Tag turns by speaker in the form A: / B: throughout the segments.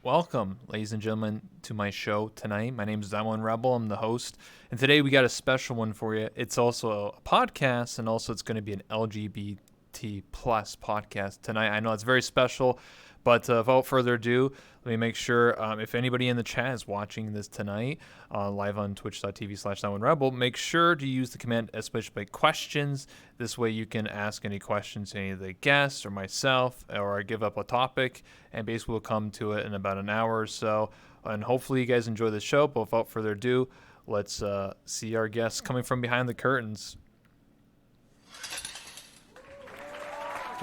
A: Welcome, ladies and gentlemen, to my show tonight. My name is Diamond Rebel. I'm the host, and today we got a special one for you. It's also a podcast, and also it's going to be an LGBT plus podcast tonight. I know it's very special, but without further ado, let me make sure if anybody in the chat is watching this tonight live on twitch.tv/DiamondRebel, make sure to use the command especially questions. This way you can ask any questions to any of the guests or myself, or I give up a topic, and basically we'll come to it in about an hour or so. And hopefully you guys enjoy the show, but without further ado, let's see our guests coming from behind the curtains.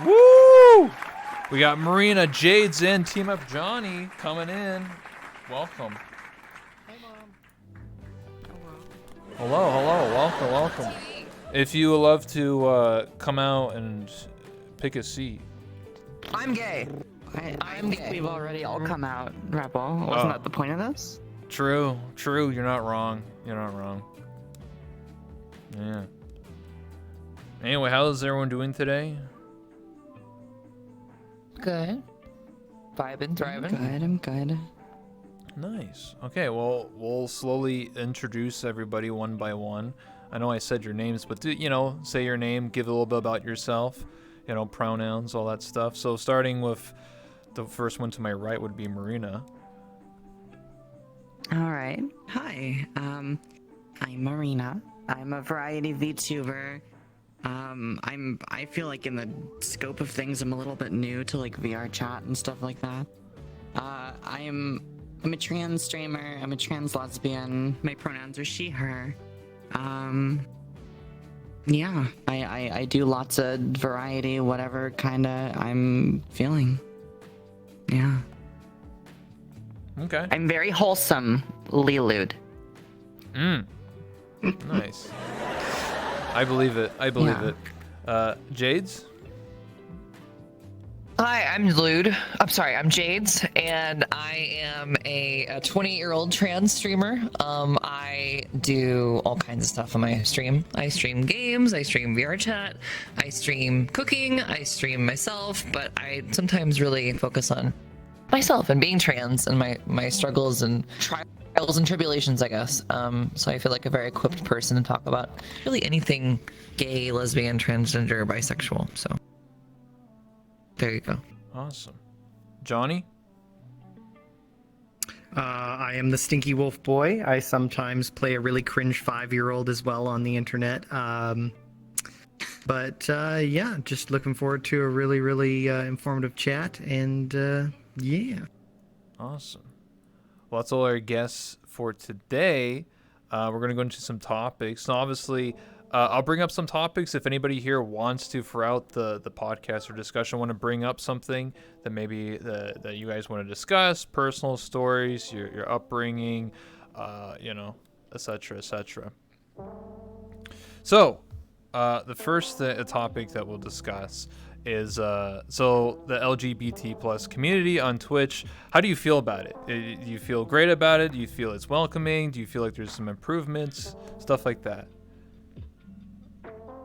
A: Woo! We got Marina, Jadez, and TFMJonny coming in. Welcome.
B: Hey, Mom.
A: Hello. Welcome. If you would love to come out and pick a seat.
B: I'm gay. I'm gay. We've already all come out, Rebel. Wasn't that the point of this?
A: True. You're not wrong. Yeah. Anyway, how's everyone doing today?
B: Good.
C: Vibing, thriving.
B: I'm good.
A: Nice. Okay, well, we'll slowly introduce everybody one by one. I know I said your names, but say your name, give a little bit about yourself, pronouns, all that stuff. So starting with the first one to my right would be Marina.
B: All right. Hi. I'm Marina. I'm a variety VTuber. I feel like in the scope of things, I'm a little bit new to like VR chat and stuff like that. I'm a trans streamer. I'm a trans lesbian. My pronouns are she, her. Yeah, I do lots of variety, whatever kinda I'm feeling. Yeah.
A: Okay.
B: I'm very wholesome, Lelude.
A: Nice. I believe it. Jadez?
C: Hi, I'm Lude. I'm Jadez, and I am a 20-year-old trans streamer. I do all kinds of stuff on my stream. I stream games, I stream VR chat, I stream cooking, I stream myself, but I sometimes really focus on myself and being trans and my struggles and trials and tribulations, I guess. So I feel like a very equipped person to talk about really anything gay, lesbian, transgender, bisexual. So there you go.
A: Awesome. Johnny?
D: I am the Stinky Wolf Boy. I sometimes play a really cringe 5-year-old as well on the internet. Yeah, just looking forward to a really, really informative chat. And yeah.
A: Awesome. Well, that's all our guests for today. We're going to go into some topics. So obviously, I'll bring up some topics. If anybody here wants to, throughout the podcast or discussion, want to bring up something that maybe that you guys want to discuss, personal stories, your upbringing, etc. So, the first topic that we'll discuss is so the LGBT plus community on Twitch. How do you feel about it? Do you feel great about it? Do you feel it's welcoming? Do you feel like there's some improvements? Stuff like that.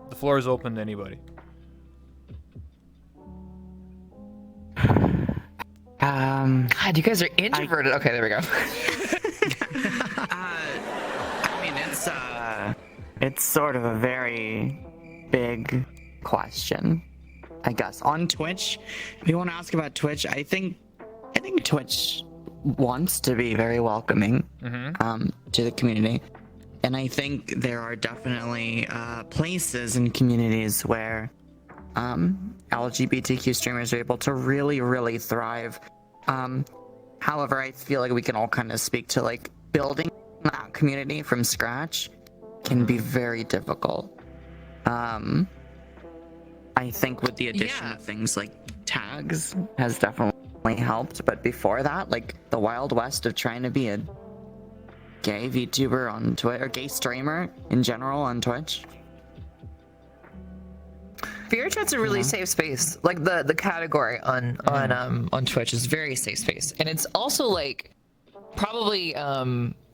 A: The floor is open to anybody.
C: God, you guys are introverted. Okay, there we go.
B: I mean, it's sort of a very big question, I guess. On Twitch, if you want to ask about Twitch, I think Twitch wants to be very welcoming to the community. And I think there are definitely places and communities where LGBTQ streamers are able to really, really thrive. However, I feel like we can all kind of speak to like building that community from scratch can be very difficult. I think with the addition of things like tags has definitely helped. But before that, like the Wild West of trying to be a gay VTuber on Twitch, or gay streamer in general on Twitch.
C: VR chat's a really safe space. Like the category on Twitch is very safe space, and it's also like probably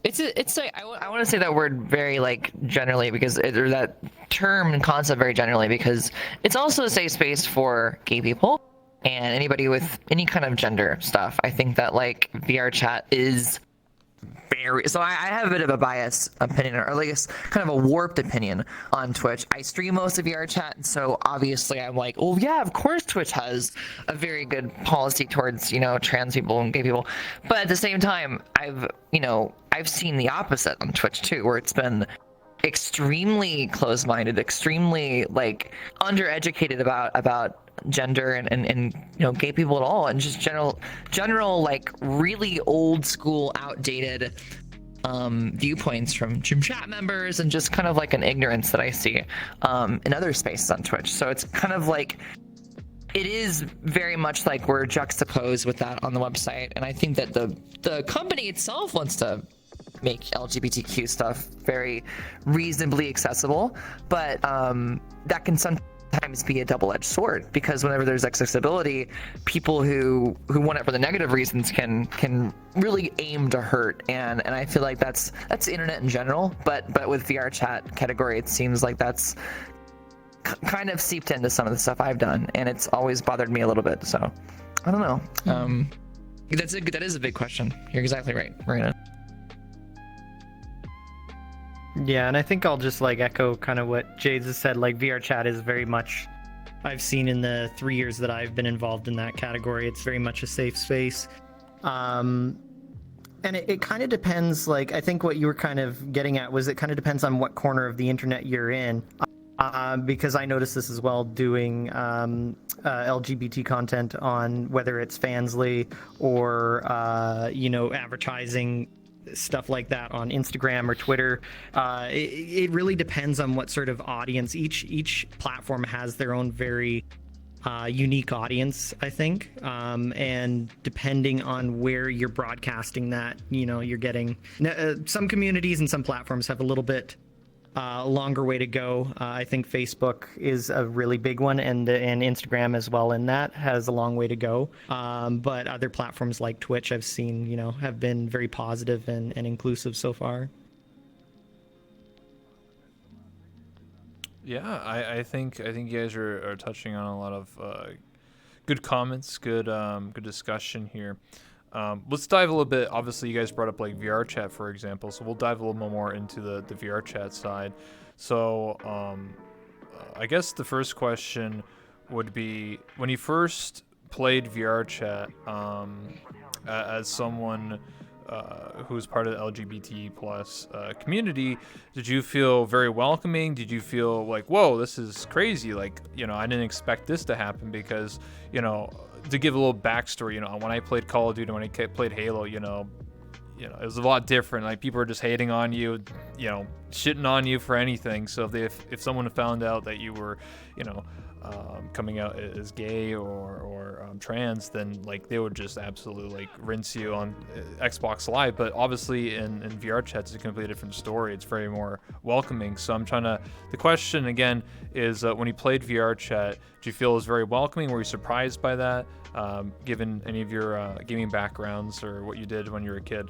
C: it's like I want to say that word very like generally because or that term and concept very generally because it's also a safe space for gay people. and anybody with any kind of gender stuff. I think that like VR chat is very, so I have a bit of a biased opinion, or like kind of a warped opinion on Twitch. I stream most of VR chat, and so obviously I'm like, oh yeah, of course Twitch has a very good policy towards, you know, trans people and gay people. But at the same time, I've seen the opposite on Twitch too, where it's been extremely closed-minded, extremely like undereducated about gender and you know, gay people at all, and just general like really old school, outdated viewpoints from chat members, and just kind of like an ignorance that I see in other spaces on Twitch. So it's kind of like, it is very much like we're juxtaposed with that on the website, and I think that the company itself wants to make LGBTQ stuff very reasonably accessible, but that can sometimes be a double-edged sword, because whenever there's accessibility, people who want it for the negative reasons can really aim to hurt, and I feel like that's the internet in general, but with VR chat category, it seems like that's kind of seeped into some of the stuff I've done, and it's always bothered me a little bit. So I don't know. That is a big question. You're exactly right, Marina.
D: Yeah, and I think I'll just like echo kind of what Jades has said. Like VR chat is very much, I've seen in the 3 years that I've been involved in that category, it's very much a safe space. And it kind of depends, like I think what you were kind of getting at was it kind of depends on what corner of the internet you're in. Because I noticed this as well doing LGBT content on whether it's Fansly or advertising stuff like that on Instagram or Twitter. It really depends on what sort of audience. Each platform has their own very unique audience, I think, and depending on where you're broadcasting that, you're getting some communities and some platforms have a little bit longer way to go. I think Facebook is a really big one, and Instagram as well in that has a long way to go. But other platforms like Twitch I've seen, have been very positive and inclusive so far.
A: Yeah, I think you guys are touching on a lot of good comments, good discussion here. Let's dive a little bit. Obviously, you guys brought up like VR chat, for example, so we'll dive a little more into the VR chat side. So I guess the first question would be, when you first played VR chat as someone who's part of the LGBT plus community, did you feel very welcoming? Did you feel like, whoa, this is crazy? Like, I didn't expect this to happen, because, to give a little backstory, when I played Call of Duty, when I played Halo, it was a lot different. Like, people were just hating on you, shitting on you for anything. So if someone found out that you were, coming out as gay or trans, then like they would just absolutely like rinse you on Xbox Live. But obviously in VR chat, it's a completely different story. It's very more welcoming. So the question again is, when you played VR chat, did you feel it was very welcoming? Were you surprised by that, given any of your gaming backgrounds or what you did when you were a kid?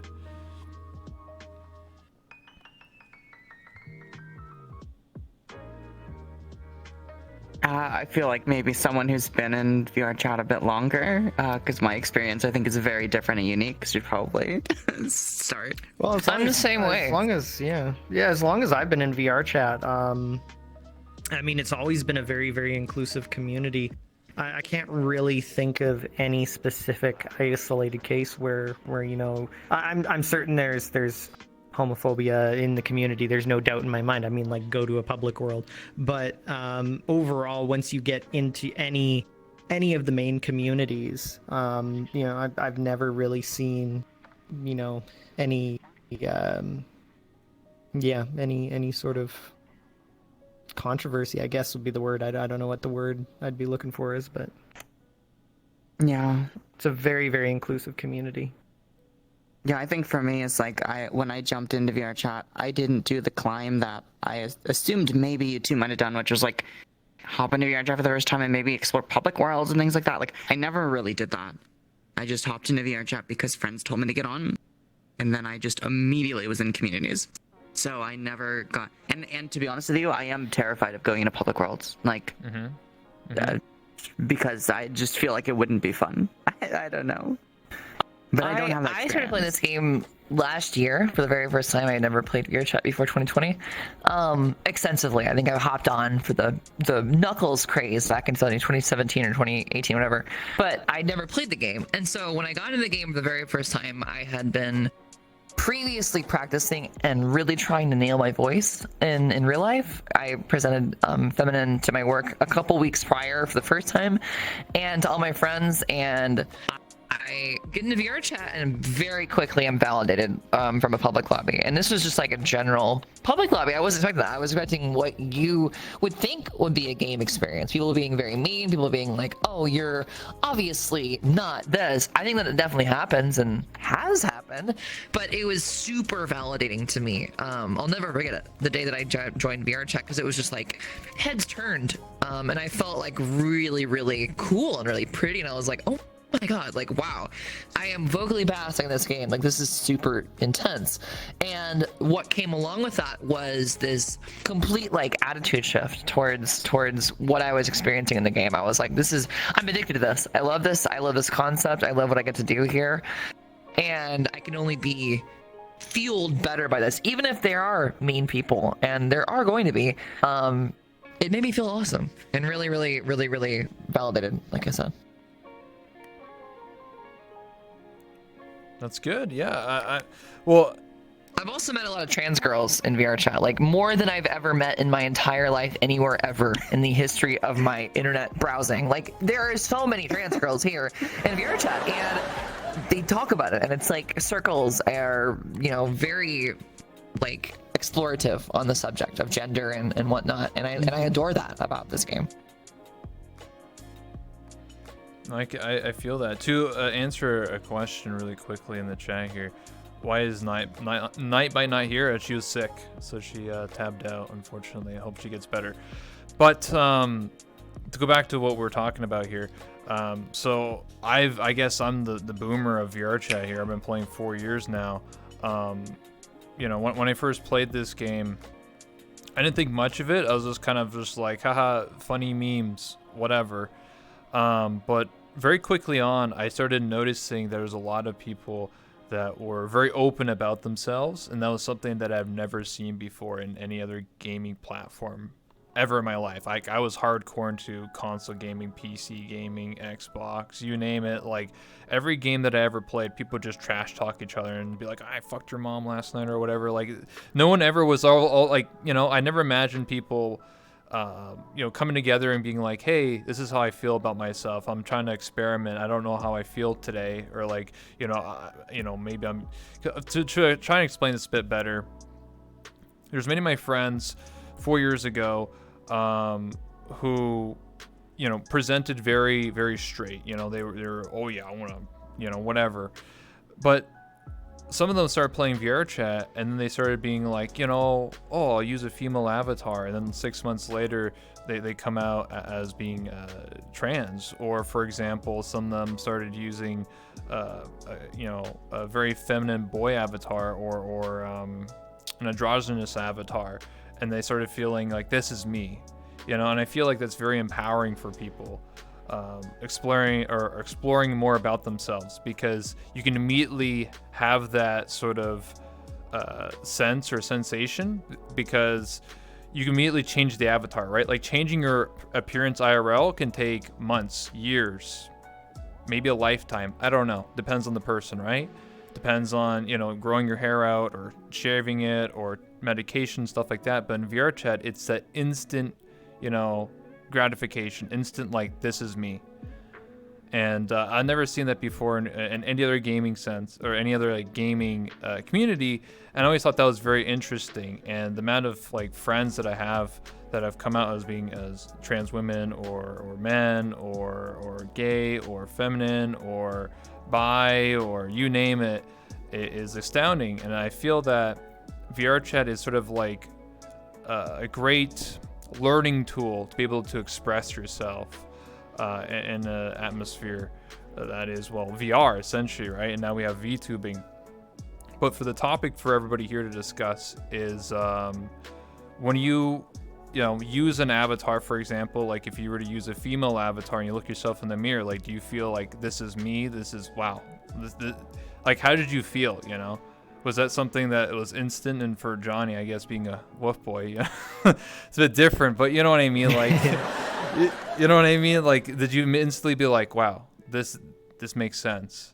B: I feel like maybe someone who's been in VR chat a bit longer, because my experience I think is very different and unique. Should probably start.
D: Well,
C: I'm the same way.
D: As long as I've been in VR chat, I mean, it's always been a very, very inclusive community. I can't really think of any specific isolated case where I'm certain there's homophobia in the community. There's no doubt in my mind. I mean, like, go to a public world. But overall, once you get into any of the main communities, I've never really seen, any sort of controversy, I guess would be the word. I don't know what the word I'd be looking for is, but
B: yeah,
D: it's a very, very inclusive community.
B: Yeah, I think for me, it's like when I jumped into VR chat, I didn't do the climb that I assumed maybe you two might have done, which was like hop into VR chat for the first time and maybe explore public worlds and things like that. Like, I never really did that. I just hopped into VR chat because friends told me to get on, and then I just immediately was in communities. So I never got, and to be honest with you, I am terrified of going into public worlds. Like, because I just feel like it wouldn't be fun. I don't know. But I don't have that
C: I started playing
B: experience.
C: this game last year for the very first time. I had never played VRChat before 2020 extensively. I think I hopped on for the Knuckles craze back in 2017 or 2018, whatever. But I never played the game. And so when I got into the game for the very first time, I had been previously practicing and really trying to nail my voice in real life. I presented feminine to my work a couple weeks prior for the first time and to all my friends, and I get into VR chat and very quickly I'm validated from a public lobby. And this was just like a general public lobby. I wasn't expecting that. I was expecting what you would think would be a game experience. People being very mean, people being like, oh, you're obviously not this. I think that it definitely happens and has happened, but it was super validating to me. I'll never forget it, the day that I joined VR chat, because it was just like heads turned. And I felt like really, really cool and really pretty. And I was like, oh my god, like, wow, I am vocally passing this game. Like, this is super intense. And what came along with that was this complete like attitude shift towards what I was experiencing in the game. I was like, I'm addicted to this. I love this. I love this concept. I love what I get to do here. And I can only be fueled better by this, even if there are mean people, and there are going to be. It made me feel awesome and really, really, really, really validated, like I said.
A: That's good. Yeah. Well,
C: I've also met a lot of trans girls in VR chat, like more than I've ever met in my entire life anywhere ever in the history of my internet browsing. Like, there are so many trans girls here in VR chat, and they talk about it, and it's like circles are, very like explorative on the subject of gender and whatnot, and I adore that about this game.
A: I feel that. To answer a question really quickly in the chat here, why is Night by Night here? She was sick, so she tabbed out, unfortunately. I hope she gets better. But to go back to what we're talking about here, so I guess I'm the boomer of VR chat here. I've been playing 4 years now. When I first played this game, I didn't think much of it. I was just kind of just like, haha, funny memes, whatever. But very quickly on, I started noticing there was a lot of people that were very open about themselves, and that was something that I've never seen before in any other gaming platform ever in my life. Like, I was hardcore into console gaming, PC gaming, Xbox, you name it. Like, every game that I ever played, people just trash talk each other and be like, I fucked your mom last night or whatever. Like, no one ever was all like, I never imagined people coming together and being like, hey, this is how I feel about myself. I'm trying to experiment. I don't know how I feel today. Or like, maybe I'm to try and explain this a bit better. There's many of my friends 4 years ago who, presented very, very straight. They were, oh yeah, I want to, whatever. But some of them started playing VR chat, and then they started being like, I'll use a female avatar, and then 6 months later they come out as being trans. Or for example, some of them started using a very feminine boy avatar or an androgynous avatar, and they started feeling like, this is me, and I feel like that's very empowering for people. Exploring more about themselves, because you can immediately have that sort of sense or sensation, because you can immediately change the avatar, right? Like, changing your appearance IRL can take months, years, maybe a lifetime. I don't know. Depends on the person, right? Depends on, growing your hair out or shaving it or medication, stuff like that. But in VR chat, it's that instant, gratification, instant, like, this is me. And I've never seen that before in any other gaming sense or any other like gaming community, and I always thought that was very interesting. And the amount of like friends that I have that have come out as being as trans women or men or gay or feminine or bi or you name it is astounding. And I feel that VR chat is sort of like a great learning tool to be able to express yourself in an atmosphere that is, well, VR essentially, right? And now we have VTubing. But for the topic for everybody here to discuss is when you use an avatar, for example, like if you were to use a female avatar and you look yourself in the mirror, like, do you feel like this is me? This is, wow. Like, how did you feel, Was that something that was instant? And for Johnny, I guess, being a wolf boy, it's a bit different, but you know what I mean? Like, you know what I mean? Like, did you instantly be like, wow, this makes sense.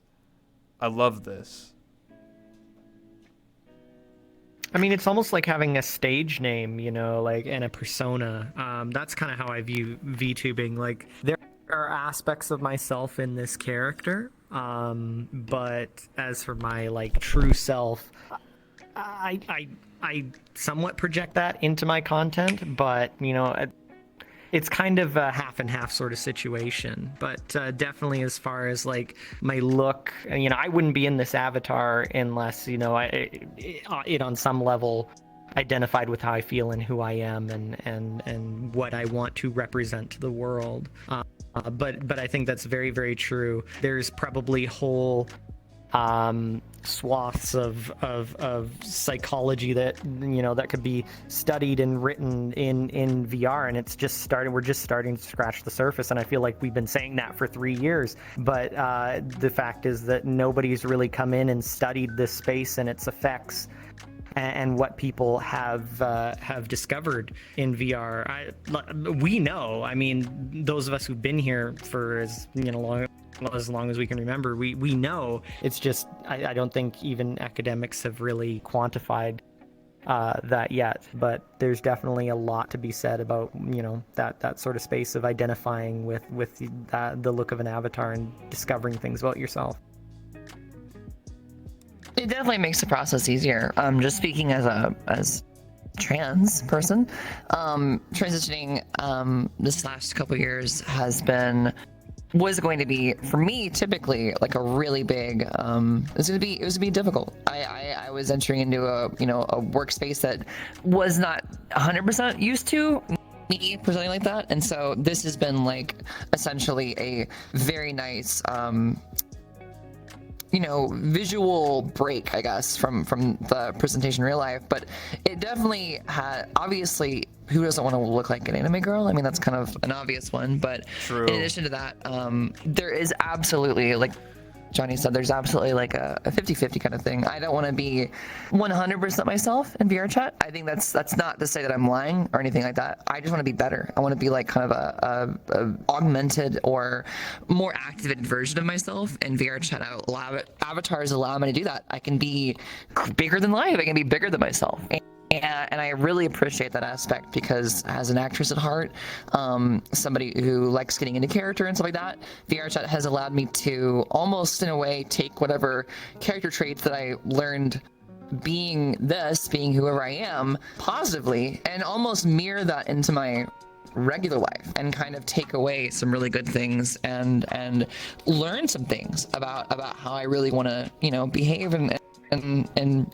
A: I love this.
D: I mean, it's almost like having a stage name, like, and a persona. That's kind of how I view VTubing. Like, there are aspects of myself in this character, but as for my, like, true self, I somewhat project that into my content, but, it's kind of a half and half sort of situation. But definitely, as far as like my look, I wouldn't be in this avatar unless it on some level identified with how I feel and who I am and what I want to represent to the world. But I think that's very, very true. There's probably whole swaths of psychology that that could be studied and written in VR, and we're just starting to scratch the surface, and I feel like we've been saying that for 3 years, but the fact is that nobody's really come in and studied this space and its effects and what people have discovered in VR. We know, I mean, those of us who've been here for as long as we can remember, we know. It's just I don't think even academics have really quantified that yet. But there's definitely a lot to be said about that sort of space of identifying with the look of an avatar and discovering things about yourself.
C: It definitely makes the process easier. Just speaking as a trans person, transitioning this last couple years was going to be, for me, typically like a really big, it was going to be difficult. I was entering into a workspace that was not 100% used to me presenting like that. And so this has been like essentially a very nice, visual break, I guess, from the presentation in real life. But it definitely had, obviously, who doesn't want to look like an anime girl? I mean, that's kind of an obvious one. But
A: True.
C: In addition to that, there is absolutely, like Johnny said, there's absolutely like a 50-50 kind of thing. I don't want to be 100% myself in VR chat. I think that's not to say that I'm lying or anything like that. I just want to be better. I want to be like kind of a augmented or more activated version of myself in VR chat. Avatars allow me to do that. I can be bigger than life. I can be bigger than myself. And I really appreciate that aspect, because as an actress at heart, somebody who likes getting into character and stuff like that, VR chat has allowed me to almost in a way take whatever character traits that I learned being whoever I am positively, and almost mirror that into my regular life and kind of take away some really good things and learn some things about how I really want to behave and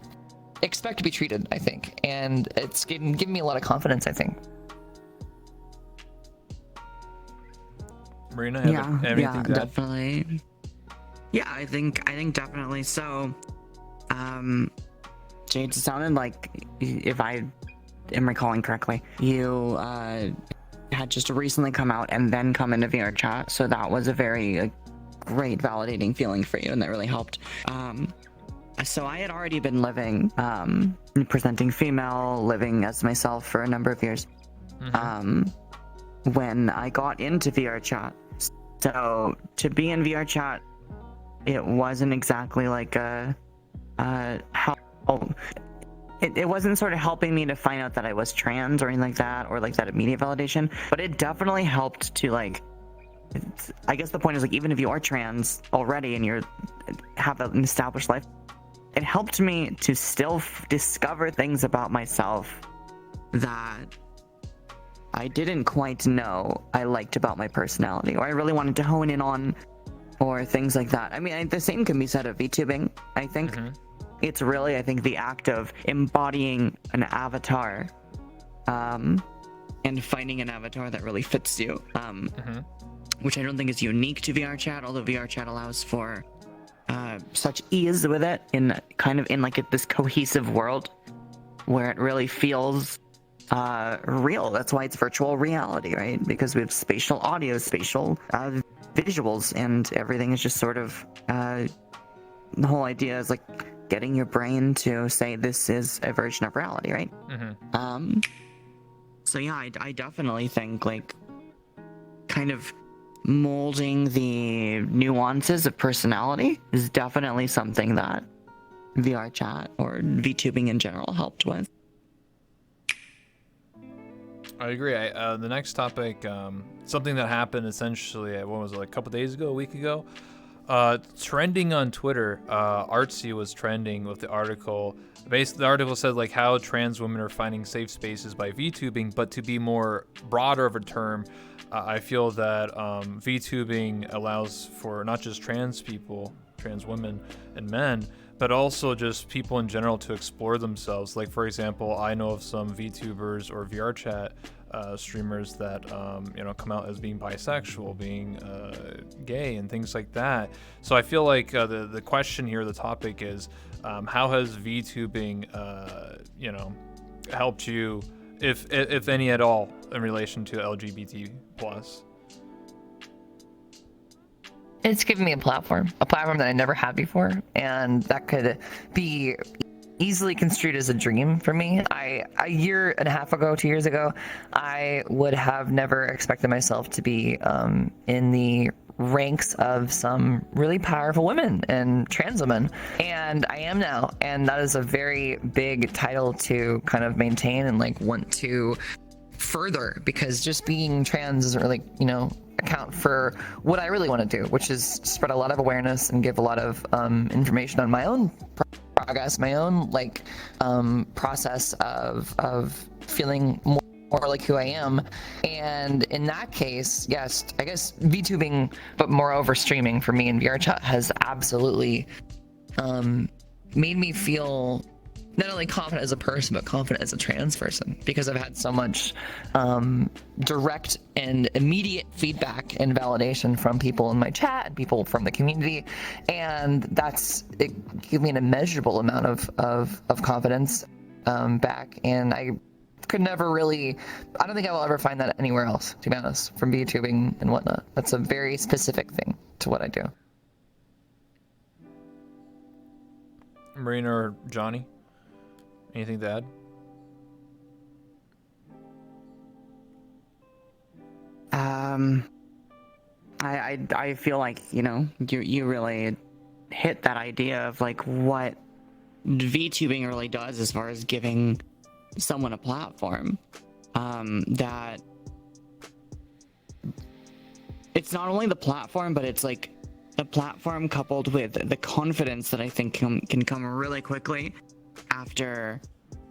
C: expect to be treated, I think. And it's given me a lot of confidence, I think.
A: Marina, have anything to add?
B: Definitely. Yeah, I think definitely so. Jade, it sounded like, if I am recalling correctly, you had just recently come out and then come into VR chat, so that was a very great validating feeling for you, and that really helped. So I had already been living, presenting female, living as myself for a number of years, when I got into VR chat. So to be in VR chat, it wasn't exactly like it wasn't sort of helping me to find out that I was trans or anything like that, or like that immediate validation, but it definitely helped to I guess the point is, like, even if you are trans already and have an established life, it helped me to still discover things about myself that I didn't quite know I liked about my personality, or I really wanted to hone in on, or things like that. I mean, the same can be said of VTubing. I think it's really, the act of embodying an avatar, and finding an avatar that really fits you, which I don't think is unique to VR chat, although VR chat allows for such ease with it in this cohesive world where it really feels real. That's why it's virtual reality, right? Because we have spatial audio, spatial visuals, and everything is just sort of the whole idea is like getting your brain to say this is a version of reality, right? So yeah, I definitely think like kind of molding the nuances of personality is definitely something that VR chat or VTubing in general helped with.
A: I agree. The next topic, something that happened essentially, what was it, like a couple days ago, a week ago? Trending on Twitter, Artsy was trending with the article. Basically, the article said like how trans women are finding safe spaces by VTubing, but to be more broader of a term, I feel that VTubing allows for not just trans people, trans women and men, but also just people in general to explore themselves. Like, for example, I know of some VTubers or VR chat streamers that come out as being bisexual, being gay, and things like that. So I feel like the question here, the topic is, how has VTubing helped you, if any at all, in relation to LGBT plus?
C: It's given me a platform that I never had before, and that could be easily construed as a dream for me. A year and a half ago, 2 years ago, I would have never expected myself to be in the ranks of some really powerful women and trans women, and I am now, and that is a very big title to kind of maintain and like want to further, because just being trans doesn't really account for what I really want to do, which is spread a lot of awareness and give a lot of information on my own progress, my own process of feeling more like who I am. And in that case, yes, I guess VTubing, but moreover streaming for me in VR chat has absolutely made me feel not only confident as a person, but confident as a trans person, because I've had so much direct and immediate feedback and validation from people in my chat and people from the community, and it gave me an immeasurable amount of confidence back, and I don't think I will ever find that anywhere else, to be honest, from VTubing and whatnot. That's a very specific thing to what I do.
A: Marina or Johnny? Anything to add?
B: I feel like you really hit that idea of like what VTubing really does as far as giving someone a platform. That it's not only the platform, but it's like the platform coupled with the confidence that I think can come really quickly after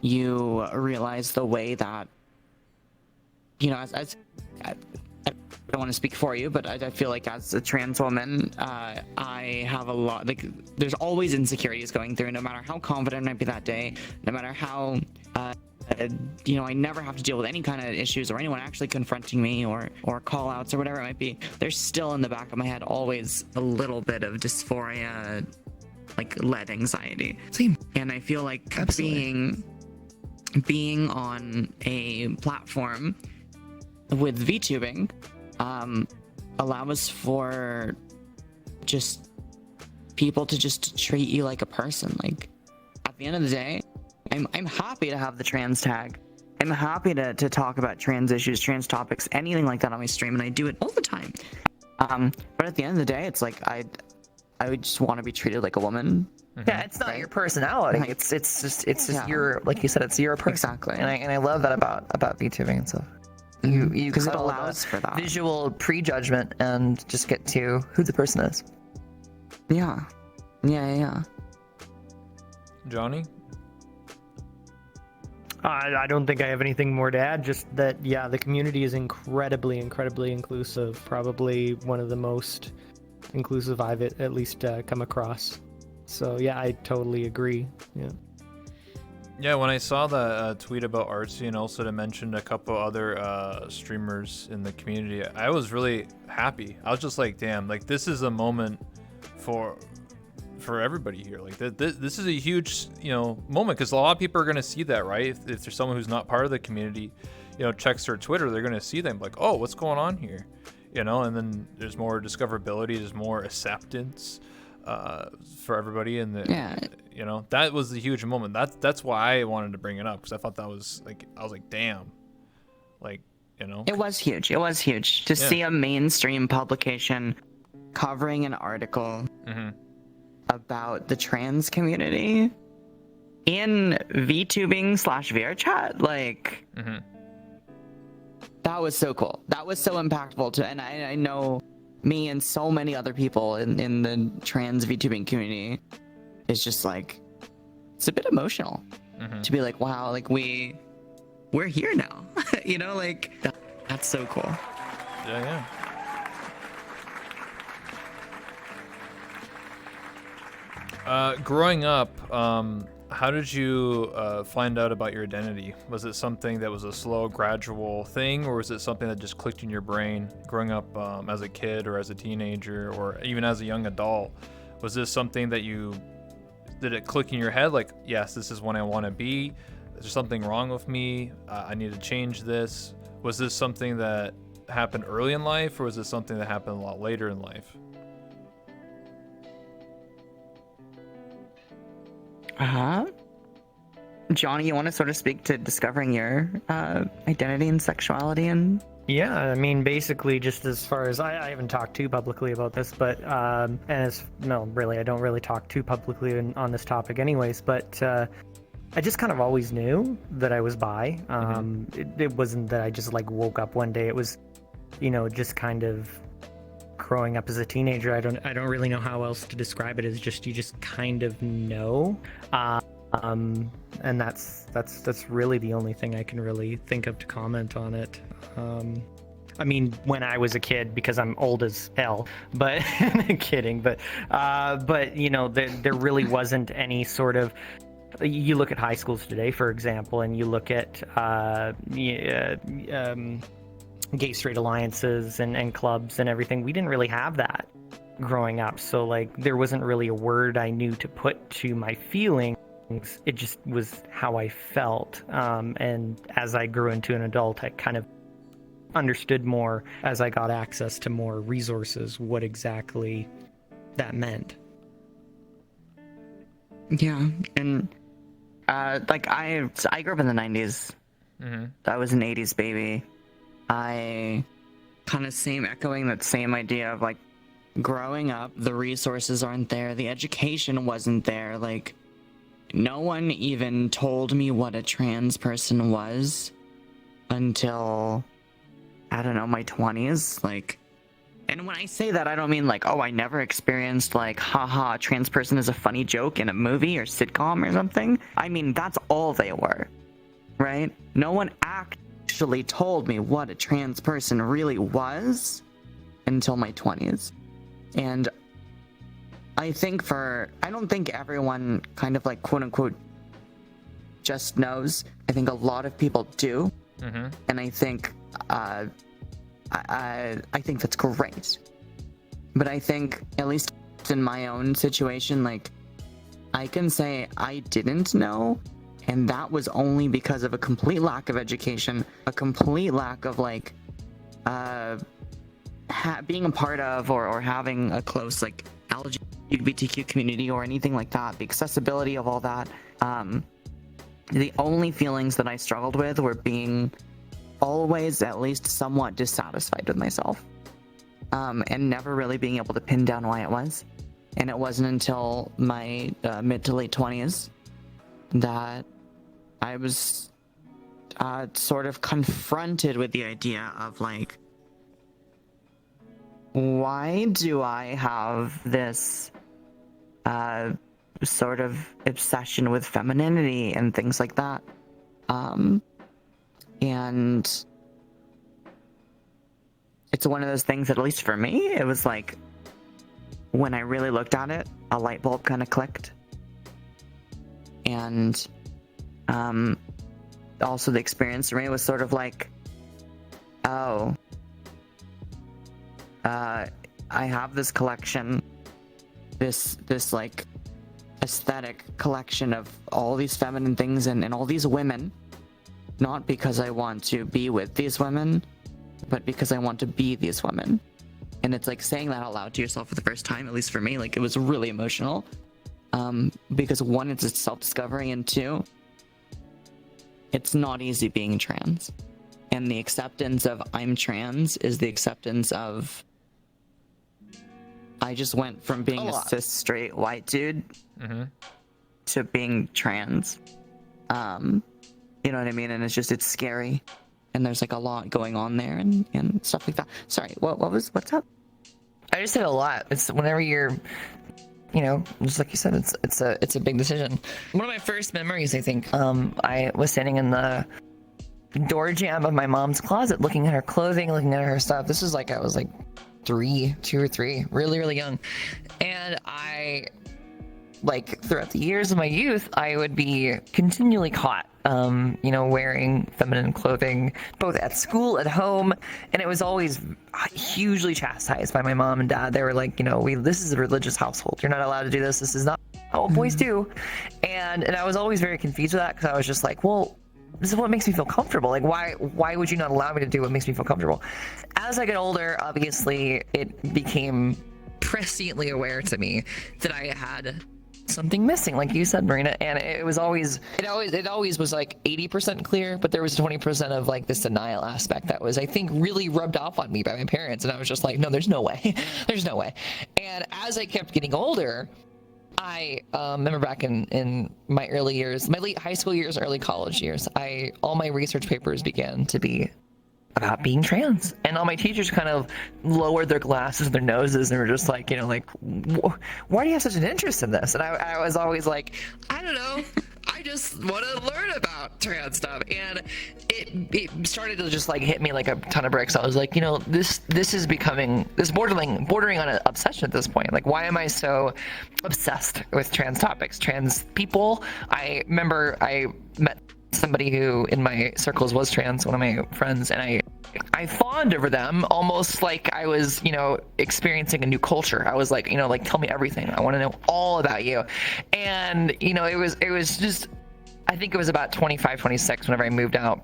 B: you realize the way that as I don't want to speak for you, but I feel like as a trans woman, I have a lot, like, there's always insecurities going through, no matter how confident I might be that day, no matter how I never have to deal with any kind of issues or anyone actually confronting me or call outs or whatever it might be. There's still in the back of my head always a little bit of dysphoria, like lead anxiety.
C: Same.
B: And I feel like
C: Absolutely.
B: being on a platform with VTubing allows for just people to just treat you like a person. Like, at the end of the day, I'm happy to have the trans tag. I'm happy to talk about trans issues, trans topics, anything like that on my stream, and I do it all the time. But at the end of the day, it's like I would just want to be treated like a woman.
C: Yeah, it's not your personality.
B: Right.
C: It's just your, like you said, it's your person.
B: Exactly.
C: And I love that about VTubing and stuff. You
B: Because it
C: cut all the
B: allows for that.
C: visual prejudgment and just get to who the person is.
B: Yeah.
A: Johnny?
D: I don't think I have anything more to add. Just that, yeah, the community is incredibly inclusive. Probably one of the most inclusive I've at least come across. So yeah, I totally agree.
A: Yeah, when I saw the tweet about Artsy and also to mention a couple other streamers in the community, I was really happy. I was just like, damn, like this is a moment for for everybody here. Like this is a huge, moment, because a lot of people are going to see that, right? If there's someone who's not part of the community, checks their Twitter, they're going to see them like, oh, what's going on here? And then there's more discoverability, there's more acceptance for everybody. And that was the huge moment. That's why I wanted to bring it up, because I thought that was like, I was like, damn, like,
B: It was huge. It was huge to see a mainstream publication covering an article about the trans community in VTubing/VR chat. Like, that was so cool. That was so impactful and I know me and so many other people in the trans VTubing community is just like, it's a bit emotional to be like, wow, like we're here now. Like that's so cool.
A: Yeah. Growing up, how did you find out about your identity? Was it something that was a slow, gradual thing, or was it something that just clicked in your brain growing up as a kid or as a teenager or even as a young adult? Was this something that did it click in your head like, yes, this is what I want to be? Is there something wrong with me? I need to change this. Was this something that happened early in life, or was this something that happened a lot later in life?
B: Johnny, you want to sort of speak to discovering your identity and sexuality? And
D: yeah, I mean, basically, just as far as I haven't talked too publicly about this, but really, I don't really talk too publicly on this topic anyways, but I just kind of always knew that I was bi. It wasn't that I just like woke up one day. It was, just kind of growing up as a teenager. I don't really know how else to describe it. Is just you just kind of know, and that's really the only thing I can really think of to comment on it. I mean, when I was a kid, because I'm old as hell, but kidding. But there really wasn't any sort of. You look at high schools today, for example, and you look at gay straight alliances and clubs and everything. We didn't really have that growing up. So like there wasn't really a word I knew to put to my feelings. It just was how I felt. And as I grew into an adult, I kind of understood more as I got access to more resources what exactly that meant.
B: Yeah, and like I grew up in the 90s. I was an 80s baby. I kind of echoing that same idea of like growing up, the resources aren't there, the education wasn't there. Like no one even told me what a trans person was until, I don't know, my 20s. Like, and when I say that, I don't mean like, oh, I never experienced like, haha, trans person is a funny joke in a movie or sitcom or something. I mean, that's all they were, right? No one actually told me what a trans person really was until my 20s. And I don't think everyone kind of like quote unquote just knows. I think a lot of people do. And I think I think that's great. But I think, at least in my own situation, like I can say I didn't know, and that was only because of a complete lack of education, a complete lack of like being a part of or having a close like LGBTQ community or anything like that. The accessibility of all that. The only feelings that I struggled with were being always at least somewhat dissatisfied with myself, and never really being able to pin down why it was. And it wasn't until my mid to late 20s that I was sort of confronted with the idea of like, why do I have this sort of obsession with femininity and things like that? And it's one of those things that, at least for me, it was like, when I really looked at it, a light bulb kind of clicked. And also the experience for me was sort of like, oh, I have this collection, this like aesthetic collection of all these feminine things and all these women, not because I want to be with these women, but because I want to be these women. And it's like saying that out loud to yourself for the first time, at least for me, like it was really emotional. Because one, it's a self-discovery, and two, it's not easy being trans. And the acceptance of I'm trans is the acceptance of I just went from being a cis straight white dude to being trans. You know what I mean? And it's scary. And there's like a lot going on there and stuff like that. Sorry, what's up?
C: I just said a lot. It's whenever you're, just like you said, it's a big decision. One of my first memories, I think, I was standing in the door jamb of my mom's closet, looking at her clothing, looking at her stuff. This was I was 2 or 3, really, really young. And I, throughout the years of my youth, I would be continually caught, wearing feminine clothing, both at school, at home. And it was always hugely chastised by my mom and dad. They were like, this is a religious household. You're not allowed to do this. This is not how boys do. And I was always very confused with that, because I was just like, well, this is what makes me feel comfortable. Why would you not allow me to do what makes me feel comfortable? As I get older, obviously, it became presciently aware to me that I had something missing, like you said, Marina. And it always was 80% clear, but there was 20% of this denial aspect that was, I think, really rubbed off on me by my parents. And I was just like, no, there's no way. There's no way. And as I kept getting older, I remember back in my early years, my late high school years, early college years, all my research papers began to be about being trans, and all my teachers kind of lowered their glasses and their noses and were just like, why do you have such an interest in this? And I was always like, I don't know, I just want to learn about trans stuff. And it started to just hit me like a ton of bricks. I was like, this is becoming bordering on an obsession at this point. Why am I so obsessed with trans topics, trans people? I remember I met somebody who in my circles was trans, one of my friends, and I fawned over them almost like I was, experiencing a new culture. I was like, tell me everything. I want to know all about you. And, it was just, I think it was about 25, 26 whenever I moved out.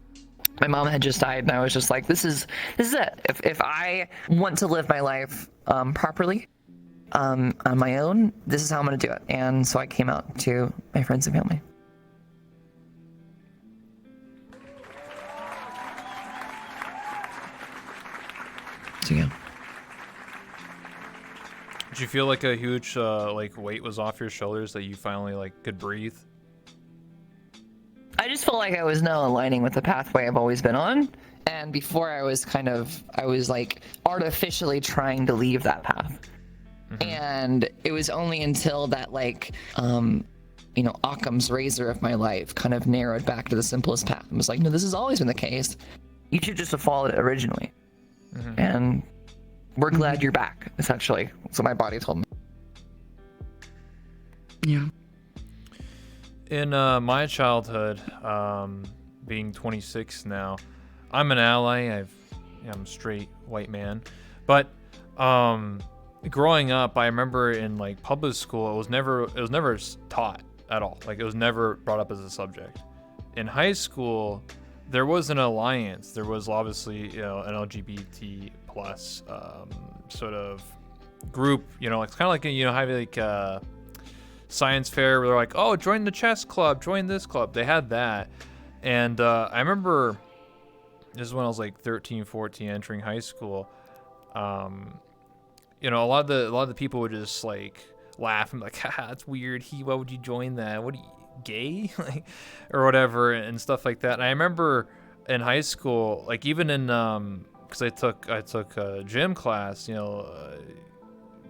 C: My mom had just died, and I was just like, this is it. If I want to live my life properly on my own, this is how I'm going to do it. And so I came out to my friends and family. So, yeah.
A: Did you feel like a huge weight was off your shoulders, that you finally could breathe?
C: I just felt like I was now aligning with the pathway I've always been on, and before I was artificially trying to leave that path. And it was only until that Occam's razor of my life kind of narrowed back to the simplest path and was like, no, this has always been the case. You should just have followed it originally. And we're glad you're back, essentially. That's what my body told me.
B: Yeah.
A: In my childhood, being 26 now, I'm an ally. I'm a straight white man. But growing up, I remember in public school, it was never taught at all. It was never brought up as a subject. In high school, there was an alliance. There was obviously, an LGBT plus sort of group. It's kind of like having science fair where they're like, oh, join the chess club, join this club. They had that, and I remember this is when I was 13, 14, entering high school. A lot of the people would just laugh and be like, haha, that's weird. Why would you join that? What are you, gay? Or whatever, and stuff like that. And I remember in high school, even in because I took a gym class,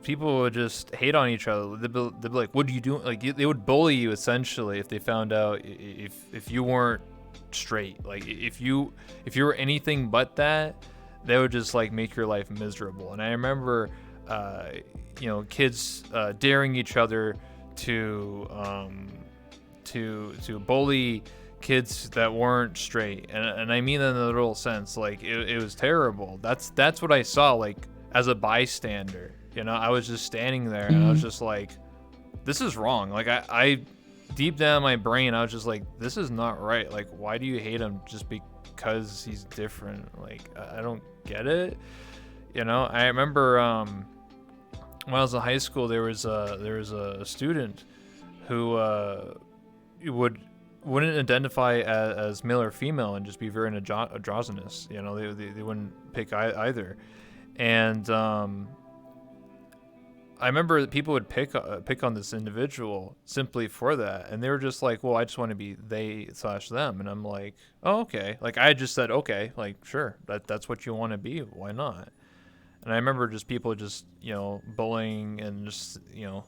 A: people would just hate on each other. They'd be like, what are you doing? They would bully you essentially if they found out if you weren't straight. If you were anything but that, they would just make your life miserable. And I remember kids daring each other to bully kids that weren't straight, and I mean that in a literal sense. It was terrible. That's what I saw as a bystander. I was just standing there, and I was just like, this is wrong. Like I deep down in my brain, I was just like, this is not right. Like, why do you hate him just because he's different? Like, I don't get it. You know, I remember when I was in high school, there was a student who wouldn't identify as male or female and just be very androgynous. You know, they wouldn't pick either. And I remember that people would pick on this individual simply for that, and they were just like, well, I just want to be they/them. And I'm like, oh, okay. Like, I just said, okay, like, sure, that's what you want to be, why not? And I remember just people just, you know, bullying and just, you know,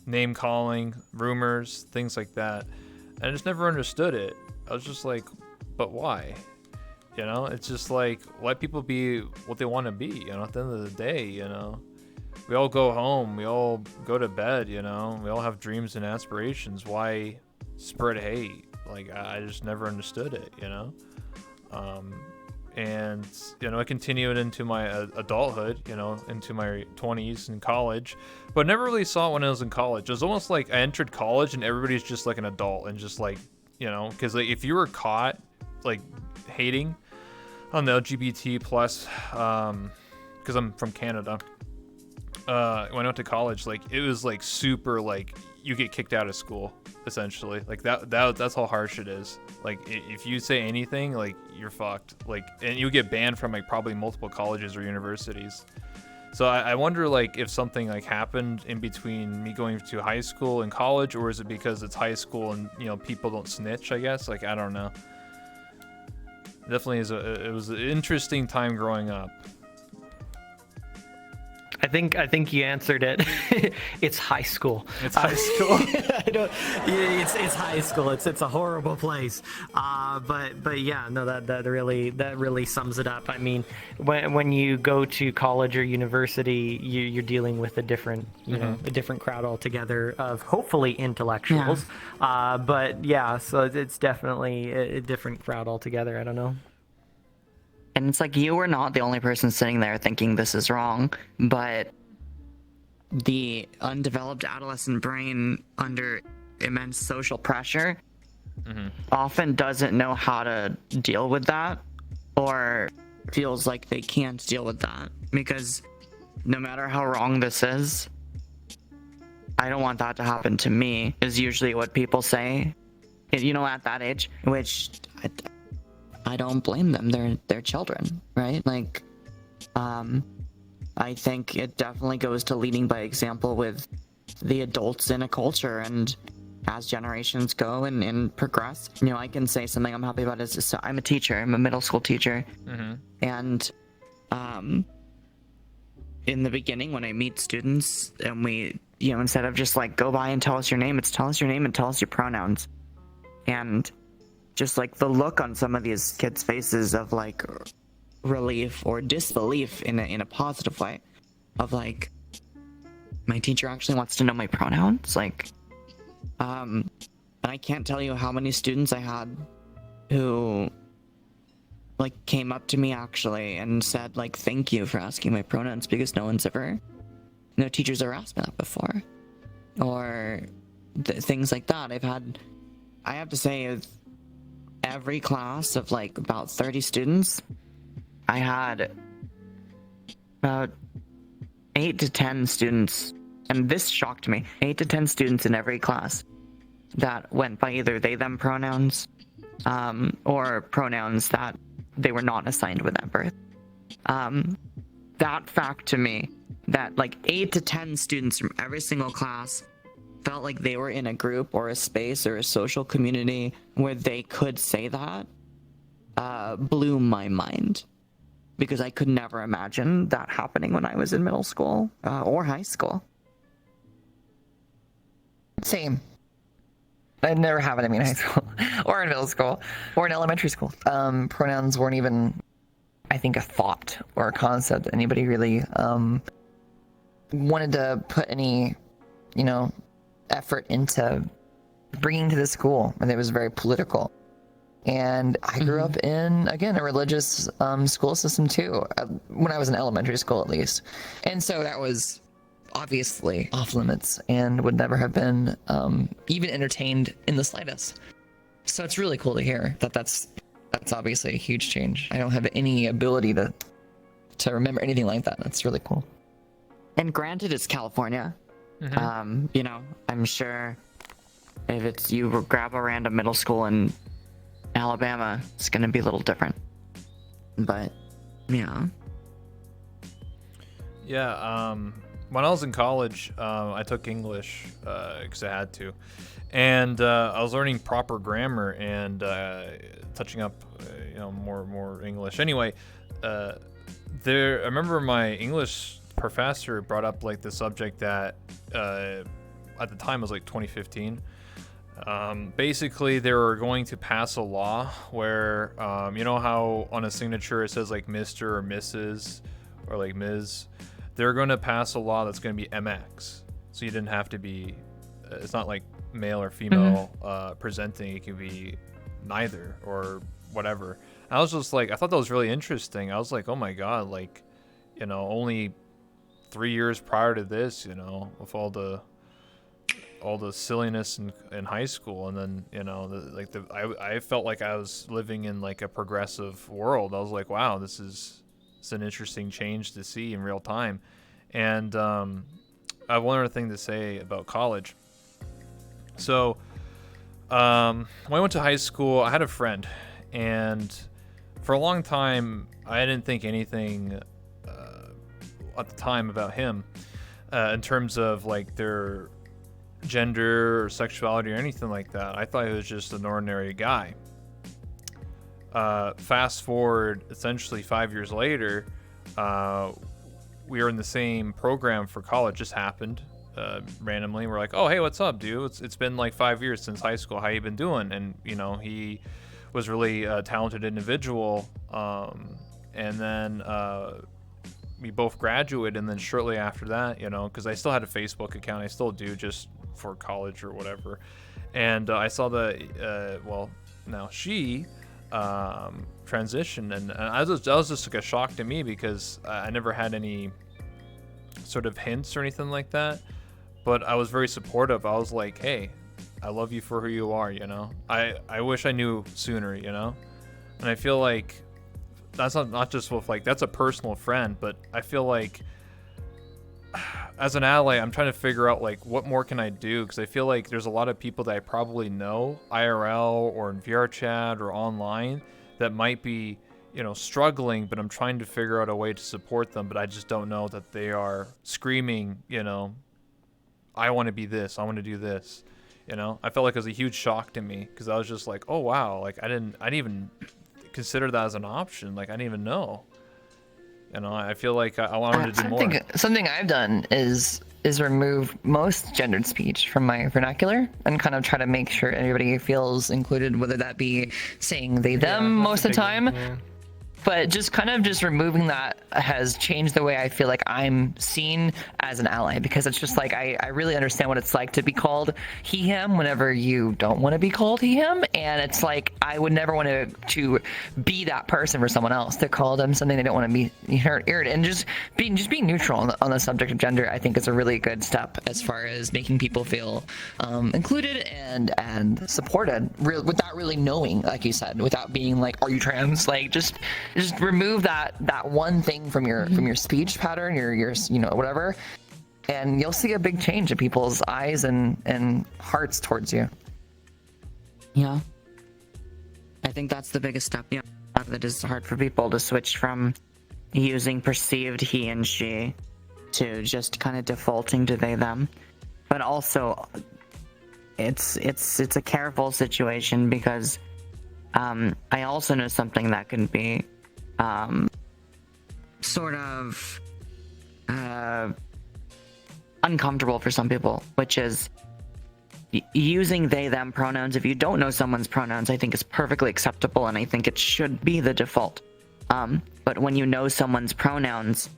A: name calling, rumors, things like that. And I just never understood it. I was just like, but why? You know, it's just like, let people be what they want to be, you know, at the end of the day, you know. We all go home, we all go to bed, you know, we all have dreams and aspirations. Why spread hate? Like, I just never understood it, you know. And, you know, I continued into my adulthood, you know, into my 20s in college, but never really saw it when I was in college. It was almost like I entered college and everybody's just like an adult and just like, you know, because like, if you were caught like hating on the LGBT plus, because I'm from Canada, when I went to college, like, it was like super, like, you get kicked out of school essentially. Like that's how harsh it is. Like, if you say anything, like, you're fucked. Like, and you get banned from like probably multiple colleges or universities. So I wonder, like, if something like happened in between me going to high school and college, or is it because it's high school and, you know, people don't snitch, I guess. Like, I don't know. Definitely it was an interesting time growing up.
D: I think you answered it. It's high school.
A: It's high school.
D: It's high school. It's a horrible place. But yeah, no, that really sums it up. I mean, when you go to college or university, you're dealing with a different, you know, a different crowd altogether of hopefully intellectuals. Yeah. But yeah, so it's definitely a different crowd altogether. I don't know.
B: And it's like, you are not the only person sitting there thinking this is wrong, but the undeveloped adolescent brain under immense social pressure often doesn't know how to deal with that, or feels like they can't deal with that, because no matter how wrong this is, I don't want that to happen to me, is usually what people say, you know, at that age, which I don't blame them. They're children, right? Like, I think it definitely goes to leading by example with the adults in a culture, and as generations go and progress, you know, I can say something I'm happy about is, so I'm a teacher. I'm a middle school teacher, and in the beginning when I meet students and we, you know, instead of just like go by and tell us your name, it's tell us your name and tell us your pronouns, and just like the look on some of these kids' faces of like relief or disbelief in a positive way, of like, my teacher actually wants to know my pronouns. Like, and I can't tell you how many students I had who like came up to me actually and said like, thank you for asking my pronouns, because no teachers ever asked me that before, or things like that. I have to say, every class of like about 30 students, I had about 8 to 10 students, and this shocked me, 8 to 10 students in every class that went by either they them pronouns, or pronouns that they were not assigned with at birth. That fact to me, that like 8 to 10 students from every single class felt like they were in a group or a space or a social community where they could say that, blew my mind, because I could never imagine that happening when I was in middle school or high school.
C: Same. It never happened to me in high school or in middle school or in elementary school. Pronouns weren't even, I think, a thought or a concept anybody really wanted to put any, you know, effort into bringing to the school, and it was very political. And I grew up in, again, a religious school system too, when I was in elementary school at least, and so that was obviously off limits and would never have been even entertained in the slightest. So it's really cool to hear that that's obviously a huge change. I don't have any ability to remember anything like that. That's really cool.
B: And granted, it's California. You know, I'm sure if it's you grab a random middle school in Alabama, it's gonna be a little different. But yeah.
A: Yeah, when I was in college, I took English because I had to, and I was learning proper grammar and touching up, you know, more English. Anyway, I remember my English professor brought up like the subject that at the time was like 2015. Basically, they were going to pass a law where you know how on a signature it says like Mr. or Mrs. or like Ms. They're going to pass a law that's going to be MX, so you didn't have to be. It's not like male or female presenting. It can be neither or whatever. And I was just like, I thought that was really interesting. I was like, oh my god, like, you know, only 3 years prior to this, you know, with all the silliness in high school, and then, you know, I felt like I was living in like a progressive world. I was like, wow, this is an interesting change to see in real time. And I have one other thing to say about college. So when I went to high school, I had a friend, and for a long time I didn't think anything at the time about him in terms of like their gender or sexuality or anything like that. I thought he was just an ordinary guy. Fast forward essentially 5 years later, we were in the same program for college. Just happened randomly. We're like, oh hey, what's up, dude? It's been like 5 years since high school. How you been doing? And you know, he was really a talented individual, and then we both graduated, and then shortly after that, you know, because I still had a Facebook account, I still do, just for college or whatever, and I saw now she transition, and that was just like a shock to me, because I never had any sort of hints or anything like that, but I was very supportive. I was like, hey, I love you for who you are, you know. I wish I knew sooner, you know. And I feel like that's not just with like, that's a personal friend, but I feel like as an ally, I'm trying to figure out like what more can I do, because I feel like there's a lot of people that I probably know IRL or in VR chat or online that might be, you know, struggling, but I'm trying to figure out a way to support them, but I just don't know that they are screaming, you know, I want to be this, I want to do this, you know. I felt like it was a huge shock to me, because I was just like, oh wow, like I didn't even consider that as an option. Like I didn't even know. You know, I feel like I wanted to do more.
C: Something I've done is remove most gendered speech from my vernacular and kind of try to make sure everybody feels included, whether that be saying they, them most of the time. Yeah. But just kind of just removing that has changed the way I feel like I'm seen as an ally, because it's just like I really understand what it's like to be called he, him whenever you don't want to be called he, him. And it's like I would never want to be that person for someone else. They're called them something they don't want to be heard. And just being neutral on the subject of gender, I think is a really good step as far as making people feel included and supported without really knowing, like you said, without being like, are you trans? Like just remove that one thing from your speech pattern, your you know, whatever, and you'll see a big change in people's eyes and hearts towards you.
B: Yeah, I think that's the biggest step. Yeah, that is hard for people to switch from using perceived he and she to just kind of defaulting to they them. But also, it's a careful situation, because I also know something that can be sort of uncomfortable for some people, which is using they them pronouns. If you don't know someone's pronouns, I think is perfectly acceptable, and I think it should be the default. But when you know someone's pronouns,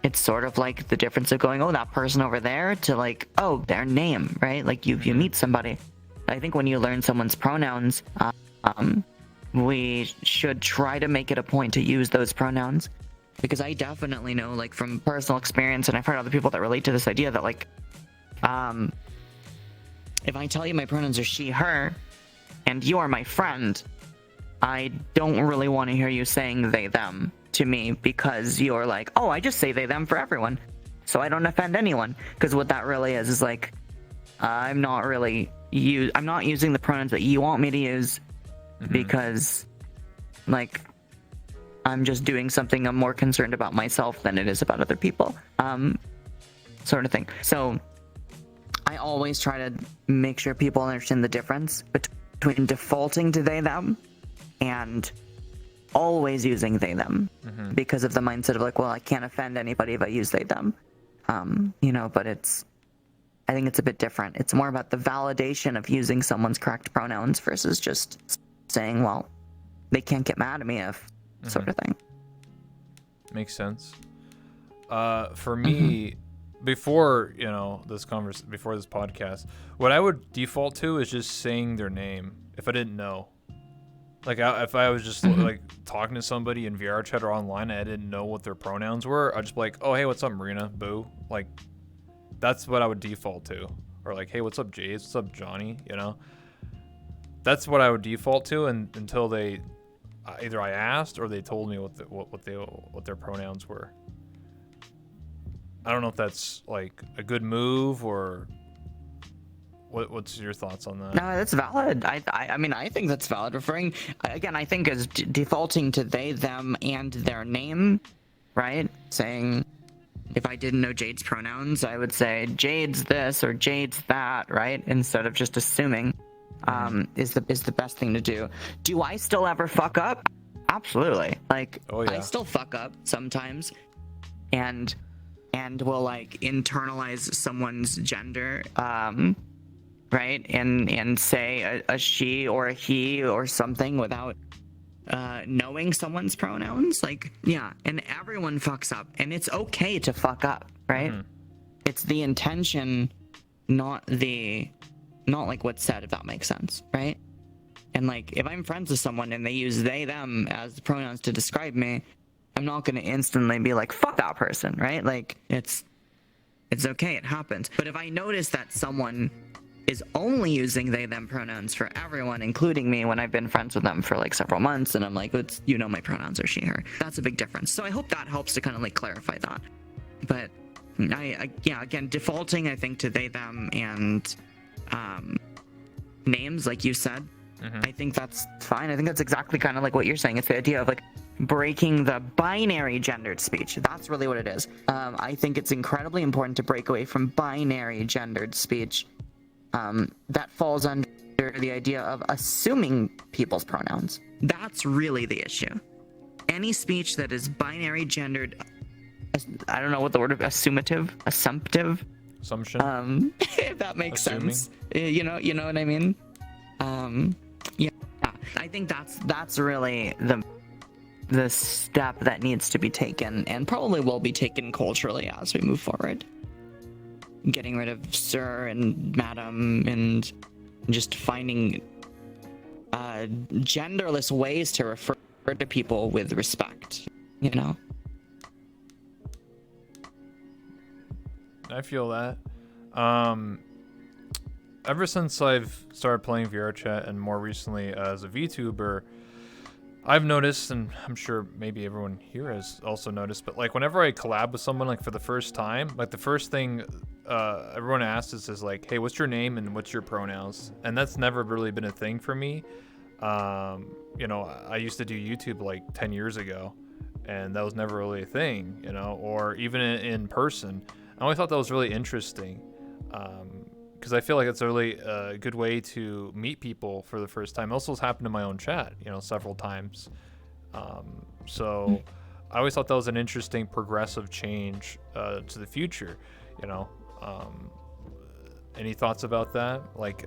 B: it's sort of like the difference of going, oh, that person over there, to like, oh, their name, right? Like you meet somebody. I think when you learn someone's pronouns, we should try to make it a point to use those pronouns, Because I definitely know, like, from personal experience, and I've heard other people that relate to this idea that, like, if I tell you my pronouns are she, her, and you are my friend, I don't really want to hear you saying they, them to me, because you're like, oh, I just say they, them for everyone, so I don't offend anyone. Because what that really is like, I'm not using the pronouns that you want me to use, because, like, I'm just doing something I'm more concerned about myself than it is about other people, sort of thing. So I always try to make sure people understand the difference between defaulting to they, them, and always using they, them, because of the mindset of like, well, I can't offend anybody if I use they, them, but I think it's a bit different. It's more about the validation of using someone's correct pronouns versus just saying, well, they can't get mad at me if, sort of thing.
A: Makes sense. For me, before this podcast, what I would default to is just saying their name if I didn't know. Like, if I was just like talking to somebody in VR chat or online and I didn't know what their pronouns were, I'd just be like, oh, hey, what's up, Marina? Boo. Like, that's what I would default to. Or like, hey, what's up, Jadez? What's up, Johnny? That's what I would default to, and until they either I asked or they told me what their pronouns were. I don't know if that's like a good move or what's your thoughts on that?
B: No, that's valid. I mean, I think that's valid. Referring again, I think as defaulting to they, them, and their name, right? Saying, if I didn't know Jade's pronouns, I would say Jade's this or Jade's that, right? Instead of just assuming, is the best thing to do. Do I still ever fuck up? Absolutely. Like,
A: oh, yeah.
B: I still fuck up sometimes, and will like internalize someone's gender, right? And say a she or a he or something without knowing someone's pronouns. Like, yeah, and everyone fucks up, and it's okay to fuck up, right? It's the intention, not like what's said, if that makes sense, right? And like, if I'm friends with someone and they use they, them as the pronouns to describe me, I'm not going to instantly be like, fuck that person, right? Like, it's okay, it happens. But if I notice that someone is only using they, them pronouns for everyone, including me, when I've been friends with them for like several months, and I'm like, my pronouns are she, her, that's a big difference. So I hope that helps to kind of like clarify that. But again, defaulting, I think, to they, them, and names, like you said, I think that's fine. I think that's exactly kind of like what you're saying. It's the idea of like breaking the binary gendered speech. That's really what it is. I think it's incredibly important to break away from binary gendered speech that falls under the idea of assuming people's pronouns. That's really the issue. Any speech that is binary gendered, I don't know what the word of assumption, if that makes sense. You know what I mean? Yeah, I think that's really the step that needs to be taken, and probably will be taken culturally as we move forward. Getting rid of sir and madam, and just finding genderless ways to refer to people with respect,
A: I feel that. Ever since I've started playing VR chat, and more recently as a VTuber, I've noticed, and I'm sure maybe everyone here has also noticed, but like whenever I collab with someone, like for the first time, like the first thing everyone asks is like, hey, what's your name and what's your pronouns? And that's never really been a thing for me. I used to do YouTube like 10 years ago, and that was never really a thing, or even in person. I always thought that was really interesting. Because I feel like it's a really good way to meet people for the first time. Also, it's happened in my own chat, several times. So I always thought that was an interesting progressive change to the future. Any thoughts about that? Like,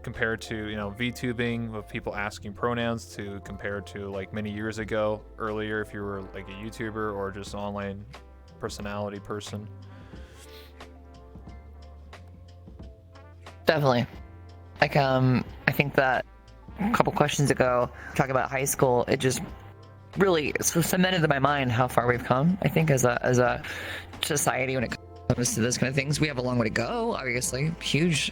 A: compared to VTubing with people asking pronouns, to compared to like many years ago, earlier, if you were like a YouTuber or just an online personality person.
C: Definitely. I think that a couple questions ago, talking about high school, it just really cemented in my mind how far we've come. I think as a society when it comes to this kind of things, we have a long way to go. Obviously, huge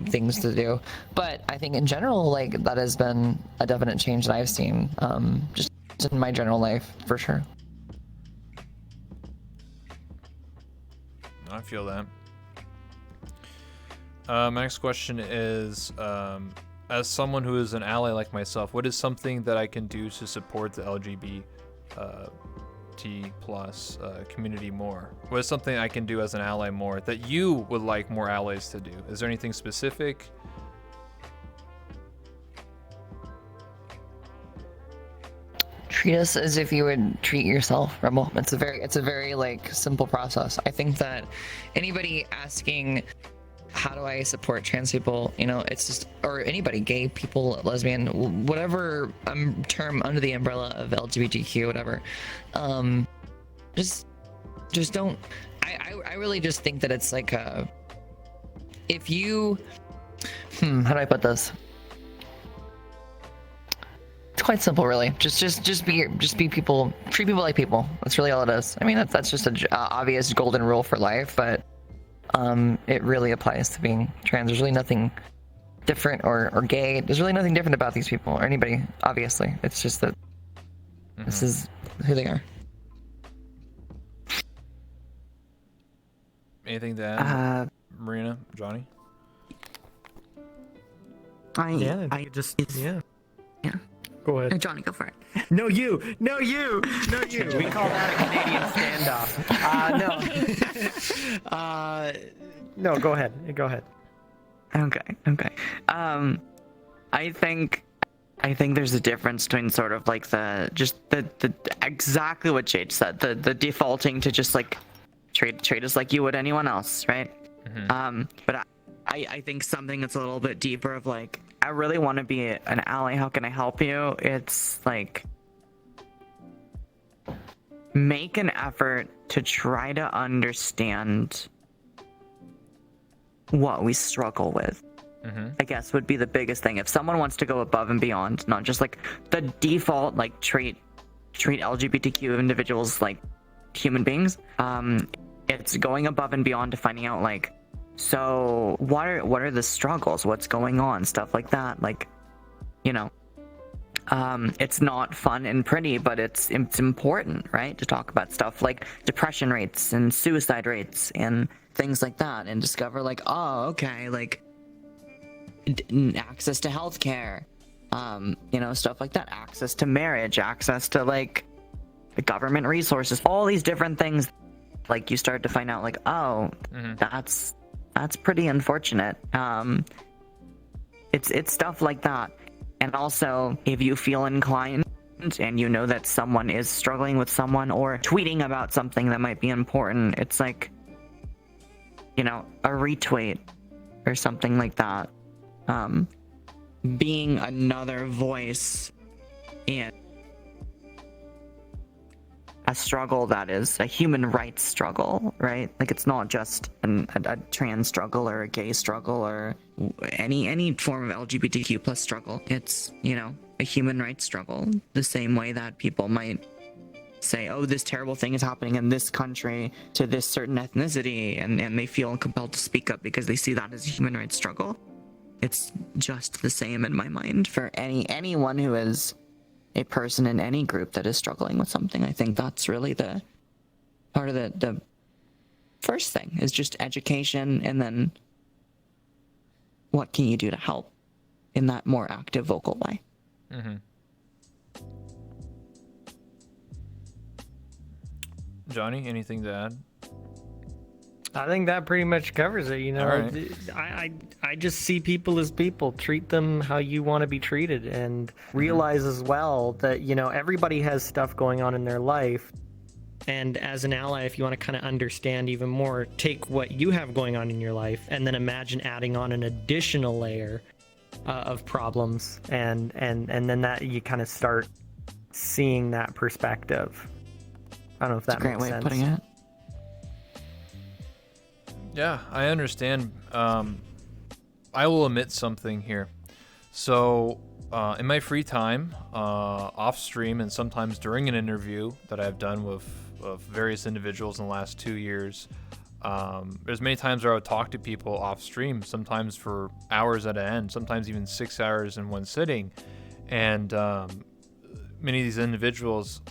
C: things to do, but I think in general, like that has been a definite change that I've seen, just in my general life for sure.
A: I feel that. My next question is, as someone who is an ally like myself, what is something that I can do to support the LGBT plus community more? What is something I can do as an ally more that you would like more allies to do? Is there anything specific?
C: Treat us as if you would treat yourself, Rebel. It's a very like simple process. I think that anybody asking, how do I support trans people? You know, it's just, or anybody, gay people, lesbian, whatever term under the umbrella of LGBTQ, whatever. Just don't. I really just think that it's like if you, how do I put this? It's quite simple, really. Just be people. Treat people like people. That's really all it is. I mean, that's just a obvious golden rule for life, but it really applies to being trans. There's really nothing different or gay. There's really nothing different about these people or anybody. Obviously, it's just that this is who they are.
A: Anything to add, Marina, Johnny?
D: Yeah. Go ahead.
B: Johnny, go for it.
D: No, you. We call that a Canadian standoff. No, go ahead.
B: Okay. I think there's a difference between sort of like the exactly what Jade said, the defaulting to just like treat us like you would anyone else, right? But I think something that's a little bit deeper of like, I really want to be an ally. How can I help you? It's like, make an effort to try to understand what we struggle with. I guess would be the biggest thing. If someone wants to go above and beyond, not just like the default, like treat LGBTQ individuals like human beings. It's going above and beyond to finding out like, so what are the struggles? What's going on? Stuff like that. Like, you know, it's not fun and pretty, but it's important, right? To talk about stuff like depression rates and suicide rates and things like that, and discover like, oh, okay, like access to healthcare, you know, stuff like that, access to marriage, access to like the government resources, all these different things. Like you start to find out like, oh, that's pretty unfortunate. It's stuff like that. And also, if you feel inclined and you know that someone is struggling with someone or tweeting about something that might be important, it's like, you know, a retweet or something like that. Being another voice in a struggle that is a human rights struggle, right? Like it's not just a trans struggle or a gay struggle or any form of LGBTQ plus struggle. It's, you know, a human rights struggle. The same way that people might say, oh, this terrible thing is happening in this country to this certain ethnicity, and they feel compelled to speak up because they see that as a human rights struggle. It's just the same in my mind for anyone who is a person in any group that is struggling with something. I think that's really the part of the first thing is just education, and then what can you do to help in that more active vocal way.
A: Johnny, anything to add?
D: I think that pretty much covers it. You know,
A: right.
D: I just see people as people. Treat them how you want to be treated, and realize as well that, you know, everybody has stuff going on in their life. And as an ally, if you want to kind of understand even more, take what you have going on in your life and then imagine adding on an additional layer of problems, and then that you kind of start seeing that perspective. I don't know if that makes sense.
B: Great way of putting it.
A: Yeah, I understand. I will admit something here. So in my free time, off stream, and sometimes during an interview that I've done with various individuals in the last 2 years, there's many times where I would talk to people off stream, sometimes for hours at an end, sometimes even 6 hours in one sitting. And many of these individuals,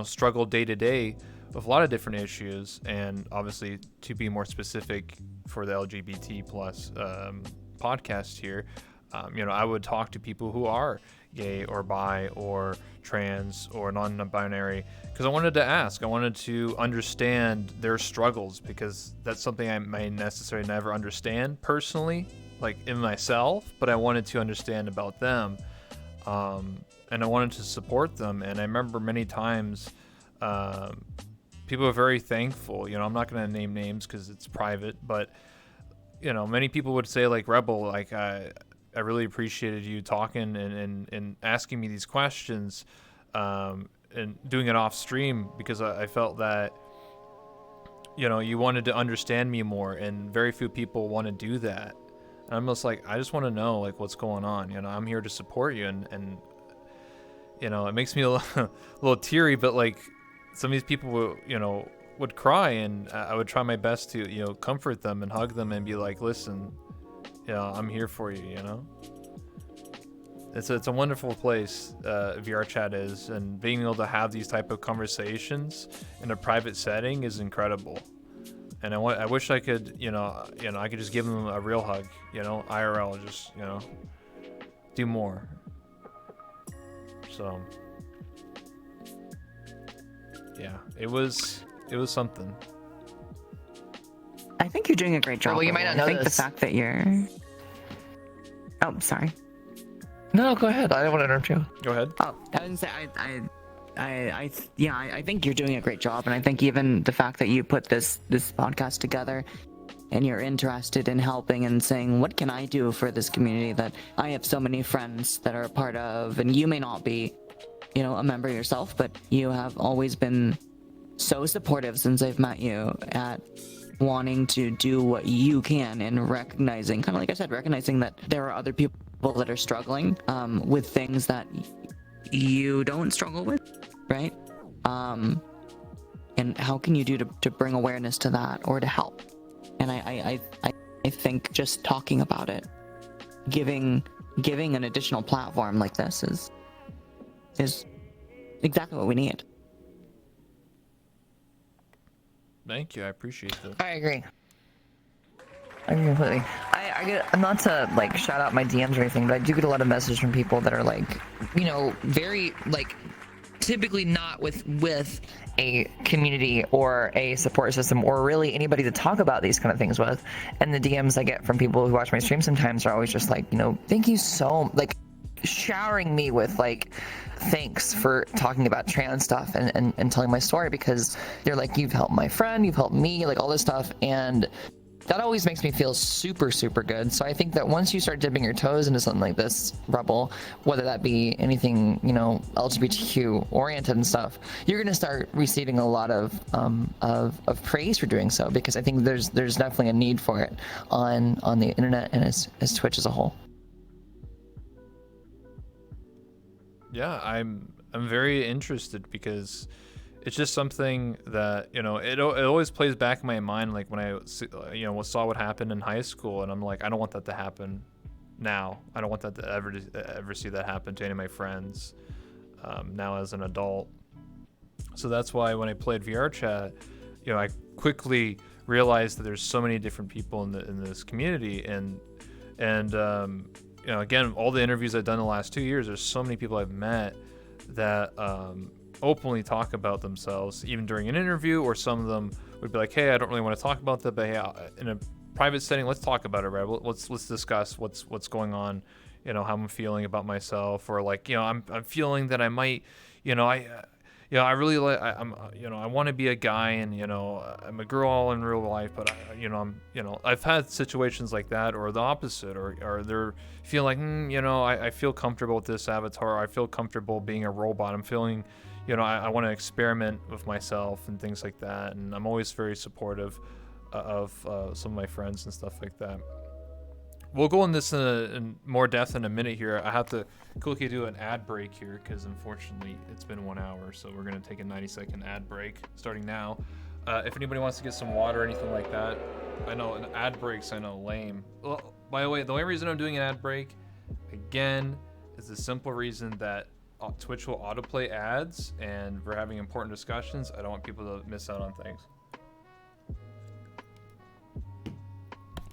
A: struggle day to day with a lot of different issues. And obviously, to be more specific for the LGBT plus podcast here, I would talk to people who are gay or bi or trans or non-binary, because I wanted to understand their struggles, because that's something I may necessarily never understand personally, like in myself, but I wanted to understand about them, and I wanted to support them. And I remember many times people are very thankful. I'm not going to name names because it's private, but many people would say, like, Rebel, like, I really appreciated you talking and asking me these questions, and doing it off stream, because I felt that, you wanted to understand me more, and very few people want to do that. And I'm just like, I just want to know, like, what's going on. I'm here to support you, and it makes me a little teary, but like, some of these people would cry, and I would try my best to, comfort them and hug them and be like, listen, I'm here for you. It's a wonderful place, VR chat is, and being able to have these type of conversations in a private setting is incredible. And I wish I could, I could just give them a real hug, IRL, just, do more. So, yeah, it was something.
B: I think you're doing a great job.
C: Well, you might not know
B: I think
C: this.
B: the fact that you're... Oh, sorry.
C: No, go ahead. I don't want to interrupt you.
A: Go ahead.
B: Oh, I didn't say I think you're doing a great job, and I think even the fact that you put this podcast together, and you're interested in helping and saying, what can I do for this community that I have so many friends that are a part of, and you may not be, a member yourself, but you have always been so supportive since I've met you at wanting to do what you can, and recognizing, kind of like I said, recognizing that there are other people that are struggling with things that you don't struggle with, right? And how can you do to bring awareness to that, or to help? And I think just talking about it, giving an additional platform like this is exactly what we need.
A: Thank you. I appreciate that.
C: I agree. I agree completely. I'm not to like shout out my DMs or anything, but I do get a lot of messages from people that are like, very like, typically not with a community or a support system, or really anybody to talk about these kind of things with. And the DMs I get from people who watch my stream sometimes are always just like, thank you so, like, showering me with like thanks for talking about trans stuff and telling my story, because they're like, you've helped my friend, you've helped me, like all this stuff. And that always makes me feel super, super good. So I think that once you start dipping your toes into something like this, Rebel, whether that be anything, LGBTQ oriented and stuff, you're going to start receiving a lot of praise for doing so, because I think there's definitely a need for it on the internet and as Twitch as a whole.
A: Yeah, I'm very interested, because it's just something that, it always plays back in my mind, like when I saw what happened in high school, and I'm like, I don't want that to happen now. I don't want that to ever see that happen to any of my friends now as an adult. So that's why when I played VR chat, I quickly realized that there's so many different people in this community, and again, all the interviews I've done in the last 2 years, there's so many people I've met that openly talk about themselves, even during an interview, or some of them would be like, hey, I don't really want to talk about that, but hey, in a private setting, let's talk about it, right? Let's discuss what's going on, how I'm feeling about myself, or like, I'm feeling that I might, I really like, I want to be a guy, and I'm a girl in real life, but I've had situations like that, or the opposite, or they're feeling like, I feel comfortable with this avatar, I feel comfortable being a robot, I'm feeling, I want to experiment with myself and things like that, and I'm always very supportive of some of my friends and stuff like that. we'll go in this in more depth in a minute here. I have to quickly do an ad break here because unfortunately it's been 1 hour, so we're gonna take a 90-second ad break starting now. If anybody wants to get some water or anything like that, I know an ad break's lame. Well, by the way, the only reason I'm doing an ad break, again, is the simple reason that Twitch will autoplay ads, and we're having important discussions. I don't want people to miss out on things.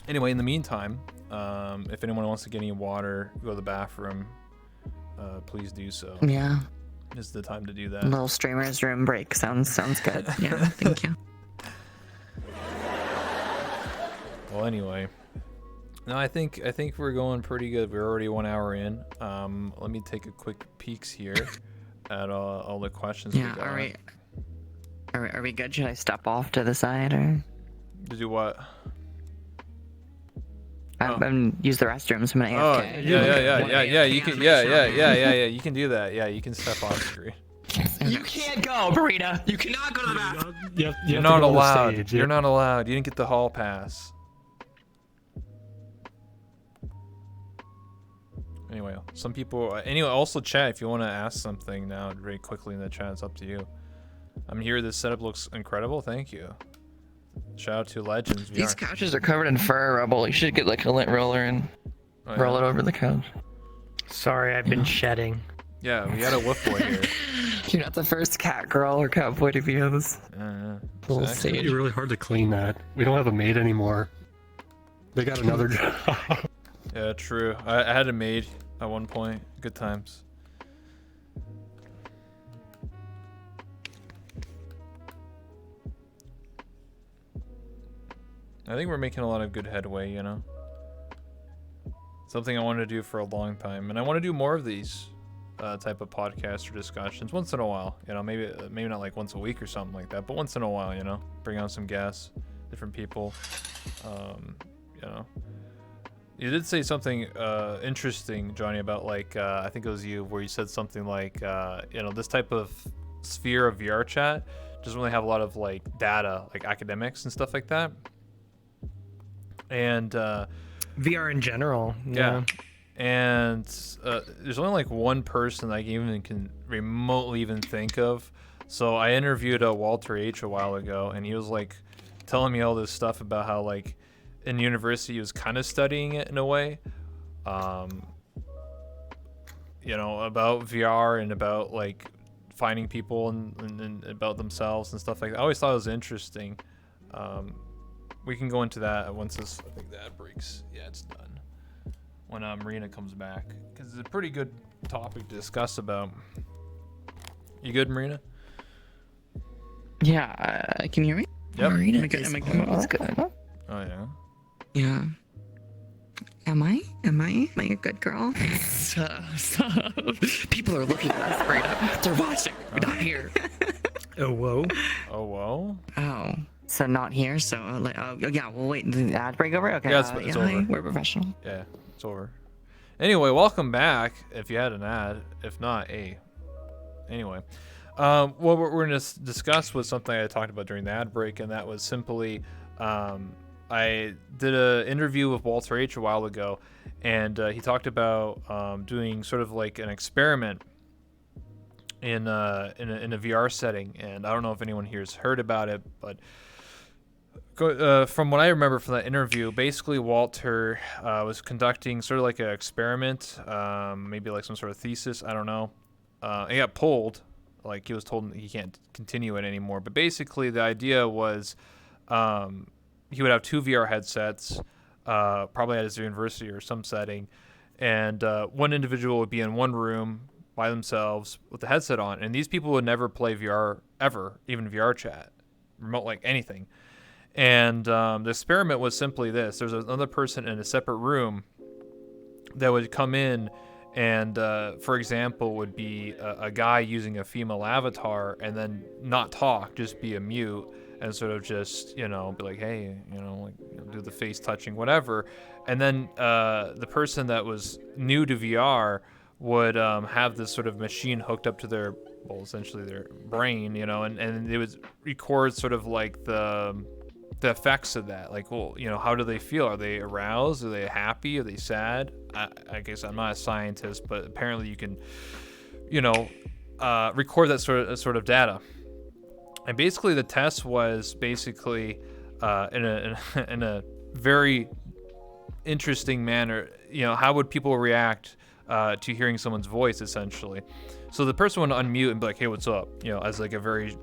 A: Anyway, in the meantime, if anyone wants to get any water, go to the bathroom, please do so.
B: Yeah.
A: This is the time to do that.
B: Little streamer's room break sounds good. Yeah, thank you.
A: Well, anyway, no, I think we're going pretty good. We're already 1 hour in. Let me take a quick peeks here at all the questions.
B: Yeah,
A: we got.
B: are we good? Should I step off to the side or?
A: To do what?
B: I'm use the restrooms. I'm gonna
A: Oh,
B: AFK.
A: yeah. You can, yeah. You can do that. Yeah, you can step off screen.
C: You can't go, Marina. You cannot go to the bathroom.
A: You're not allowed. You're not allowed. You didn't get the hall pass. Anyway, some people. Anyway, also chat if you want to ask something now very quickly in the chat. It's up to you. I'm here. This setup looks incredible. Thank you. Shout out to Legends VR.
C: These couches are covered in fur, Rebel. You should get like a lint roller and roll it over the couch.
D: Sorry, I've been shedding.
A: Yeah, we got a wolf boy here.
C: You're not the first cat girl or cat boy to be on this little
A: Exactly.
C: stage.
E: It'd be really hard to clean that. We don't have a maid anymore. They got another job.
A: Yeah, true. I had a maid at one point. Good times. I think we're making a lot of good headway, you know? Something I wanted to do for a long time. And I want to do more of these type of podcasts or discussions once in a while. You know, maybe not like once a week or something like that, but once in a while, you know? Bring on some guests, different people. You know. You did say something interesting, Johnny, about like, I think it was you, where you said something like, you know, this type of sphere of VR chat doesn't really have a lot of like data, like academics and stuff like that. And
D: VR in general.
A: yeah. And there's only like one person I can remotely even think of. So I interviewed Walter H a while ago, and he was like telling me all this stuff about how like in university he was kind of studying it in a way, you know, about VR and about like finding people and about themselves and stuff like that. I always thought it was interesting. We can go into that once this, I think that breaks. Yeah, it's done. When Marina comes back, because it's a pretty good topic to discuss about. You good, Marina?
B: Yeah, can you hear me?
A: Yep.
C: Marina
B: Am I good?
C: is
B: Am I good?
C: always good.
A: Oh yeah.
B: Yeah. Am I a good girl?
C: Stop. People are looking at us, Marina. They're watching. We're not here.
D: Oh, whoa.
A: Oh whoa.
B: Oh, so not here. So yeah, we'll wait. The ad break over. Okay.
A: Yeah, it's
B: hi,
A: over.
B: we're professional.
A: Yeah, it's over. Anyway, welcome back. If you had an ad, if not, anyway, what we're going to discuss was something I talked about during the ad break, and that was simply, I did an interview with Walter H a while ago, and he talked about doing sort of like an experiment in a VR setting, and I don't know if anyone here has heard about it, but from what I remember from that interview, basically Walter was conducting sort of like an experiment, maybe like some sort of thesis, I don't know. He got pulled, like he was told he can't continue it anymore, but basically the idea was he would have 2 VR headsets, probably at his university or some setting, and one individual would be in one room by themselves with the headset on, and these people would never play VR ever, even VR chat, remote, like anything. And the experiment was simply this: there's another person in a separate room that would come in, and for example, would be a guy using a female avatar, and then not talk, just be a mute, and sort of just, you know, be like, hey, you know, like, you know, do the face touching, whatever. And then the person that was new to VR would have this sort of machine hooked up to their, well, essentially their brain, you know, and they would record sort of like the the effects of that. Like, well, how do they feel? Are they aroused? Are they happy? Are they sad? I guess I'm not a scientist, but apparently you can, record that sort of data. And basically, the test was basically in a very interesting manner. How would people react to hearing someone's voice, essentially? So the person would unmute and be like, "Hey, what's up?" As like a very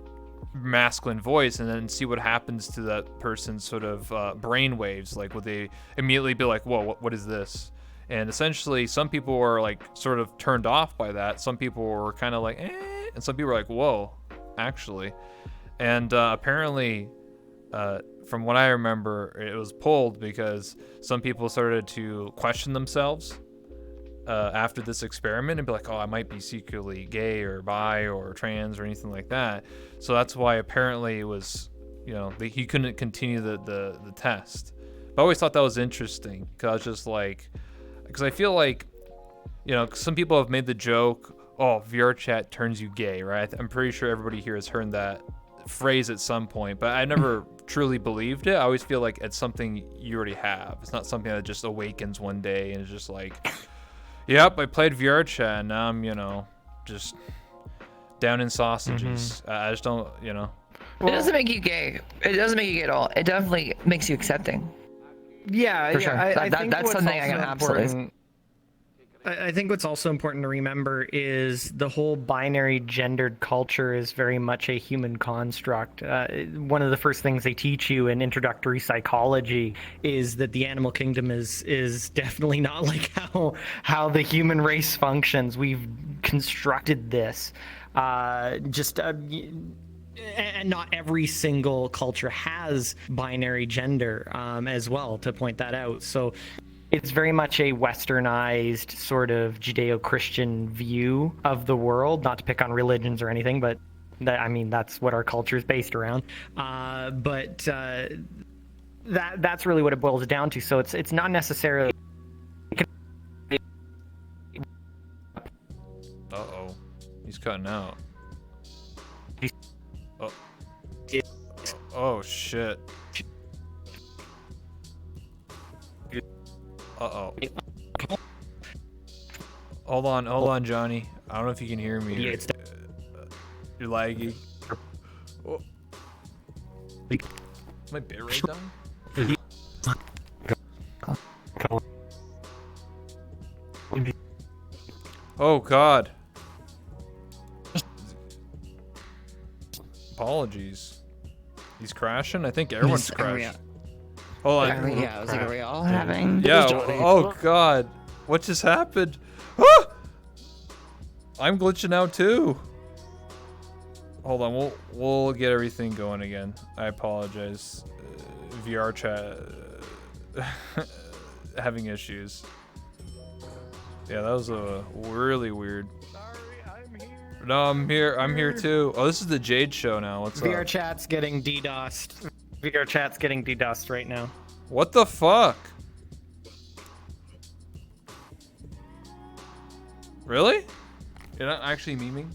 A: masculine voice, and then see what happens to that person's sort of brain waves. Like, would they immediately be like, "Whoa, what is this?" And essentially, some people were like sort of turned off by that. Some people were kind of like, "Eh," and some people were like, "Whoa," actually. And apparently, from what I remember, it was pulled because some people started to question themselves after this experiment and be like, "Oh, I might be secretly gay or bi or trans or anything like that." So that's why apparently it was, he couldn't continue the test. But I always thought that was interesting because I was just like, because I feel like, some people have made the joke, "Oh, VR chat turns you gay," right? I'm pretty sure everybody here has heard that phrase at some point, but I never truly believed it. I always feel like it's something you already have. It's not something that just awakens one day and it's just like, "Yep, I played VR chat and now I'm, just down in sausages." I just don't,
C: It doesn't make you gay. It doesn't make you gay at all. It definitely makes you accepting.
D: Yeah,
C: For sure.
D: I think
C: That's
D: what's
C: something I
D: also
C: can absolutely.
D: important- I think what's also important to remember is the whole binary gendered culture is very much a human construct. One of the first things they teach you in introductory psychology is that the animal kingdom is definitely not like how the human race functions. We've constructed this. And not every single culture has binary gender as well, to point that out. So it's very much a westernized sort of Judeo-Christian view of the world, not to pick on religions or anything, but that's what our culture is based around. That's really what it boils down to. So it's not necessarily.
A: Uh-oh. He's cutting out. Oh, shit. Uh-oh. Hold on, Johnny. I don't know if you can hear me.
D: Yeah,
A: You're laggy. Oh. My bit rate down? Oh, God. Apologies. He's crashing? I think everyone's crashed. Hold on.
B: I was like, are we all having?
A: Yeah. Oh, God. What just happened? Ah! I'm glitching out too. Hold on. We'll get everything going again. I apologize. VR chat having issues. Yeah, that was really weird. No, I'm here. I'm here too. Oh, this is the Jade show now. What's
D: VR
A: up?
D: chat's getting DDoSed. VR chat's getting DDoSed right now.
A: What the fuck? Really? You're not actually memeing?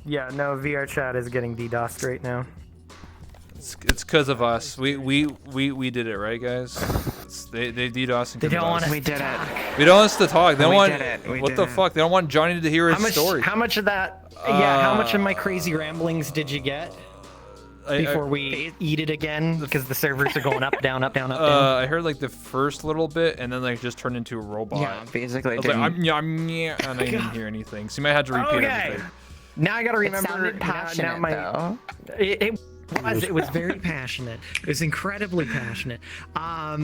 D: Yeah, no, VR chat is getting DDoSed right now.
A: It's because of us. We did it, right, guys? They DDoS and
D: They don't want us
B: We
D: to
B: did
D: talk.
B: it.
A: We don't want us to talk. They don't
B: We
A: want.
B: did it. We
A: What
B: did
A: the
B: it.
A: fuck? They don't want Johnny to hear his story.
D: How much of that? How much of my crazy ramblings did you get before we eat it again? Because the servers are going up, down, up, down, up, down.
A: I heard like the first little bit, and then like just turned into a robot.
B: Yeah, basically.
A: I was like, yeah, and I didn't hear anything. So you might have to repeat everything.
D: Now I gotta
B: It
D: remember.
B: sounded passionate, though.
D: It was very passionate. It was incredibly passionate.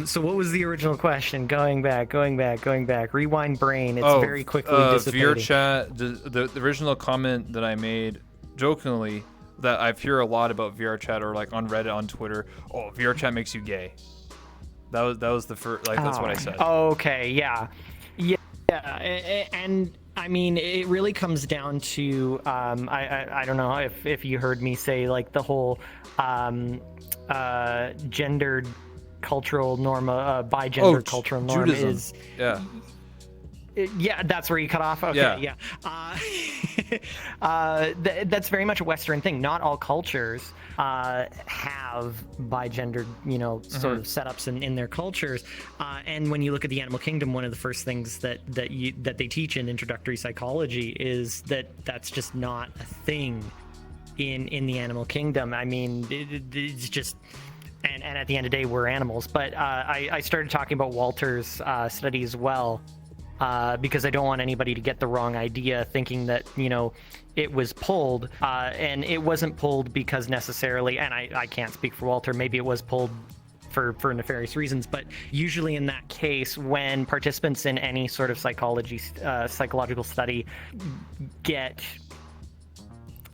D: So what was the original question? Going back. Rewind brain. It's very quickly dissipating.
A: VR chat. The original comment that I made, jokingly, that I hear a lot about VR chat or like on Reddit, on Twitter. Oh, VR chat makes you gay. That was the first. Like that's what I said.
D: Okay. Yeah. And I mean, it really comes down to I don't know if you heard me say like the whole gendered cultural norm, bi-gender cultural norm
A: Judaism.
D: is.
A: Yeah.
D: Yeah, that's where you cut off. Okay, yeah. That's very much a Western thing. Not all cultures have bigendered, sort of setups in their cultures. And when you look at the animal kingdom, one of the first things that they teach in introductory psychology is that that's just not a thing in the animal kingdom. I mean, it's just. And at the end of the day, we're animals. But I started talking about Walter's study as well, because I don't want anybody to get the wrong idea, thinking that, it was pulled. And it wasn't pulled because necessarily, and I can't speak for Walter, maybe it was pulled for nefarious reasons. But usually in that case, when participants in any sort of psychological study get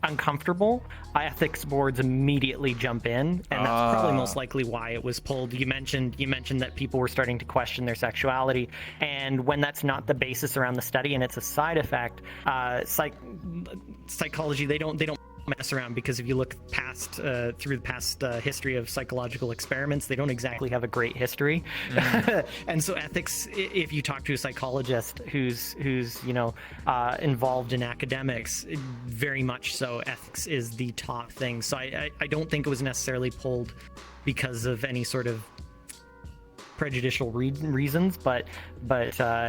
D: uncomfortable, ethics boards immediately jump in, and that's probably most likely why it was pulled. You mentioned that people were starting to question their sexuality, and when that's not the basis around the study and it's a side effect, psychology they don't mess around, because if you look through the past history of psychological experiments, they don't exactly have a great history. And so ethics, if you talk to a psychologist who's involved in academics, very much so, ethics is the top thing. So I don't think it was necessarily pulled because of any sort of prejudicial reasons, but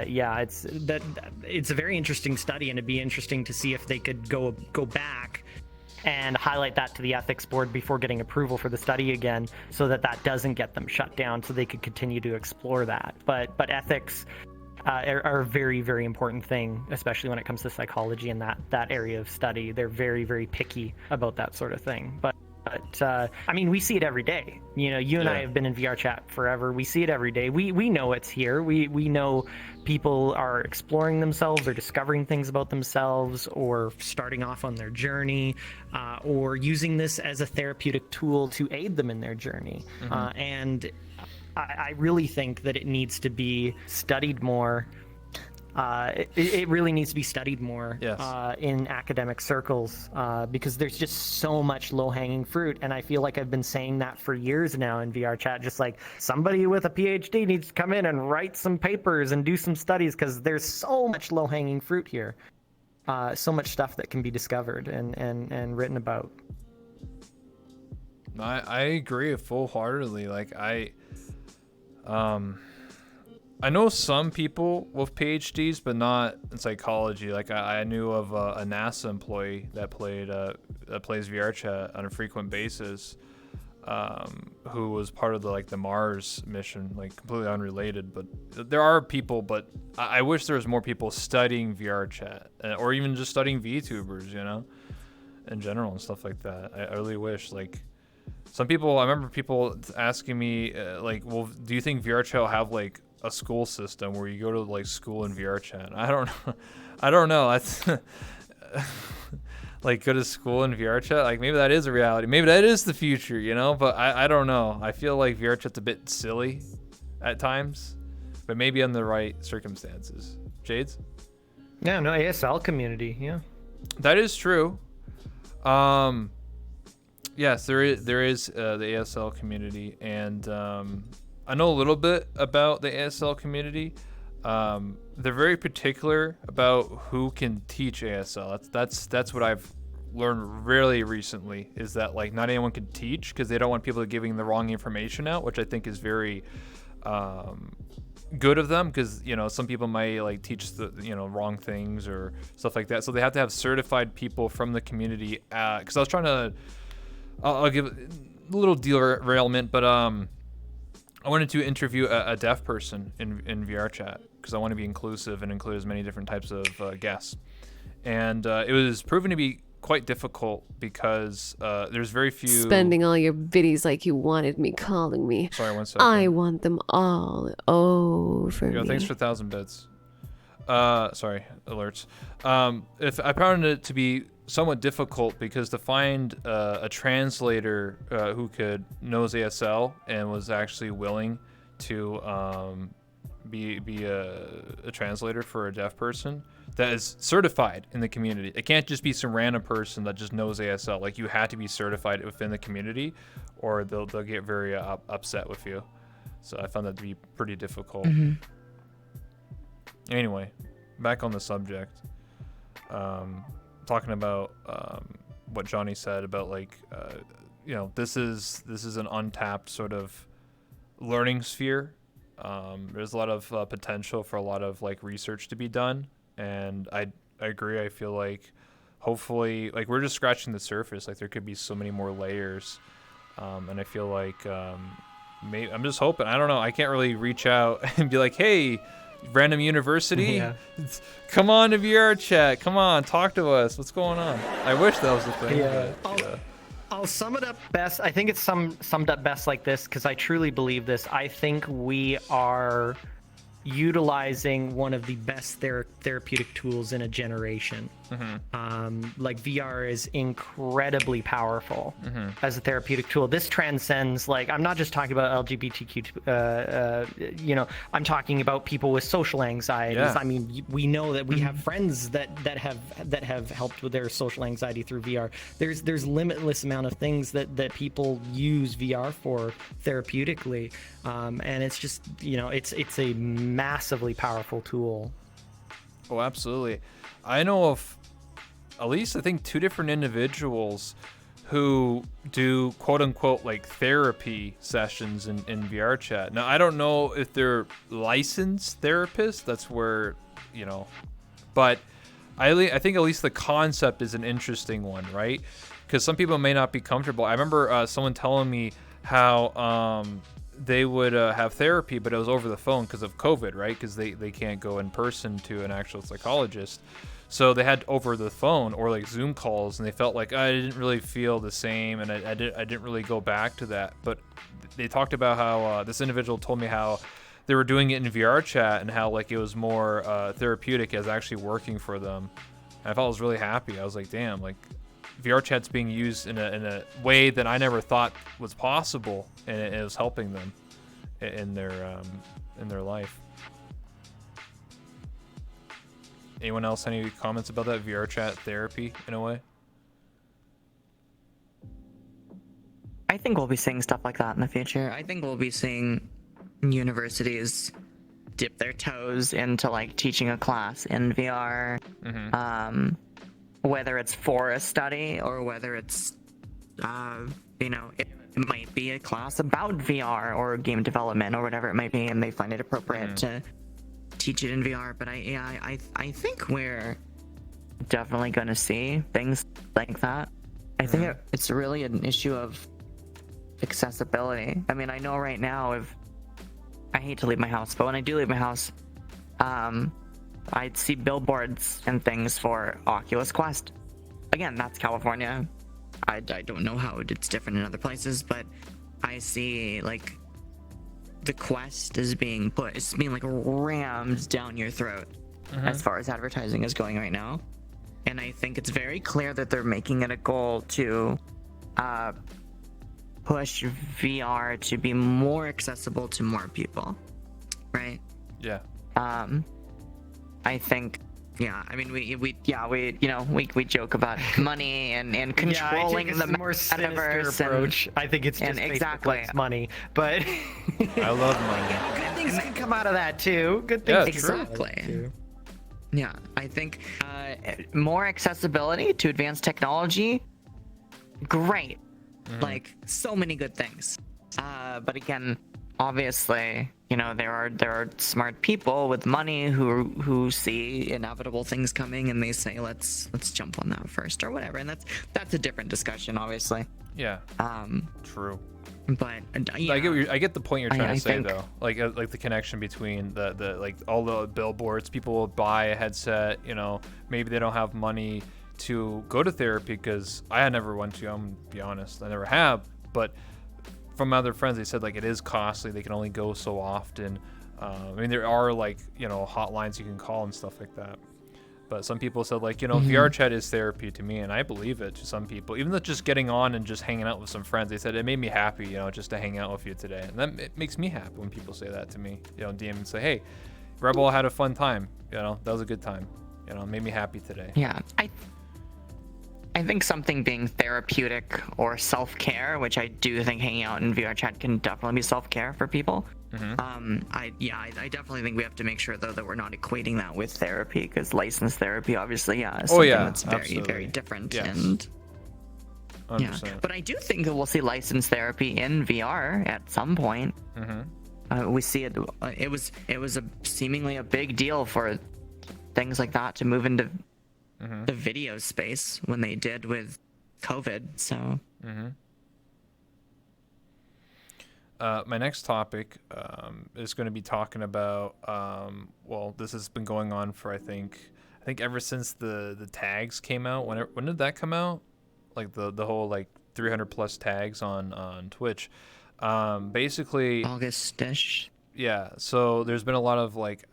D: yeah, it's a very interesting study, and it'd be interesting to see if they could go back and highlight that to the ethics board before getting approval for the study again, so that doesn't get them shut down, so they could continue to explore that. But ethics are a very, very important thing, especially when it comes to psychology and that area of study. They're very, very picky about that sort of thing. But I mean, we see it every day. You and I have been in VR chat forever. We see it every day. We know it's here. We know people are exploring themselves or discovering things about themselves, or starting off on their journey, or using this as a therapeutic tool to aid them in their journey. And I really think that it needs to be studied more. It really needs to be studied more in academic circles, because there's just so much low-hanging fruit, and I feel like I've been saying that for years now in VR chat, just like somebody with a PhD needs to come in and write some papers and do some studies, because there's so much low-hanging fruit here, so much stuff that can be discovered and written about.
A: I agree full-heartedly. Like I know some people with PhDs, but not in psychology. Like I knew of a NASA employee that plays VR chat on a frequent basis, who was part of the Mars mission, like completely unrelated. But there are people, but I wish there was more people studying VR chat, or even just studying VTubers, in general and stuff like that. I really wish, some people. I remember people asking me, well, do you think VR chat will have a school system where you go to school in VR chat? I don't know. That's go to school in VR chat. Maybe that is a reality. Maybe that is the future, but I don't know. I feel like VR chat's a bit silly at times, but maybe in the right circumstances. Jades?
D: Yeah, no, ASL community. Yeah,
A: that is true. Yes, there is the ASL community, and I know a little bit about the ASL community. They're very particular about who can teach ASL. That's what I've learned really recently, is that not anyone can teach, because they don't want people giving the wrong information out, which I think is very good of them, because some people might teach the wrong things or stuff like that. So they have to have certified people from the community. Because I was trying to, I'll give a little derailment, but I wanted to interview a deaf person in VR chat, because I want to be inclusive and include as many different types of guests. And it was proven to be quite difficult, because there's very few...
F: Spending all your biddies like you wanted me calling me.
A: Sorry, 1 second.
F: I want them all over me.
A: Thanks for 1,000 bits. Sorry, alerts. If I found it to be somewhat difficult, because to find a translator who knows ASL and was actually willing to be a translator for a deaf person that is certified in the community. It can't just be some random person that just knows ASL. You had to be certified within the community, or they'll get very upset with you. So I found that to be pretty difficult.
C: Mm-hmm.
A: Anyway, back on the subject. talking about what Johnny said about like this is an untapped sort of learning sphere. There's a lot of potential for a lot of like research to be done, and I agree. I feel like hopefully like we're just scratching the surface. Like there could be so many more layers, and I feel like maybe I'm just hoping. I don't know. I can't really reach out and be like, hey, random university, come on to VR chat. Come on, talk to us. What's going on? I wish that was the thing.
D: Yeah.
A: But,
D: I'll sum it up best. I think it's summed up best like this because I truly believe this. I think we are utilizing one of the best therapeutic tools in a generation. Like VR is incredibly powerful as a therapeutic tool. This transcends, like, I'm not just talking about LGBTQ, I'm talking about people with social anxieties.
A: Yeah.
D: I mean, we know that we have friends that have helped with their social anxiety through VR. There's limitless amount of things that people use VR for therapeutically. And it's just, it's a massively powerful tool.
A: Oh, absolutely. I know of at least I think 2 different individuals who do quote unquote like therapy sessions in VR chat. Now, I don't know if they're licensed therapists. That's where, but I think at least the concept is an interesting one, right? Because some people may not be comfortable. I remember someone telling me how they would have therapy, but it was over the phone because of COVID, right? Because they can't go in person to an actual psychologist. So they had over the phone or like Zoom calls, and they felt like I didn't really feel the same, and I didn't really go back to that. But they talked about how this individual told me how they were doing it in VR chat and how like it was more therapeutic as actually working for them. And I felt I was really happy. I was like, damn, like VR chat's being used in a way that I never thought was possible, and it was helping them in their life. Anyone else, any comments about that VR chat therapy in a way?
B: I think we'll be seeing stuff like that in the future. I think we'll be seeing universities dip their toes into like teaching a class in VR, whether it's for a study or whether it's, it might be a class about VR or game development or whatever it might be, and they find it appropriate to teach it in VR. But I think we're definitely going to see things like that. I think it's really an issue of accessibility. I mean, I know right now if I hate to leave my house, but when I do leave my house, I'd see billboards and things for Oculus Quest. Again, that's California. I don't know how it's different in other places, but I see like the Quest is being like rammed down your throat as far as advertising is going right now. And I think it's very clear that they're making it a goal to push VR to be more accessible to more people, right?
A: Yeah.
B: I think, I mean, we joke about money and controlling the
D: more sinister
B: metaverse
D: approach. I think it's just
B: exactly
D: Facebook money, but
A: I love money.
D: good things can come out of that too. Good things can come out of that
B: exactly.
D: too.
B: Yeah, I think more accessibility to advanced technology, great. Like so many good things. But again, obviously, there are smart people with money who see inevitable things coming and they say let's jump on that first or whatever, and that's a different discussion, obviously.
A: Yeah. True.
B: But yeah,
A: I get the point you're trying to say
B: think,
A: though. Like the connection between the like all the billboards. People will buy a headset. Maybe they don't have money to go to therapy because I never went to. I'm gonna be honest, I never have. But from other friends, they said like it is costly. They can only go so often. I mean, there are like hotlines you can call and stuff like that. But some people said like VR chat is therapy to me, and I believe it to some people. Even though just getting on and just hanging out with some friends, they said it made me happy, just to hang out with you today, and that it makes me happy when people say that to me. DM and say, hey, Rebel had a fun time. That was a good time. It made me happy today.
B: Yeah, I think something being therapeutic or self-care, which I do think hanging out in VR chat can definitely be self-care for people. I definitely think we have to make sure though that we're not equating that with therapy, because licensed therapy obviously is something that's very
A: absolutely.
B: very different.
A: Yes.
B: And
A: 100%.
B: but I do think that we'll see licensed therapy in VR at some point. We see it. It was seemingly a big deal for things like that to move into the video space when they did with COVID. So.
A: My next topic is going to be talking about. Well, this has been going on for I think ever since the tags came out. When did that come out? Like the whole like 300 plus tags on Twitch. Basically
B: August-ish.
A: Yeah. So there's been a lot of like.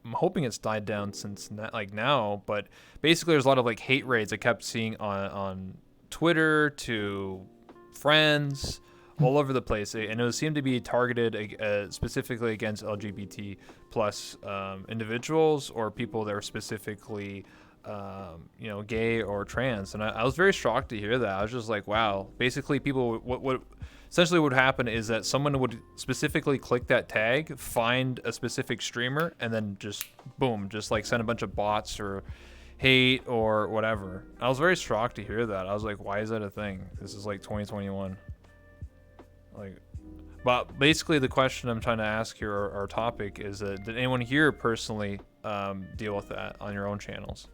A: I'm hoping it's died down since now, but basically there's a lot of like hate raids I kept seeing on Twitter to friends all over the place, and it seemed to be targeted specifically against LGBT plus individuals or people that are specifically gay or trans. And I was very shocked to hear that. I was just like, wow. Basically people what essentially what would happen is that someone would specifically click that tag, find a specific streamer, and then just boom, just like send a bunch of bots or hate or whatever. I was very shocked to hear that. I was like, why is that a thing? This is like 2021. Like, but basically the question I'm trying to ask here, our topic is, did anyone here personally deal with that on your own channels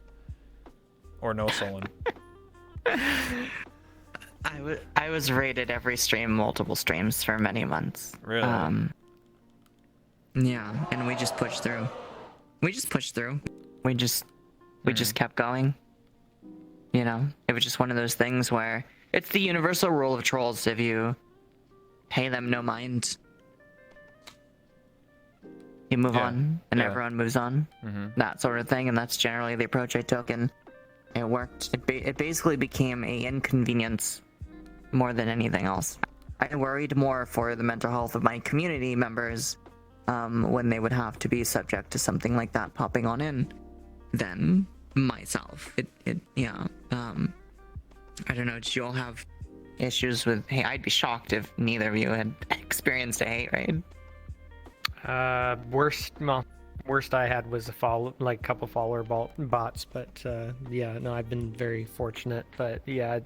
A: or know someone?
B: I was rated every stream, multiple streams for many months.
A: Really?
B: Yeah, and we just pushed through. We just kept going. You know, it was just one of those things where it's the universal rule of trolls. If you pay them no mind, you move on, and everyone moves on. That sort of thing, and that's generally the approach I took, and it worked. It basically became a inconvenience more than anything else. I worried more for the mental health of my community members when they would have to be subject to something like that popping on in than myself. I don't know, did you all have issues with hate? I'd be shocked if neither of you had experienced a hate raid.
D: Worst I had was a couple follower bots, but I've been very fortunate. But yeah,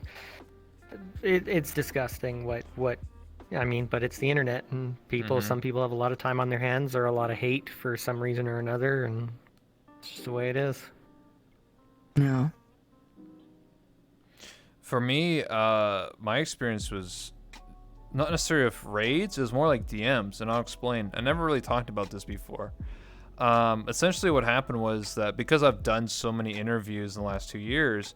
D: it's disgusting what I mean, but it's the internet, and some people have a lot of time on their hands or a lot of hate for some reason or another, and it's just the way it is.
B: No.
A: For me, my experience was not necessarily with raids. It was more like DMs, and I'll explain. I never really talked about this before. Essentially what happened was that because I've done so many interviews in the last 2 years,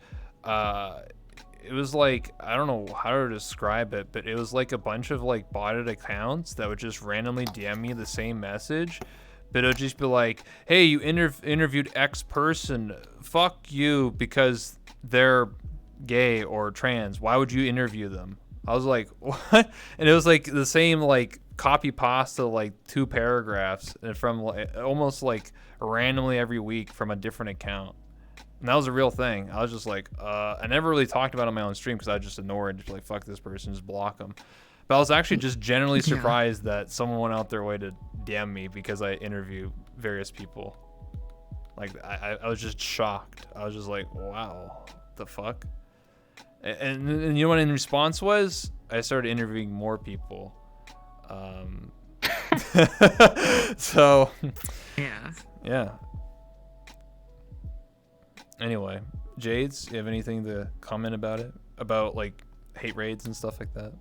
A: it was like, I don't know how to describe it, but it was like a bunch of like botted accounts that would just randomly DM me the same message, but it would just be like, hey, you interviewed X person, fuck you because they're gay or trans, why would you interview them? I was like, what? And it was like the same like copy pasta, like 2 paragraphs, and from like almost like randomly every week from a different account. And that was a real thing. I was just like, I never really talked about it on my own stream because I just ignored, just like, fuck this person, just block them. But I was actually just generally surprised that someone went out their way to DM me because I interview various people. Like, I was just shocked. I was just like, wow, what the fuck? And you know what in response was? I started interviewing more people. So, yeah. Anyway, Jades, you have anything to comment about it? About like hate raids and stuff like that?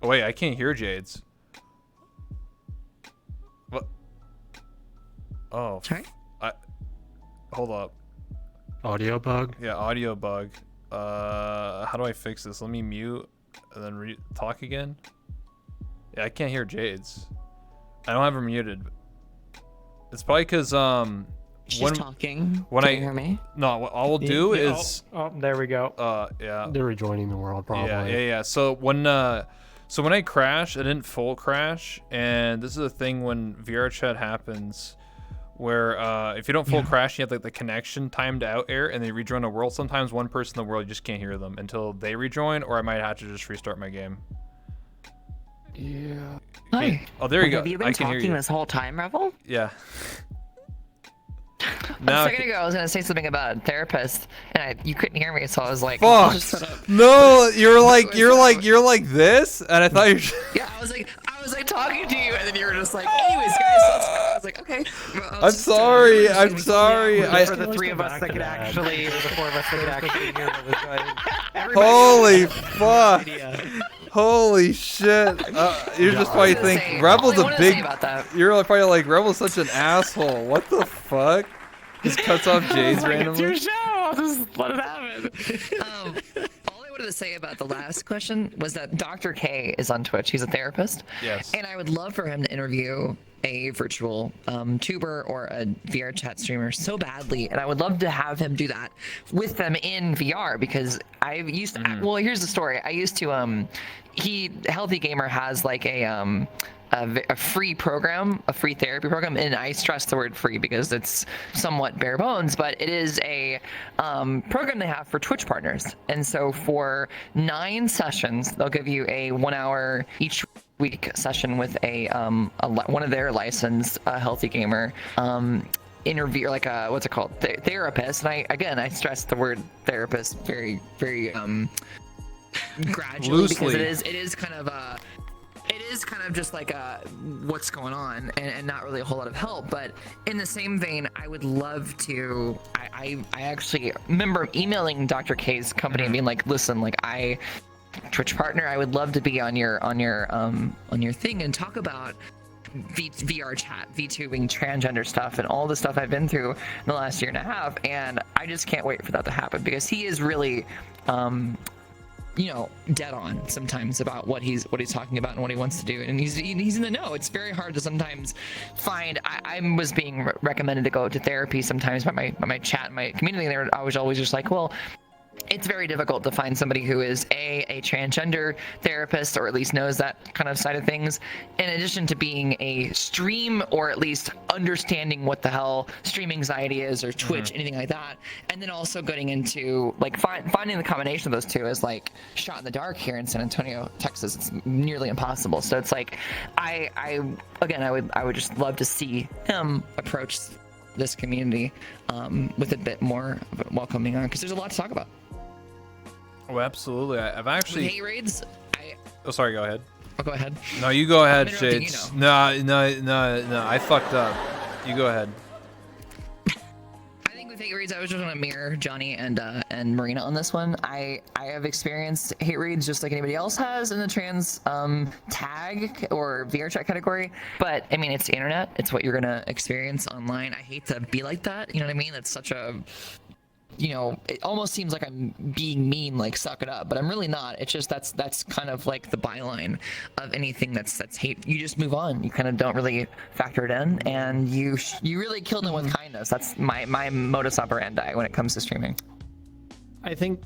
A: Oh wait, I can't hear Jades. What? Oh.
B: Sorry?
A: Hold up.
E: Audio bug?
A: Yeah, audio bug. How do I fix this? Let me mute and then talk again. Yeah, I can't hear Jades. I don't have her muted. It's probably because
B: She's talking.
A: When
B: Can you hear me?
A: No, what I will do is
D: there we go.
A: Yeah.
E: They're rejoining the world probably.
A: Yeah. So when I crashed, I didn't full crash, and this is a thing when VR chat happens. where if you don't full crash, you have like the connection timed out air, and they rejoin a world. Sometimes one person in the world, you just can't hear them until they rejoin, or I might have to just restart my game.
E: Yeah.
C: Hi.
A: Oh, there you go.
B: Have you been
A: I can hear
B: talking
A: you.
B: this whole time, Rebel?
A: Yeah.
C: A
A: Now,
C: second ago, I was gonna say something about a therapist, and you couldn't hear me, so I was like,
A: fuck.
C: I'll just shut up.
A: No, you're like this, and I thought you're.
C: Yeah, I was like talking to you, and then you were just like, anyways, guys, I was like, okay. Well,
A: I'm sorry. I'm sorry.
D: For the three of us that could actually, or the four of us that could actually hear what was going.
A: Holy fuck. Holy shit. You're just probably
C: All I wanted to
A: think
C: say-
A: Rebel's
C: all I
A: a
C: wanted to say
A: big.
C: about that.
A: You're probably like Rebel's such an asshole. What the fuck? Just cuts off Jade's randomly.
D: show. I'll just let it happen.
C: All I wanted to say about the last question was that Dr. K is on Twitch. He's a therapist.
A: Yes.
C: And I would love for him to interview a virtual tuber or a VR chat streamer so badly. And I would love to have him do that with them in VR, because I used to, well, here's the story. I used to, Healthy Gamer has like a free program, a free therapy program, and I stress the word free because it's somewhat bare bones, but it is a program they have for Twitch partners. And so for 9 sessions, they'll give you a 1 hour each week session with one of their licensed Healthy Gamer interview, like a what's it called, therapist. And I stress the word therapist very gradually,
A: Loosely.
C: because it is kind of just like what's going on, and not really a whole lot of help. But in the same vein, I would love to. I actually remember emailing Dr. K's company and being like, listen, like Twitch partner, I would love to be on your thing and talk about VR chat, VTubing, transgender stuff, and all the stuff I've been through in the last year and a half. And I just can't wait for that to happen, because he is really dead on sometimes about what he's talking about and what he wants to do, and he's in the know. It's very hard to sometimes find. I was being recommended to go to therapy sometimes by my chat, my community there. I was always just like, well, it's very difficult to find somebody who is a transgender therapist, or at least knows that kind of side of things, in addition to being a stream, or at least understanding what the hell stream anxiety is, or Twitch, anything like that. And then also getting into like finding the combination of those two is like shot in the dark here in San Antonio, Texas. It's nearly impossible. So it's like I would just love to see him approach this community with a bit more of a welcoming on, because there's a lot to talk about.
A: Oh, absolutely. I've actually.
C: Hate raids.
A: Oh, sorry. Go ahead.
C: Oh, go ahead.
A: No, you go ahead,
C: interrupting you
A: Shades. No. I fucked up. You go ahead.
C: I think with hate raids, I was just gonna mirror Johnny and Marina on this one. I have experienced hate raids just like anybody else has in the trans tag or VR chat category. But I mean, it's the internet. It's what you're gonna experience online. I hate to be like that. You know what I mean? It's such a it almost seems like I'm being mean, like suck it up, but I'm really not. It's just that's kind of like the byline of anything that's hate. You just move on. You kind of don't really factor it in, and you really kill them with kindness. That's my modus operandi when it comes to streaming.
D: I think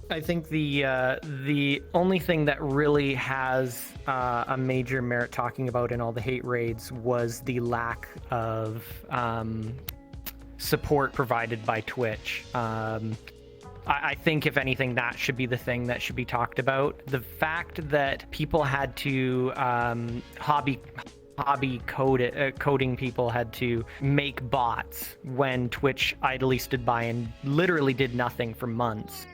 D: the only thing that really has a major merit talking about in all the hate raids was the lack of support provided by Twitch. I think, if anything, that should be the thing that should be talked about. The fact that people had to coding people had to make bots when Twitch idly stood by and literally did nothing for months.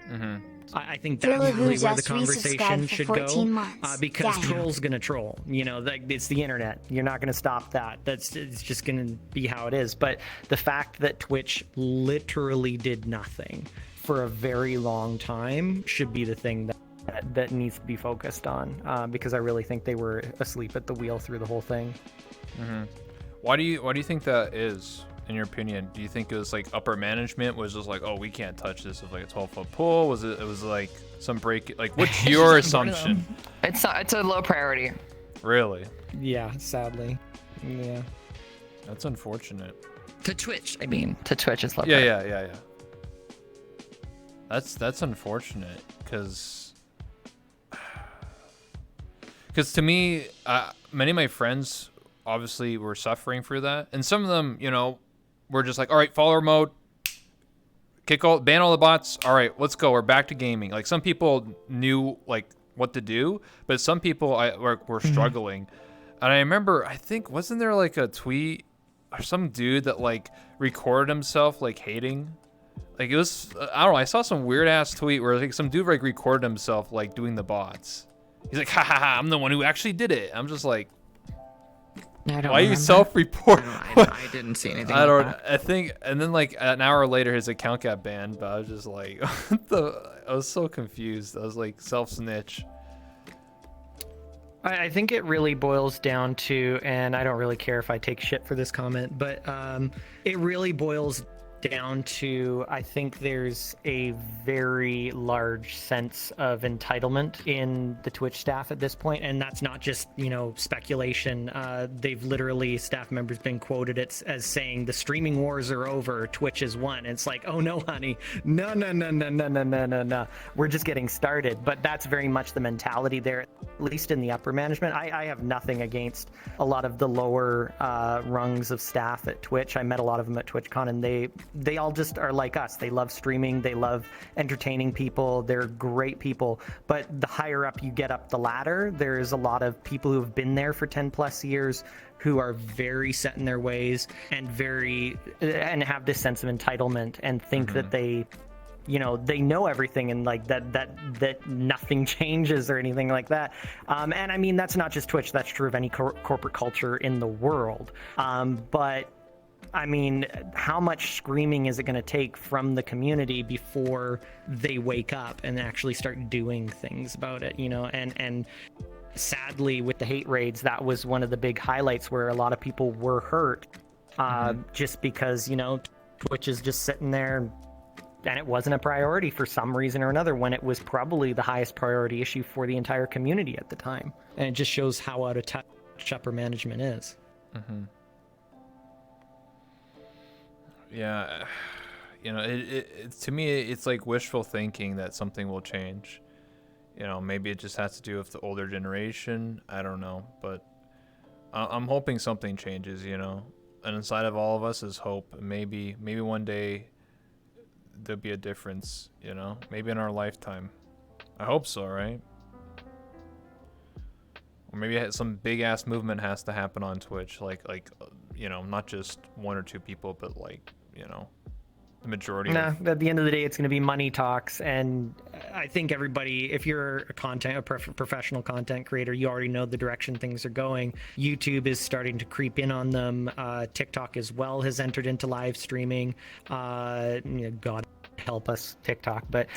D: I think that's really where the conversation should go, because troll's gonna troll. It's the internet. You're not gonna stop that. It's just gonna be how it is. But the fact that Twitch literally did nothing for a very long time should be the thing that needs to be focused on, because I really think they were asleep at the wheel through the whole thing.
A: Why do you think that is? In your opinion, do you think it was like upper management was just like, oh, we can't touch this with like a 12-foot pole? Was it was like some break? Like, what's your assumption?
C: It's a low priority.
A: Really?
D: Yeah, sadly. Yeah.
A: That's unfortunate.
C: To Twitch, I mean. To Twitch is low
A: Yeah. That's unfortunate, because to me, many of my friends obviously were suffering for that, and some of them, we're just like, all right, follower mode, ban all the bots. All right, let's go. We're back to gaming. Like some people knew like what to do, but some people were struggling. And I remember, I think, wasn't there like a tweet or some dude that like recorded himself like hating? Like it was, I don't know. I saw some weird ass tweet where like some dude like recorded himself like doing the bots. He's like, ha ha ha, I'm the one who actually did it. I'm just like,
B: I don't
A: why you
B: remember.
A: self-report?
B: I didn't see anything.
A: I
B: like
A: don't.
B: that.
A: I think, and then like an hour later, his account got banned. But I was just like, I was so confused. I was like, self-snitch.
D: I think it really boils down to, and I don't really care if I take shit for this comment, but it really boils down to, I think there's a very large sense of entitlement in the Twitch staff at this point, and that's not just, speculation. They've literally, staff members been quoted as saying the streaming wars are over, Twitch is won. And it's like, oh no, honey, no, we're just getting started. But that's very much the mentality there, at least in the upper management. I have nothing against a lot of the lower rungs of staff at Twitch. I met a lot of them at TwitchCon, and they all just are like us. They love streaming. They love entertaining people. They're great people. But the higher up you get up the ladder, there's a lot of people who have been there for 10 plus years who are very set in their ways and have this sense of entitlement and think that they know everything and like that nothing changes or anything like that. And I mean, that's not just Twitch. That's true of any corporate culture in the world. But I mean, how much screaming is it going to take from the community before they wake up and actually start doing things about it, and sadly with the hate raids, that was one of the big highlights where a lot of people were hurt just because, Twitch is just sitting there and it wasn't a priority for some reason or another when it was probably the highest priority issue for the entire community at the time. And it just shows how out of touch upper management is.
A: Yeah, it to me, it's like wishful thinking that something will change. Maybe it just has to do with the older generation. I don't know, but I'm hoping something changes. And inside of all of us is hope. Maybe one day there'll be a difference. Maybe in our lifetime. I hope so, right? Or maybe some big ass movement has to happen on Twitch, like not just one or two people, but like the majority.
D: At the end of the day, it's going to be money talks, and I think everybody, if you're a professional content creator, you already know the direction things are going. YouTube is starting to creep in on them. TikTok as well has entered into live streaming. God help us, TikTok, but.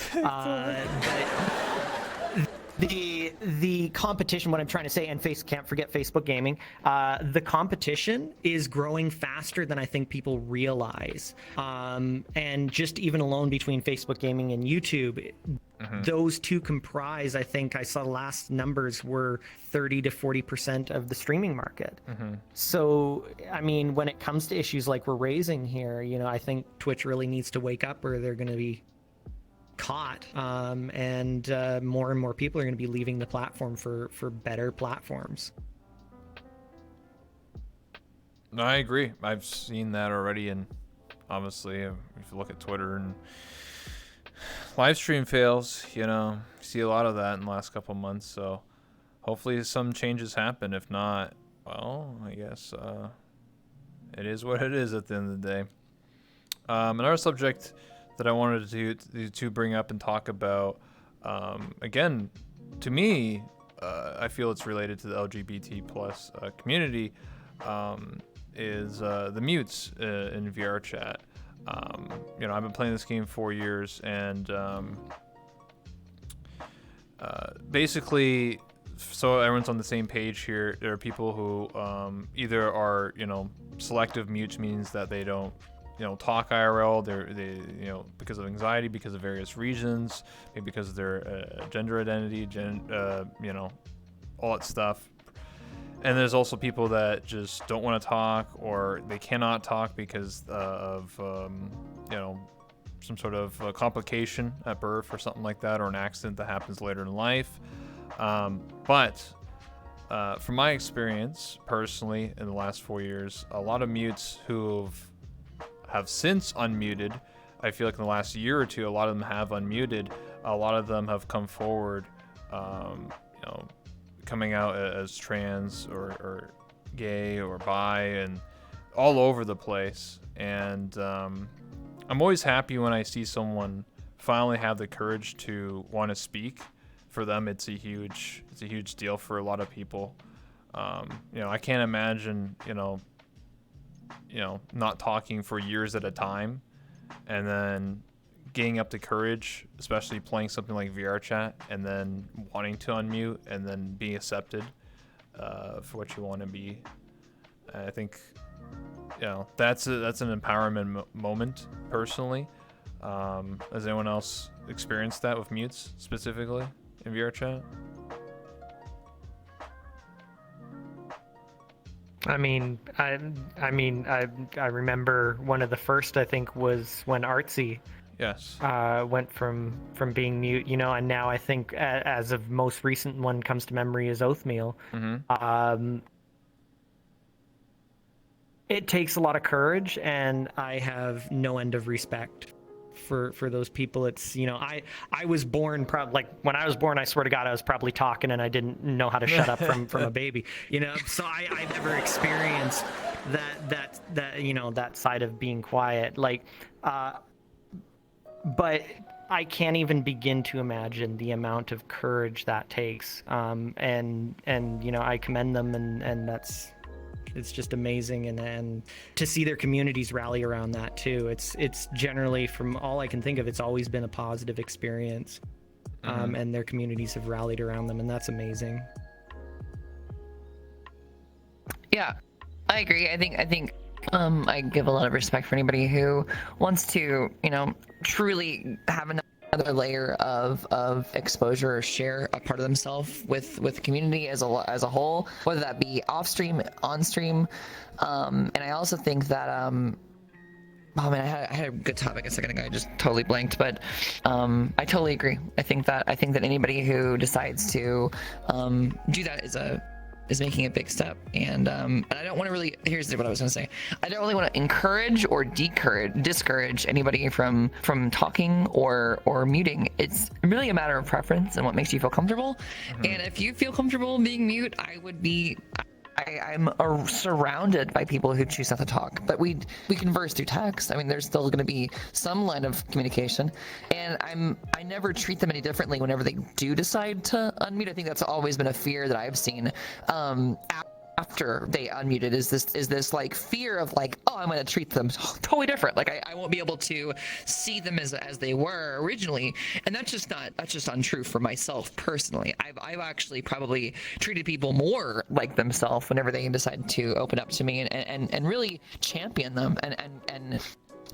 D: The competition, what I'm trying to say, and can't forget Facebook gaming, the competition is growing faster than I think people realize. And just even alone between Facebook gaming and YouTube, those two comprise, I think I saw the last numbers were 30 to 40% of the streaming market. So, I mean, when it comes to issues like we're raising here, I think Twitch really needs to wake up or they're going to be caught, and more and more people are going to be leaving the platform for better platforms.
A: No, I agree. I've seen that already, and obviously, if you look at Twitter and live stream fails, you see a lot of that in the last couple of months. So hopefully some changes happen. If not, well, I guess it is what it is at the end of the day. Another subject that I wanted to bring up and talk about, again, to me, I feel it's related to the LGBT plus community, is the mutes in VR chat. I've been playing this game 4 years, and basically, so everyone's on the same page here. There are people who either are, selective mutes, means that they don't talk IRL, they because of anxiety, because of various reasons, maybe because of their gender identity, all that stuff. And there's also people that just don't want to talk, or they cannot talk because of some sort of complication at birth or something like that, or an accident that happens later in life. But from my experience personally in the last 4 years, a lot of mutes who've have since unmuted. I feel like in the last year or two, a lot of them have unmuted. A lot of them have come forward, coming out as trans or gay or bi and all over the place. And I'm always happy when I see someone finally have the courage to want to speak. For them, it's a huge deal for a lot of people. I can't imagine, not talking for years at a time, and then getting up the courage, especially playing something like VR chat, and then wanting to unmute, and then being accepted for what you want to be. I think, that's an empowerment moment personally. Has anyone else experienced that with mutes specifically in VR chat?
D: I remember one of the first, I think, was when Artsy
A: Yes.
D: went from being mute, and now I think as of most recent one comes to memory is Oathmeal. It takes a lot of courage, and I have no end of respect for those people. It's I was born when I was born, I swear to God, I was probably talking and I didn't know how to shut up from a baby, so I never experienced that side of being quiet, but I can't even begin to imagine the amount of courage that takes, and I commend them, and it's just amazing, and to see their communities rally around that too. It's generally, from all I can think of, it's always been a positive experience, and their communities have rallied around them, and that's amazing.
C: Yeah, I agree. I think I give a lot of respect for anybody who wants to, truly have another layer of exposure or share a part of themselves with the community as a whole, whether that be off stream, on stream. And I also think that oh man, I had a good topic a second ago. I just totally blanked, but I totally agree. I think that anybody who decides to do that is making a big step, and I don't want to really. Here's what I was going to say. I don't really want to encourage or discourage anybody from talking or muting. It's really a matter of preference and what makes you feel comfortable. And if you feel comfortable being mute, I'm surrounded by people who choose not to talk, but we converse through text. I mean, there's still going to be some line of communication, and I never treat them any differently whenever they do decide to unmute. I think that's always been a fear that I've seen after they unmuted, is this like fear of like, oh, I'm going to treat them totally different. Like I won't be able to see them as they were originally. And that's just untrue for myself personally. I've actually probably treated people more like themselves whenever they decide to open up to me and really champion them and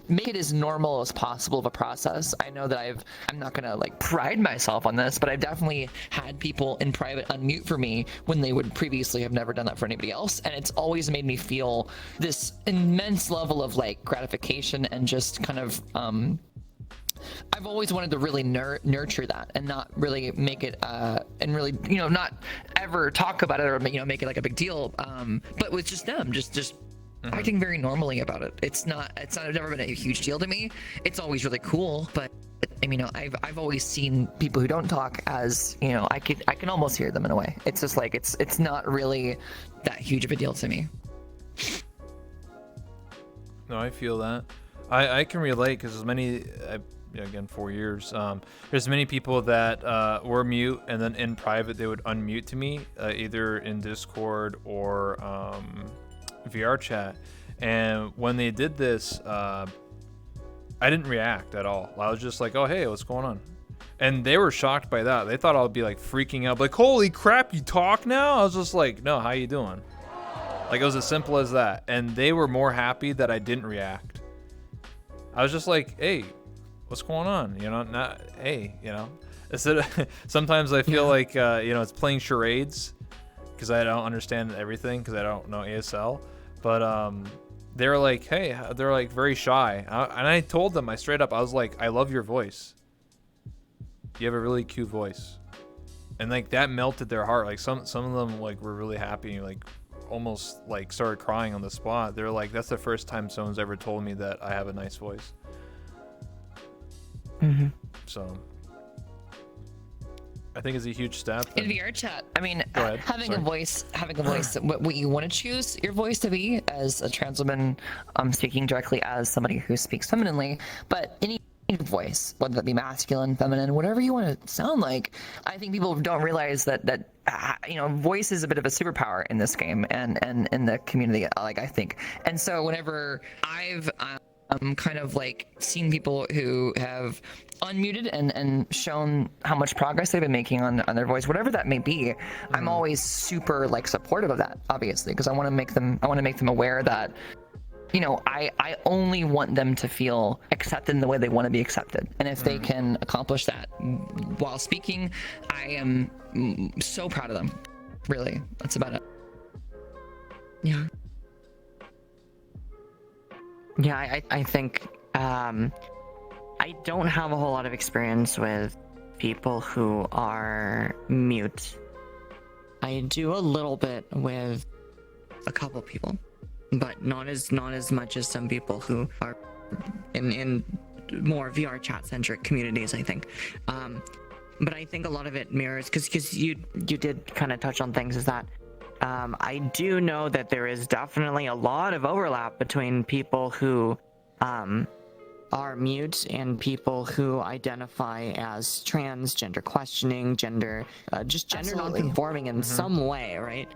C: make it as normal as possible of a process. I know that I'm not gonna like pride myself on this, but I've definitely had people in private unmute for me when they would previously have never done that for anybody else, and it's always made me feel this immense level of like gratification and just kind of I've always wanted to really nurture that and not really make it and really not ever talk about it or make it like a big deal, but with just them just acting very normally about it. It's never been a huge deal to me. It's always really cool, but I mean, I've always seen people who don't talk as, I can almost hear them in a way. It's just like it's not really that huge of a deal to me.
A: No, I feel that. I can relate because as many, again, 4 years. There's many people that were mute, and then in private they would unmute to me, either in Discord or VR chat. And when they did this, I didn't react at all. I was just like, oh, hey, what's going on? And they were shocked by that. They thought I would be like freaking out, like, holy crap, you talk now? I was just like, no, how you doing? Like, it was as simple as that. And they were more happy that I didn't react. I was just like, hey, what's going on? Instead of, sometimes I feel like, it's playing charades because I don't understand everything because I don't know ASL. But they're like, hey, they're like very shy. And I told them, I straight up, I was like, I love your voice. You have a really cute voice. And like that melted their heart. Like some of them like were really happy, like almost like started crying on the spot. They're like, that's the first time someone's ever told me that I have a nice voice.
B: Mm-hmm.
A: So I think it's a huge step.
C: In VR chat, I mean,
A: Go ahead.
C: having
A: Sorry.
C: a voice, what you want to choose your voice to be as a trans woman, speaking directly as somebody who speaks femininely, but any voice, whether that be masculine, feminine, whatever you want to sound like. I think people don't realize that voice is a bit of a superpower in this game and in the community, like, I think. And so whenever I've kind of like seen people who have unmuted and shown how much progress they've been making on their voice, whatever that may be, I'm always super like supportive of that, obviously, because I want to make them aware that, I only want them to feel accepted in the way they want to be accepted. And if they can accomplish that while speaking, I am so proud of them. Really, that's about it. Yeah.
B: Yeah, I think I don't have a whole lot of experience with people who are mute. I do a little bit with a couple people, but not as much as some people who are in more VR chat centric communities, I think. But I think a lot of it mirrors because you did kind of touch on things, is that I do know that there is definitely a lot of overlap between people who are mute and people who identify as trans, gender questioning, gender
C: Absolutely.
B: non-conforming in some way, right?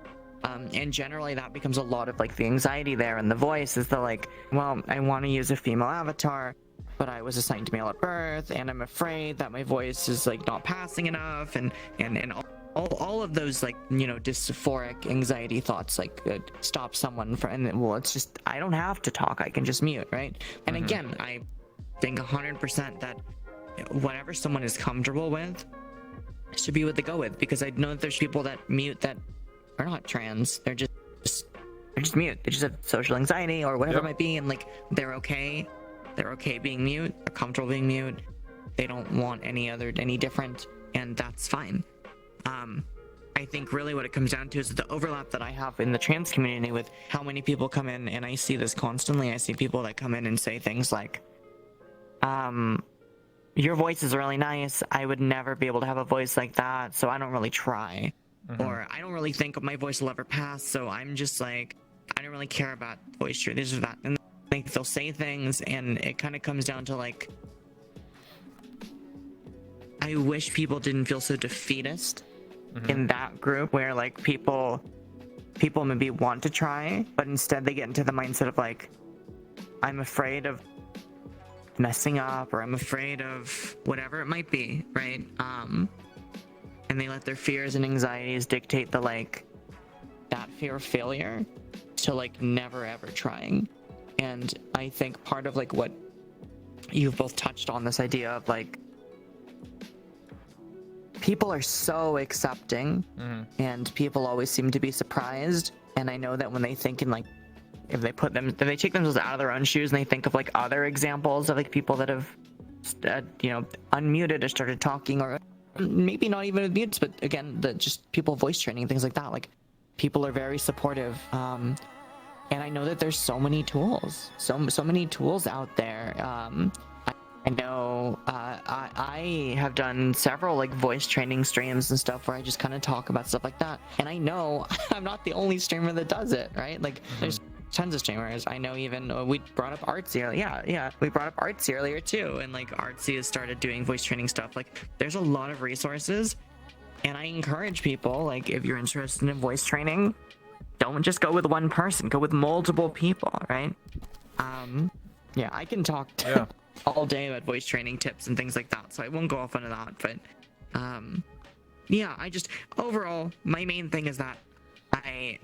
B: And generally that becomes a lot of like the anxiety there, and the voice is the like, well, I want to use a female avatar, but I was assigned male at birth, and I'm afraid that my voice is like not passing enough, and all of those like dysphoric anxiety thoughts like stop someone from, and well, it's just, I don't have to talk, I can just mute, right? And again, I think 100% that whatever someone is comfortable with should be what they go with, because I know that there's people that mute that are not trans, they're just mute, they just have social anxiety or whatever it might be, and like they're okay being mute, they're comfortable being mute, they don't want any different, and that's fine. I think really what it comes down to is the overlap that I have in the trans community with how many people come in, and I see this constantly. I see people that come in and say things like, your voice is really nice, I would never be able to have a voice like that, so I don't really try. Or I don't really think my voice will ever pass, so I'm just like, I don't really care about voice truth, this or that. And like they'll say things, and it kind of comes down to like, I wish people didn't feel so defeatist in that group, where like people maybe want to try, but instead they get into the mindset of like, I'm afraid of messing up, or I'm afraid of whatever it might be, right? And they let their fears and anxieties dictate the like, that fear of failure to like never ever trying. And I think part of like what you've both touched on, this idea of like, people are so accepting, and people always seem to be surprised. And I know that when they think in like, if they take themselves out of their own shoes and they think of like other examples of like people that have unmuted or started talking, or maybe not even with mutes, but again, just people voice training, things like that, like people are very supportive. And I know that there's so many tools out there. I know I have done several like voice training streams and stuff where I just kind of talk about stuff like that. And I know I'm not the only streamer that does it, right? Like there's tons of streamers. I know even we brought up Artsy earlier. Yeah, we brought up Artsy earlier too. And like Artsy has started doing voice training stuff. Like there's a lot of resources. And I encourage people, like if you're interested in voice training, don't just go with one person, go with multiple people, right? Yeah, I can talk all day about voice training tips and things like that, so I won't go off onto that, but yeah, I just overall my main thing is that I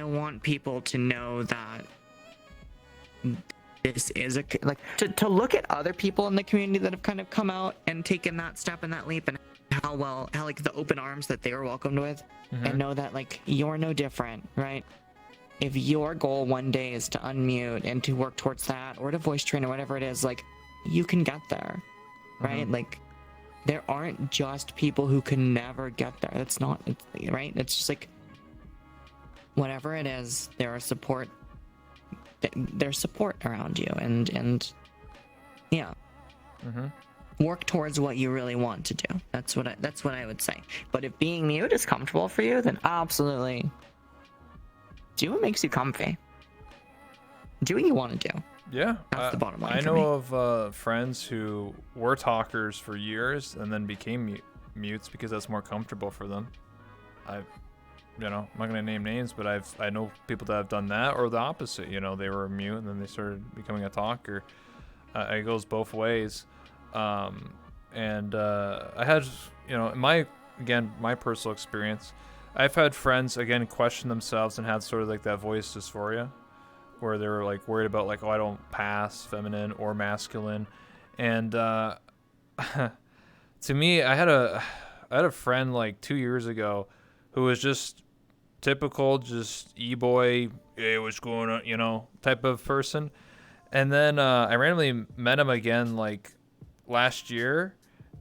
B: want people to know that this is a like to look at other people in the community that have kind of come out and taken that step and that leap, and how like the open arms that they were welcomed with, and know that like you're no different, right? If your goal one day is to unmute and to work towards that, or to voice train or whatever it is, like you can get there, right? Like there aren't just people who can never get there. That's not right. It's just like whatever it is, there's support around you, and yeah. Work towards what you really want to do. That's what I would say. But if being mute is comfortable for you, then absolutely do what makes you comfy. Do what you want to do.
A: Yeah,
B: That's the bottom line.
A: I
B: for me.
A: know of friends who were talkers for years and then became mutes because that's more comfortable for them. I'm not gonna name names, but I know people that have done that or the opposite. They were a mute and then they started becoming a talker. It goes both ways. I had, my personal experience, I've had friends again question themselves and had sort of like that voice dysphoria, where they were like worried about like, oh, I don't pass feminine or masculine, and to me, I had a friend like 2 years ago who was just typical, just e-boy, hey, what's going on, type of person, and then I randomly met him again like last year,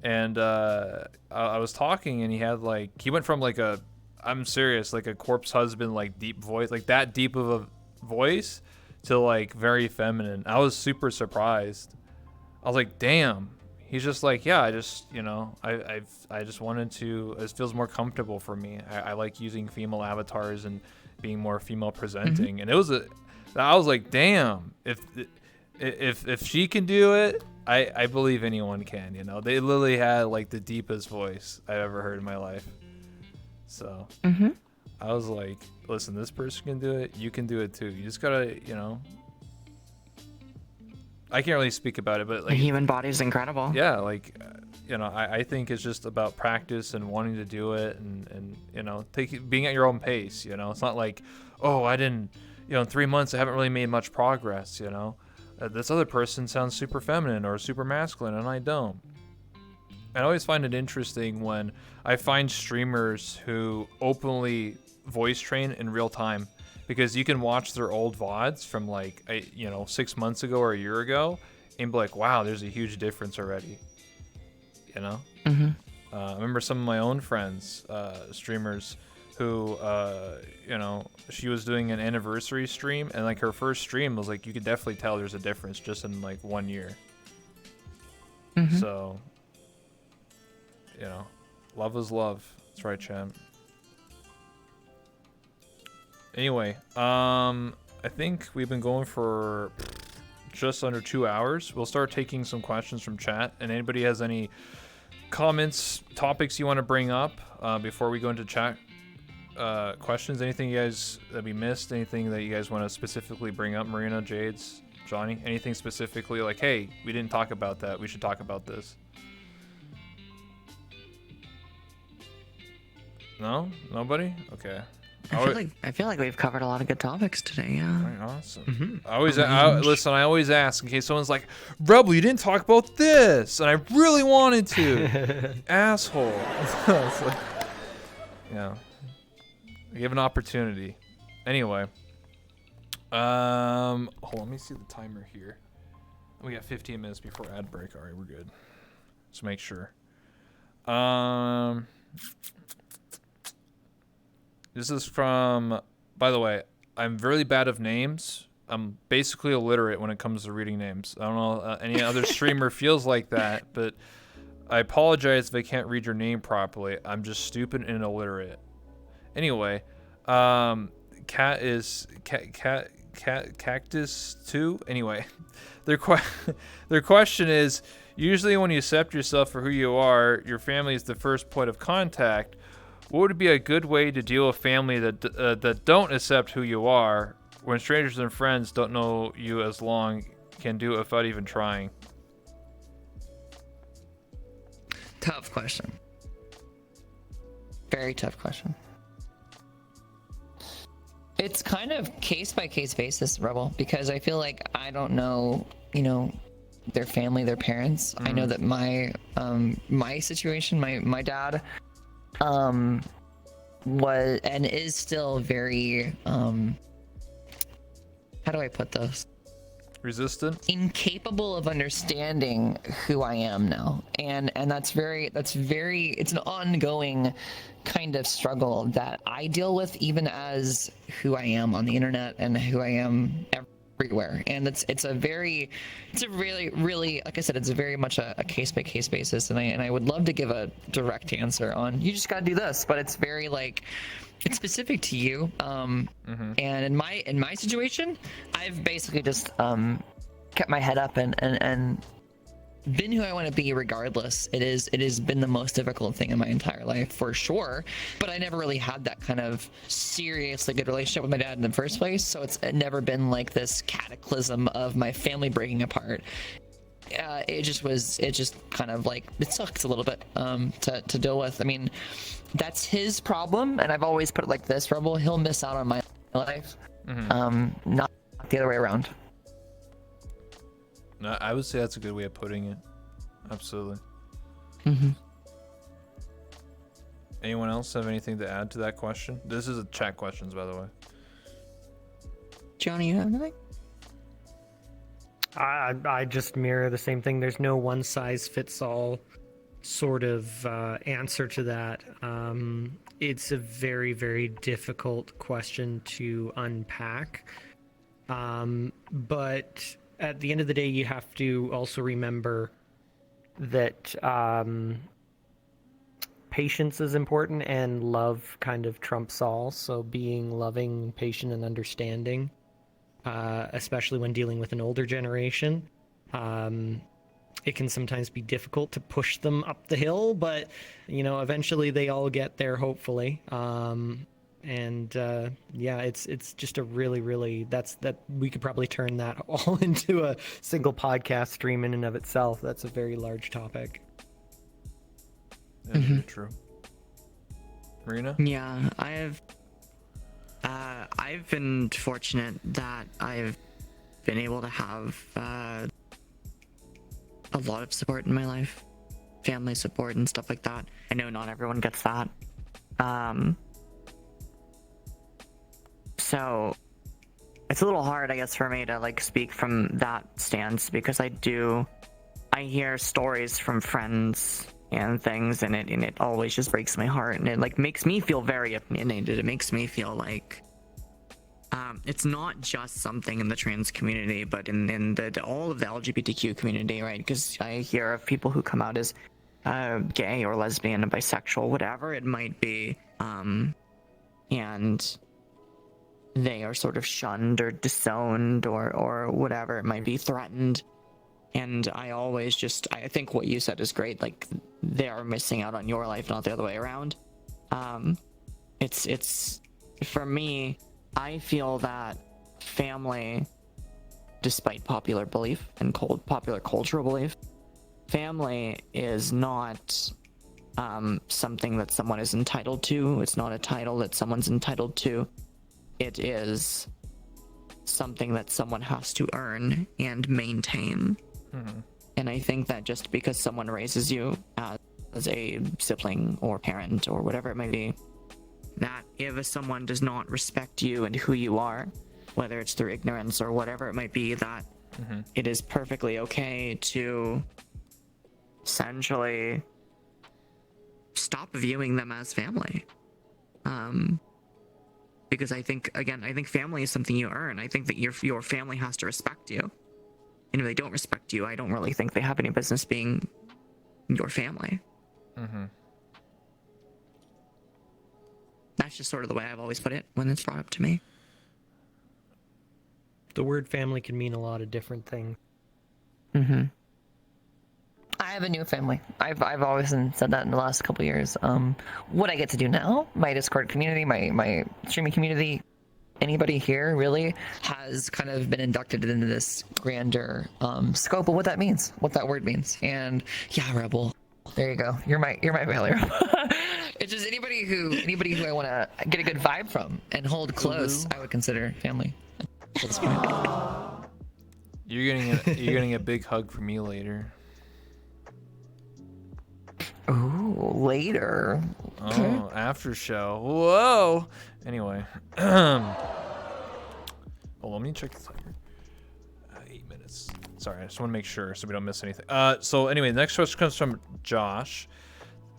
A: and I was talking, and he went from like I'm serious, like a corpse husband, like deep voice, like that deep of a voice, to like very feminine. I was super surprised. I was like, damn. He's just like, yeah, I just I just wanted to, it feels more comfortable for me. I like using female avatars and being more female presenting. And I was like, damn, if she can do it, I believe anyone can. They literally had like the deepest voice I've ever heard in my life. So I was like, listen, this person can do it, you can do it too. You just gotta, I can't really speak about it, but like,
B: the human body is incredible.
A: yeah, like, I think it's just about practice and wanting to do it, and being at your own pace. It's not like, oh, I didn't, in 3 months I haven't really made much progress. This other person sounds super feminine or super masculine, and I don't. I always find it interesting when I find streamers who openly voice train in real time, because you can watch their old VODs from like 6 months ago or a year ago and be like, wow, there's a huge difference already. I remember some of my own friends, streamers, who she was doing an anniversary stream, and like her first stream was like, you could definitely tell there's a difference just in like 1 year. So love is love. That's right, champ. Anyway, I think we've been going for just under 2 hours. We'll start taking some questions from chat, and anybody has any comments, topics you want to bring up before we go into chat questions, anything you guys that we missed, anything that you guys want to specifically bring up, Marina, Jadez, Johnny, anything specifically like, hey, we didn't talk about that, we should talk about this? No? Nobody? Okay.
B: I feel like we've covered a lot of good topics today. Yeah.
A: Right, awesome. I always I always ask in case someone's like, Rebel, you didn't talk about this, and I really wanted to. Asshole. Like, yeah. Give an opportunity. Anyway. Hold on, let me see the timer here. We got 15 minutes before ad break. All right, we're good. Let's make sure. This is from, by the way, I'm really bad of names. I'm basically illiterate when it comes to reading names. I don't know any other streamer feels like that, but I apologize if I can't read your name properly. I'm just stupid and illiterate. Anyway, Cactus 2. Anyway, their question is, usually when you accept yourself for who you are, your family is the first point of contact. What would be a good way to deal with family that don't accept who you are, when strangers and friends don't know you as long, can do it without even trying?
C: Tough question. Very tough question. It's kind of case by case basis, Rebel, because I feel like I don't know, their family, their parents. I know that my situation, my dad was and is still very how do I put this?
A: Resistant?
C: Incapable of understanding who I am now, and that's very it's an ongoing kind of struggle that I deal with even as who I am on the internet and who I am everywhere. And it's a really, like I said, it's very much a case by case basis, and I would love to give a direct answer on you just gotta do this, but it's very like it's specific to you. And in my situation, I've basically just kept my head up and been who I want to be regardless. It has been the most difficult thing in my entire life for sure, but I never really had that kind of seriously good relationship with my dad in the first place, so it's never been like this cataclysm of my family breaking apart. It just kind of like, it sucks a little bit to deal with. I mean, that's his problem, and I've always put it like this, Rebel, he'll miss out on my life, not the other way around.
A: No, I would say that's a good way of putting it. Absolutely. Anyone else have anything to add to that question? This is a chat questions, by the way.
B: Johnny, you have anything?
D: I just mirror the same thing. There's no one size fits all sort of answer to that. It's a very, very difficult question to unpack. But at the end of the day, you have to also remember that patience is important and love kind of trumps all. So being loving, patient, and understanding, especially when dealing with an older generation, it can sometimes be difficult to push them up the hill, but eventually they all get there, hopefully. It's just a really that we could probably turn that all into a single podcast stream in and of itself. That's a very large topic.
A: Yeah, very true. Marina?
B: Yeah, I've been fortunate that I've been able to have a lot of support in my life, family support and stuff like that. I know not everyone gets that. So it's a little hard, I guess, for me to like speak from that stance, because I hear stories from friends and things, and it always just breaks my heart, and it like makes me feel very opinionated. It makes me feel like it's not just something in the trans community, but in all of the LGBTQ community, right? Because I hear of people who come out as gay or lesbian or bisexual, whatever it might be, and they are sort of shunned or disowned or whatever it might be, threatened. And I think what you said is great. Like, they are missing out on your life, not the other way around. It's for me, I feel that family, despite popular belief and popular cultural belief, family is not something that someone is entitled to. It's not a title that someone's entitled to. It is something that someone has to earn and maintain. And I think that just because someone raises you as a sibling or parent or whatever it may be, that if someone does not respect you and who you are, whether it's through ignorance or whatever it might be, that it is perfectly okay to essentially stop viewing them as family. Because I think family is something you earn. I think that your family has to respect you. And if they don't respect you, I don't really think they have any business being your family. That's just sort of the way I've always put it when it's brought up to me.
D: The word family can mean a lot of different things.
C: I have a new family. I've always said that in the last couple of years. What I get to do now, my Discord community, my streaming community, anybody here really has kind of been inducted into this grander scope of what that means, what that word means. And yeah, Rebel, there you go. You're my family. It's just anybody who I want to get a good vibe from and hold close, I would consider family at this point.
A: You're getting a big hug from me later.
C: Ooh, later.
A: Oh, after show. Whoa. Anyway. Oh, let me check the timer. 8 minutes. Sorry, I just want to make sure so we don't miss anything. So anyway, the next question comes from Josh.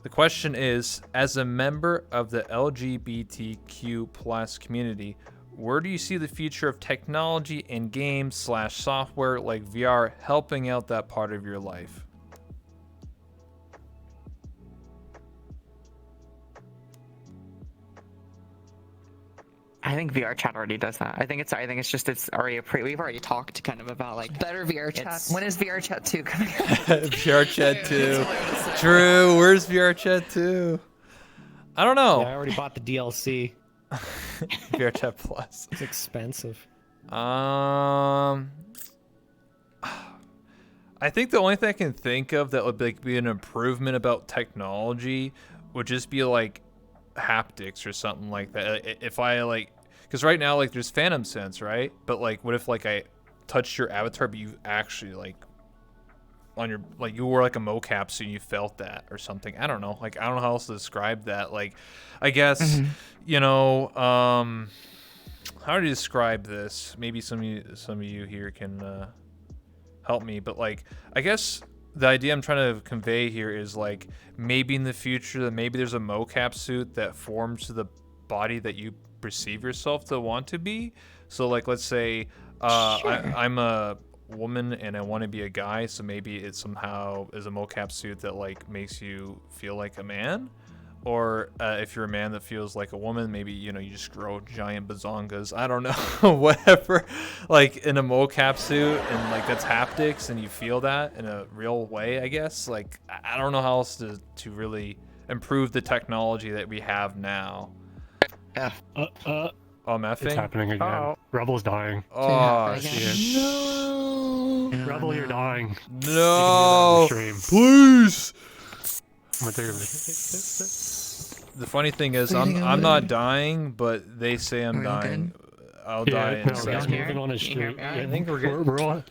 A: The question is, as a member of the LGBTQ plus community, where do you see the future of technology and games/software like VR helping out that part of your life?
B: I think VR chat already does that. I think it's already we've already talked kind of about like
C: Better VR chat.
B: It's-
C: When is VR chat 2 coming out?
A: VR Chat 2. True. Where's VR Chat 2? I don't know.
D: Yeah, I already bought the DLC.
A: VR Chat Plus.
D: It's expensive.
A: I think the only thing I can think of that would be an improvement about technology would just be like haptics or something like that. If I like, because right now like there's Phantom Sense, right? But like, what if like I touched your avatar, but you actually like on your like you wore like a mocap so you felt that or something? I don't know. Like I don't know how else to describe that. Like, I guess you know, how do you describe this? Maybe some of you here can help me. But like, I guess the idea I'm trying to convey here is like maybe in the future that maybe there's a mocap suit that forms to the body that you perceive yourself to want to be. So like, let's say I'm a woman and I want to be a guy, so maybe it somehow is a mocap suit that like makes you feel like a man. Or if you're a man that feels like a woman, maybe, you know, you just grow giant bazongas. I don't know, whatever. Like in a mocap suit and like that's haptics and you feel that in a real way, I guess. Like, I don't know how else to really improve the technology that we have now.
C: Yeah.
A: Oh, I'm effing?
E: It's happening again.
D: Uh-oh.
E: Rebel's dying.
A: Oh,
B: Again.
A: shit.
C: No.
E: Rebel, you're dying.
A: No.
E: You can hear that on the stream.
A: Please.
E: I'm gonna take a-
A: The funny thing is,
C: What do you think
A: I'm
C: I'm
A: not
C: doing?
A: dying, but they say I'm
C: Are we all
A: dying. I'll
E: Yeah,
A: die in
E: no,
A: a
E: he's
A: second.
E: moving on his
B: Can you hear
E: stream.
B: me?
E: Yeah,
D: I think we're good.
E: we're all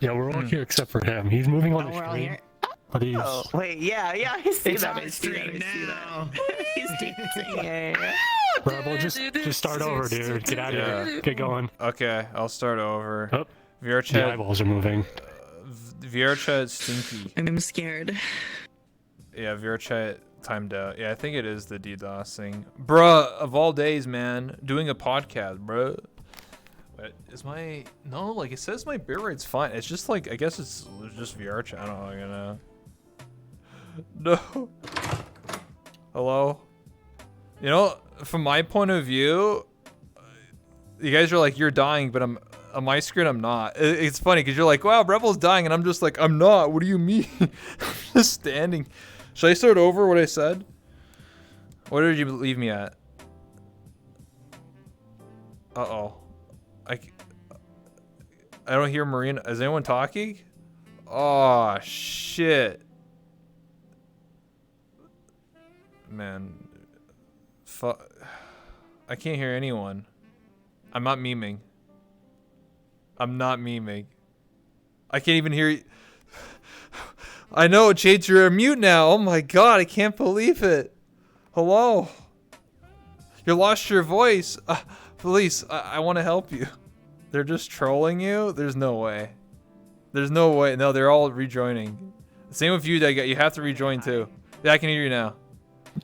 E: here except for him. He's moving on
B: Oh,
E: his
B: we're all
E: stream.
B: here?
E: But he's
B: Oh, wait, yeah, I see
D: It's
B: that.
D: on
B: I see
D: stream
B: that. I see
D: now.
B: that. He's dancing. Yeah.
E: Rebel, just start over, dude. Get out of here. Get going.
A: Okay, I'll start over.
E: Oh,
A: VR
E: the
A: chat,
E: eyeballs are moving.
A: VR chat stinky.
B: I'm scared.
A: Yeah, VR chat timed out. Yeah, I think it is the DDoSing. Bruh, of all days, man, doing a podcast, bruh. But is my no? Like it says my bill rate's fine. It's just like I guess it's just VR chat. I don't know. No. Hello. You know, from my point of view, you guys are like you're dying, but I'm on my screen. I'm not. It's funny because you're like, wow, Rebel's dying, and I'm just like, I'm not. What do you mean? I'm just standing. Should I start over what I said? What did you leave me at? Uh-oh. I don't hear Marina. Is anyone talking? Oh, shit. Man. I can't hear anyone. I'm not memeing. I'm not memeing. I can't even hear you. I know, Jades, you're on mute now. Oh my god, I can't believe it. Hello. You lost your voice. Police, I want to help you. They're just trolling you? There's no way. There's no way. No, they're all rejoining. Same with you, Dega. You have to rejoin too. Yeah, I can hear you now.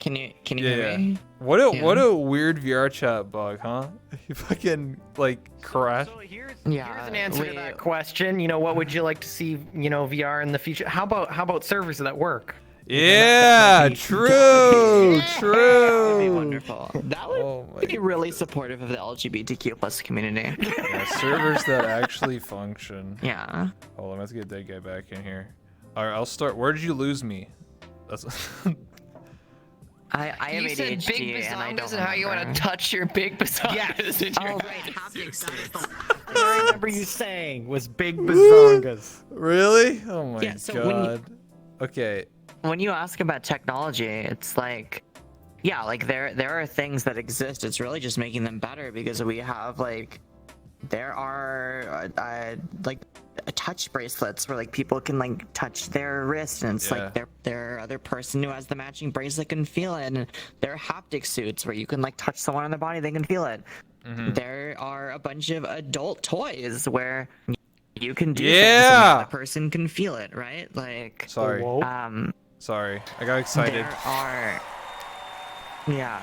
B: Can you hear me?
A: What a weird VR chat bug, huh? You fucking like crash.
D: So here's
B: Yeah,
D: an answer to
B: we-
D: that question. You know, what would you like to see? You know, VR in the future. How about servers that work?
A: Yeah, true,
B: That would be
A: true.
B: wonderful. That would
A: Oh my
B: be really supportive of the LGBTQ plus community.
A: Yeah, servers that actually function.
B: Yeah.
A: Hold on, let's get that guy back in here. All right, I'll start. Where did you lose me? That's
B: I have
C: You said
B: ADHD
C: big
B: and I don't
C: bazongas and how you want
B: remember.
C: to touch your big bazongas.
D: Yes.
C: in your
B: Oh,
C: mouth.
B: right. Haptics. That is the
D: I remember you saying was big bazongas.
A: really? Oh my
B: Yeah, so when you-
A: god. Okay.
B: when you ask about technology, it's like, yeah, like there are things that exist. It's really just making them better because we have like, there are like touch bracelets where like people can like touch their wrist and it's
A: Yeah.
B: like their other person who has the matching bracelet can feel it. And there are haptic suits where you can like touch someone on their body, they can feel it.
A: Mhm.
B: There are a bunch of adult toys where you can do
A: Yeah.
B: things and the other person can feel it, right? Like,
A: Sorry. Sorry. I got excited.
B: there are, yeah.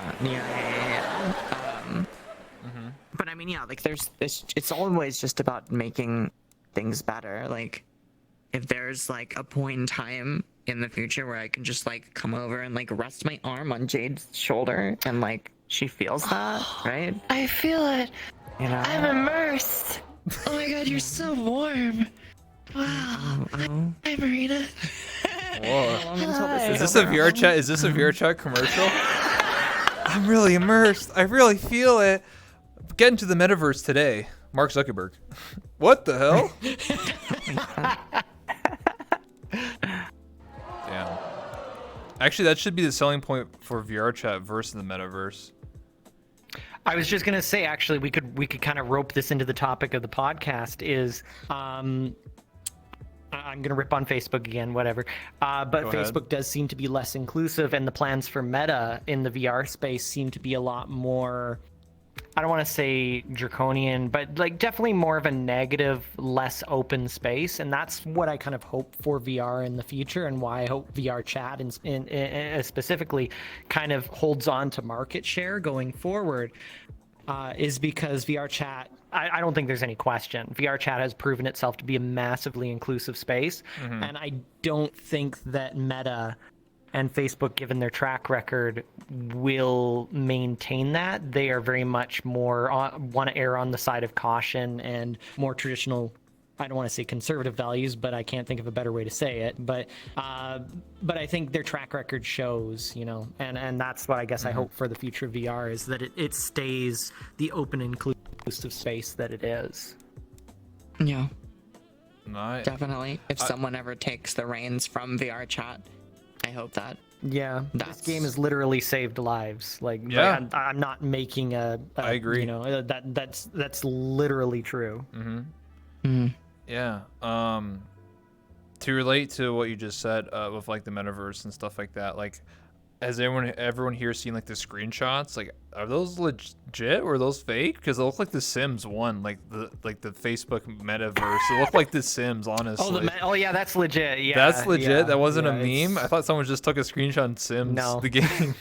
B: But I mean, yeah, like it's always just about making things better. Like, if there's like a point in time in the future where I can just like come over and like rest my arm on Jade's shoulder and like she feels that, right?
C: I feel it.
B: You know?
C: I'm immersed. Oh my god, you're so warm. Wow.
B: Oh.
C: Hi, Marina.
A: Whoa. Is this a VR chat? Is this a VR chat commercial? I'm really immersed. I really feel it. Get into the metaverse today. Mark Zuckerberg. What the hell? Damn. Actually, that should be the selling point for VR chat versus the metaverse.
D: I was just gonna say, actually, we could kind of rope this into the topic of the podcast. Is I'm gonna rip on Facebook again, whatever. But
A: Go ahead.
D: Facebook does seem to be less inclusive, and the plans for Meta in the VR space seem to be a lot more. I don't want to say draconian, but like definitely more of a negative, less open space, and that's what I kind of hope for VR in the future, and why I hope VR chat in specifically kind of holds on to market share going forward, is because VR chat. I don't think there's any question. VR chat has proven itself to be a massively inclusive space, and I don't think that Meta and Facebook, given their track record, will maintain that. They are very much more want to err on the side of caution and more traditional. I don't want to say conservative values, but I can't think of a better way to say it. But I think their track record shows, you know, and that's what I guess I hope for the future of VR is that it stays the open, inclusive space that it is.
B: Yeah,
A: Nice.
B: definitely. If someone ever takes the reins from VR chat, I hope that.
D: Yeah,
B: That's-
D: this game has literally saved lives. Like,
A: Yeah.
D: I'm not making a
A: I agree.
D: You know, that's literally true.
A: Yeah. To relate to what you just said with like the metaverse and stuff like that, like, has everyone here seen like the screenshots? Like, are those legit or are those fake? Because they look like the Sims one, like the Facebook metaverse. It looked like the Sims, honestly.
D: Oh yeah, that's legit. Yeah,
A: That's legit.
D: yeah,
A: That wasn't a
D: yeah,
A: meme. I thought someone just took a screenshot on Sims,
D: No.
A: the game.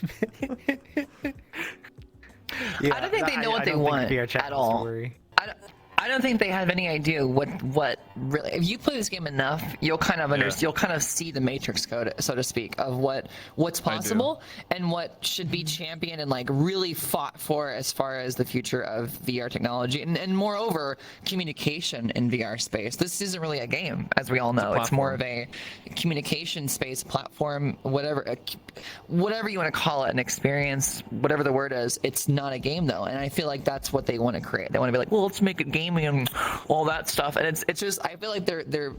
D: Yeah,
C: I don't think they know what
D: I
C: they
D: don't think
C: want
D: VR chat
C: at
D: needs to
C: all.
D: worry.
C: I don't think they have any idea what really. If you play this game enough, you'll kind of you'll kind of see the matrix code, so to speak, of what's possible and what should be championed and like really fought for as far as the future of VR technology and moreover communication in VR space. This isn't really a game, as we all know. It's more of a communication space platform, whatever you want to call it, an experience, whatever the word is. It's not a game though, and I feel like that's what they want to create. They want to be like, well, let's make it gaming and all that stuff, and it's just I feel like their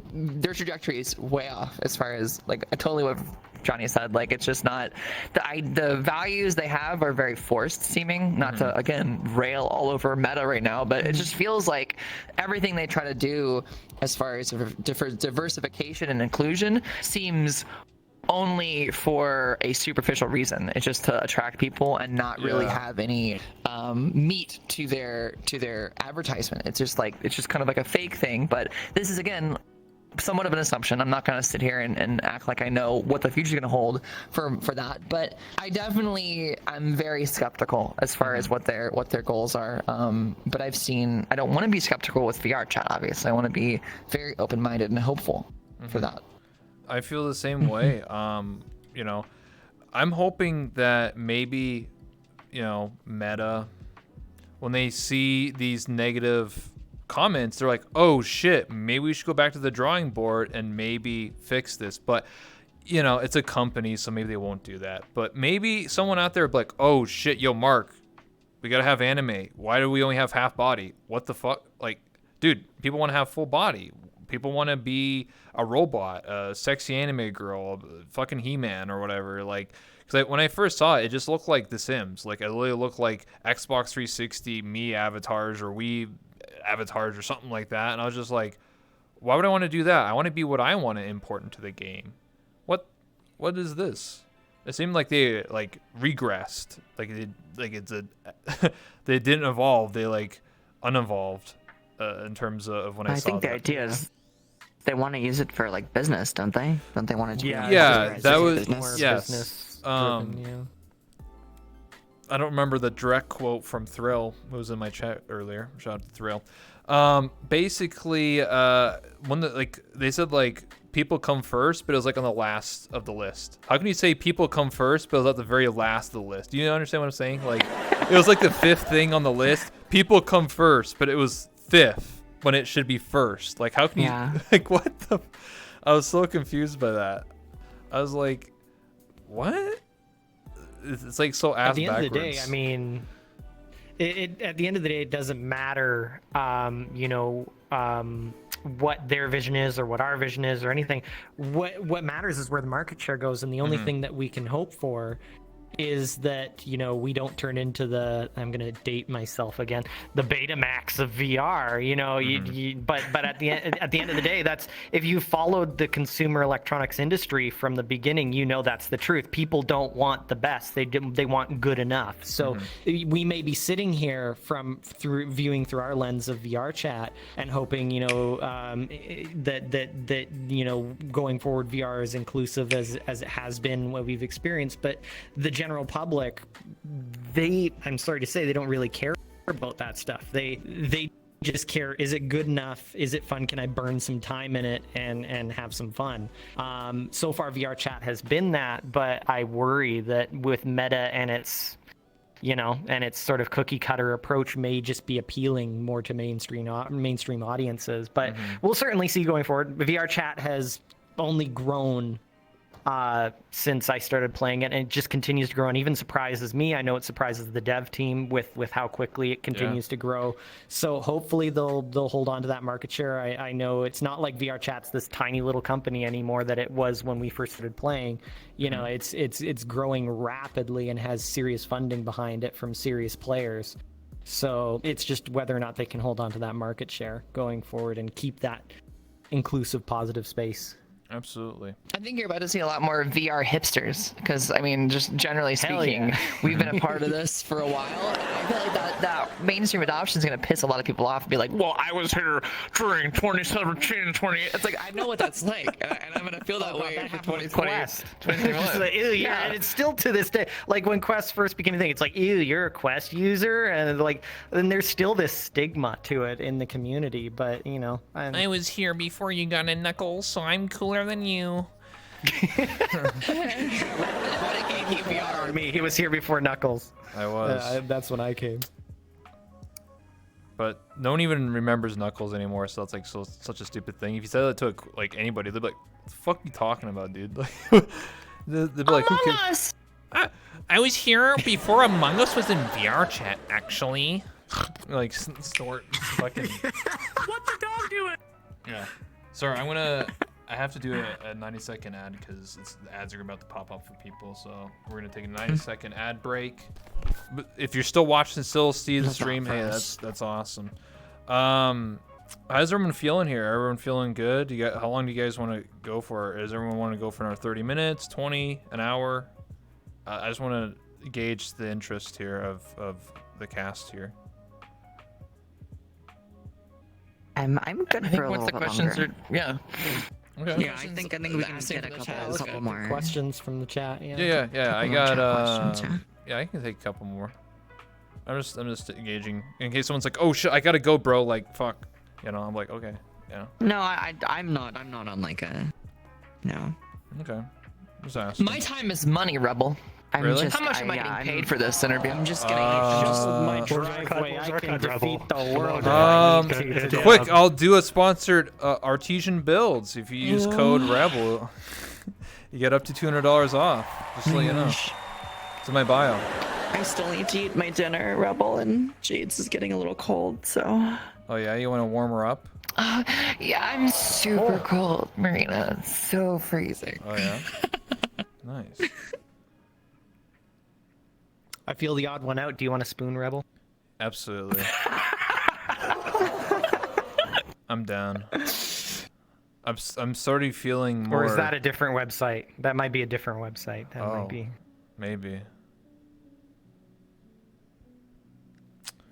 C: trajectory is way off as far as like totally what Johnny said. Like, it's just not the values they have are very forced seeming. Not to again rail all over Meta right now, but it just feels like everything they try to do as far as diversification and inclusion seems only for a superficial reason. It's just to attract people and not really have any meat to their advertisement. It's just kind of like a fake thing. But this is again somewhat of an assumption. I'm not going to sit here and act like I know what the future is going to hold for that. But I'm very skeptical as far as what their goals are. But I don't want to be skeptical with VR chat. Obviously, I want to be very open-minded and hopeful for that.
A: I feel the same way. You know, I'm hoping that maybe, you know, Meta, when they see these negative comments, they're like, oh shit, maybe we should go back to the drawing board and maybe fix this. But, you know, it's a company, so maybe they won't do that. But maybe someone out there will be like, oh shit, yo, Mark, we gotta have anime. Why do we only have half body? What the fuck? Like, dude, people want to have full body. People want to be a robot, a sexy anime girl, fucking He-Man or whatever. Like, because when I first saw it, it just looked like The Sims. Like, it literally looked like Xbox 360 me avatars or Wii avatars or something like that. And I was just like, why would I want to do that? I want to be what I want to import into the game. What is this? It seemed like they like regressed. They didn't evolve. They like unevolved. in terms of when I
B: I
A: saw
B: think the
A: that.
B: idea is they want to use it for like business, don't they? Don't they want it to
D: Yeah,
B: be
A: Yeah, that was
B: business?
D: more
A: yes.
D: business
A: Um,
D: driven, yeah.
A: I don't remember the direct quote from Thrill. It was in my chat earlier. Shout out to Thrill. Basically, when they said like people come first, but it was like on the last of the list. How can you say people come first, but it was at the very last of the list? Do you understand what I'm saying? Like, it was like the 5th thing on the list. People come first, but it was 5th when it should be first. Like, how can you?
B: Yeah.
A: Like, what the? I was so confused by that. I was like, what? It's like so ass
D: At the end
A: backwards.
D: of the day, I mean, at the end of the day, it doesn't matter, what their vision is or what our vision is or anything. What matters is where the market share goes, and the only thing that we can hope for is that we don't turn into the, I'm gonna date myself again, the Betamax of VR. But at the end of the day, that's, if you followed the consumer electronics industry from the beginning, that's the truth. People don't want the best; they want good enough. So we may be sitting here viewing through our lens of VR chat and hoping that going forward VR is inclusive as it has been what we've experienced, but the general public, I'm sorry to say, they don't really care about that stuff. They just care, is it good enough? Is it fun? Can I burn some time in it and have some fun? So far VR chat has been that, but I worry that with Meta and its sort of cookie cutter approach may just be appealing more to mainstream audiences. But we'll certainly see going forward. VR chat has only grown since I started playing it, and it just continues to grow, and even surprises me. I know it surprises the dev team with how quickly it continues to grow. So hopefully they'll hold on to that market share. I know it's not like VR Chat's this tiny little company anymore that it was when we first started playing. It's growing rapidly and has serious funding behind it from serious players. So it's just whether or not they can hold on to that market share going forward and keep that inclusive, positive space.
A: Absolutely.
C: I think you're about to see a lot more VR hipsters because, I mean, just generally speaking, we've been a part of this for a while. And I feel like that mainstream adoption is going to piss a lot of people off and be like, well, I was here during 2017 and 20. It's like, I know what that's like. And I'm going to feel that way for 2020.
D: And it's still to this day. Like when Quest first became a thing, it's like, ew, you're a Quest user. And then there's still this stigma to it in the community. But,
G: I was here before you got in Knuckles, so I'm cooler than you.
D: He was here before Knuckles.
A: I was.
D: That's when I came.
A: But no one even remembers Knuckles anymore, so it's like such a stupid thing. If you said that to anybody, they'd be like, "What the fuck are you talking about, dude?" They'd be like, "Who cares?"
G: I was here before Among Us was in VR chat, actually.
A: Like snort fucking.
G: What's the dog doing?
A: Yeah. Sorry, I have to do a 90-second ad because the ads are about to pop up for people. So we're gonna take a 90-second ad break. But if you're still watching, still see the stream, hey, that's awesome. How's everyone feeling here? Everyone feeling good? How long do you guys want to go for? Does everyone want to go for another 30 minutes, 20, an hour? I just want to gauge the interest here of the cast here.
B: I'm good for a little bit longer.
A: Okay.
B: Yeah, I think we can get a couple more
D: questions from the chat.
A: Yeah. I
B: more
A: got
B: chat questions,
A: yeah, I can take a couple more. I'm just engaging in case someone's like, "Oh shit, I gotta go, bro." Like, fuck, I'm like, okay,
B: No, I'm not on like a no.
A: Okay. Just asking.
C: My time is money, Rebel.
A: Really?
C: How much am I getting paid for this interview?
B: I'm just getting
D: Just my driveway, I can defeat the world.
A: Quick, I'll do a sponsored artesian builds. If you use code Rebel, you get up to $200 off. Just to let you know. It's in my bio.
B: I still need to eat my dinner, Rebel, and Jadez is getting a little cold, so.
A: Oh yeah, you want to warm her up?
C: Yeah, I'm super cold, Marina. It's so freezing.
A: Oh yeah. Nice.
D: I feel the odd one out. Do you want a spoon, Rebel?
A: Absolutely. I'm down. I'm sort of feeling more.
D: Or is that a different website? That might be a different website. That might be.
A: Maybe.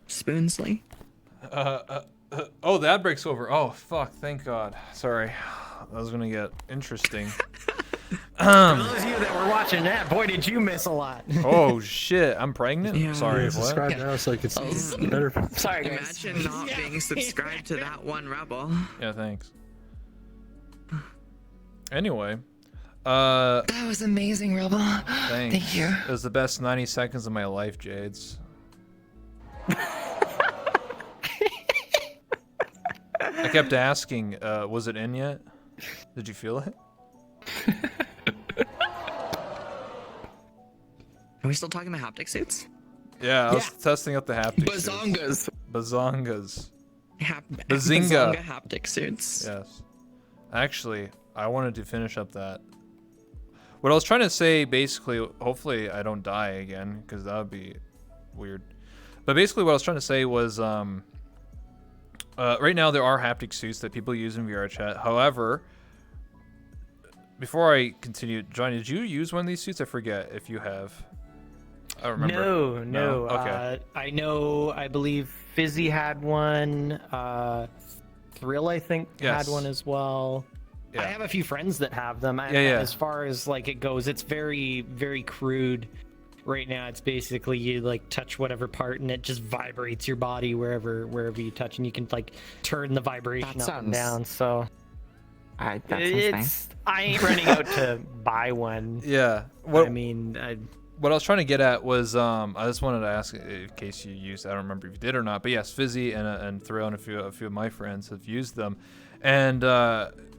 B: Spoonsley.
A: Oh, the ad break's over. Oh, fuck. Thank God. Sorry. That was going to get interesting.
D: For those of you that were watching that, boy, did you miss a lot.
A: Oh, shit. I'm pregnant?
B: Yeah.
A: Sorry, what?
E: Subscribe now so I can see better.
C: Sorry, guys.
B: Imagine not being subscribed to that one rebel.
A: Yeah, thanks. Anyway.
C: That was amazing, Rebel.
A: Thanks.
C: Thank you.
A: It was the best 90 seconds of my life, Jades. I kept asking, was it in yet? Did you feel it?
B: Are we still talking about haptic suits?
A: Yeah, I was testing out the haptic suits.
B: Bazongas.
A: Bazongas.
B: Bazinga.
A: Bazinga.
B: Haptic suits.
A: Yes. Actually, I wanted to finish up that. What I was trying to say, basically, hopefully I don't die again, because that would be weird. But basically what I was trying to say was, right now there are haptic suits that people use in VR chat. However, before I continue, Johnny, did you use one of these suits? I forget if you have. I don't remember.
D: No.
A: Okay.
D: I believe Fizzy had one. Thrill, I think,
A: Yes.
D: had one as well.
A: Yeah.
D: I have a few friends that have them.
A: Yeah.
D: As far as like it goes, it's very, very crude. Right now, it's basically you like touch whatever part and it just vibrates your body wherever you touch, and you can like turn the vibration
B: That
D: up and
B: sounds-
D: down. So
B: That sounds nice.
D: I ain't running out to buy one.
A: Yeah.
D: What
A: What I was trying to get at was, I just wanted to ask in case you used. I don't remember if you did or not, but yes, Fizzy and Thrill and a few of my friends have used them, and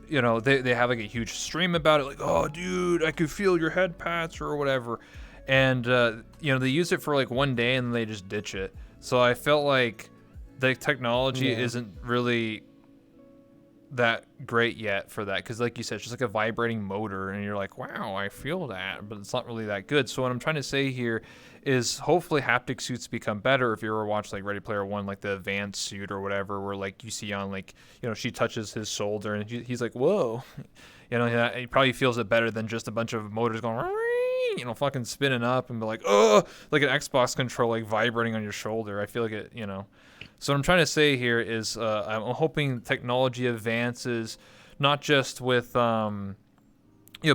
A: you know they have like a huge stream about it, like, oh dude, I could feel your head pats or whatever, and you know they use it for like one day and then they just ditch it. So I felt like the technology isn't really that great yet for that, because like you said, it's just like a vibrating motor and you're like, wow, I feel that, but it's not really that good. So what I'm trying to say here is hopefully haptic suits become better. If you ever watch like Ready Player One, like the advanced suit or whatever, where like you see on like, you know, she touches his shoulder and he's like, whoa, you know, he probably feels it better than just a bunch of motors going, you know, fucking spinning up and be like, oh, like an Xbox controller like vibrating on your shoulder. I feel like it, you know. So what I'm trying to say here is I'm hoping technology advances, not just with you know,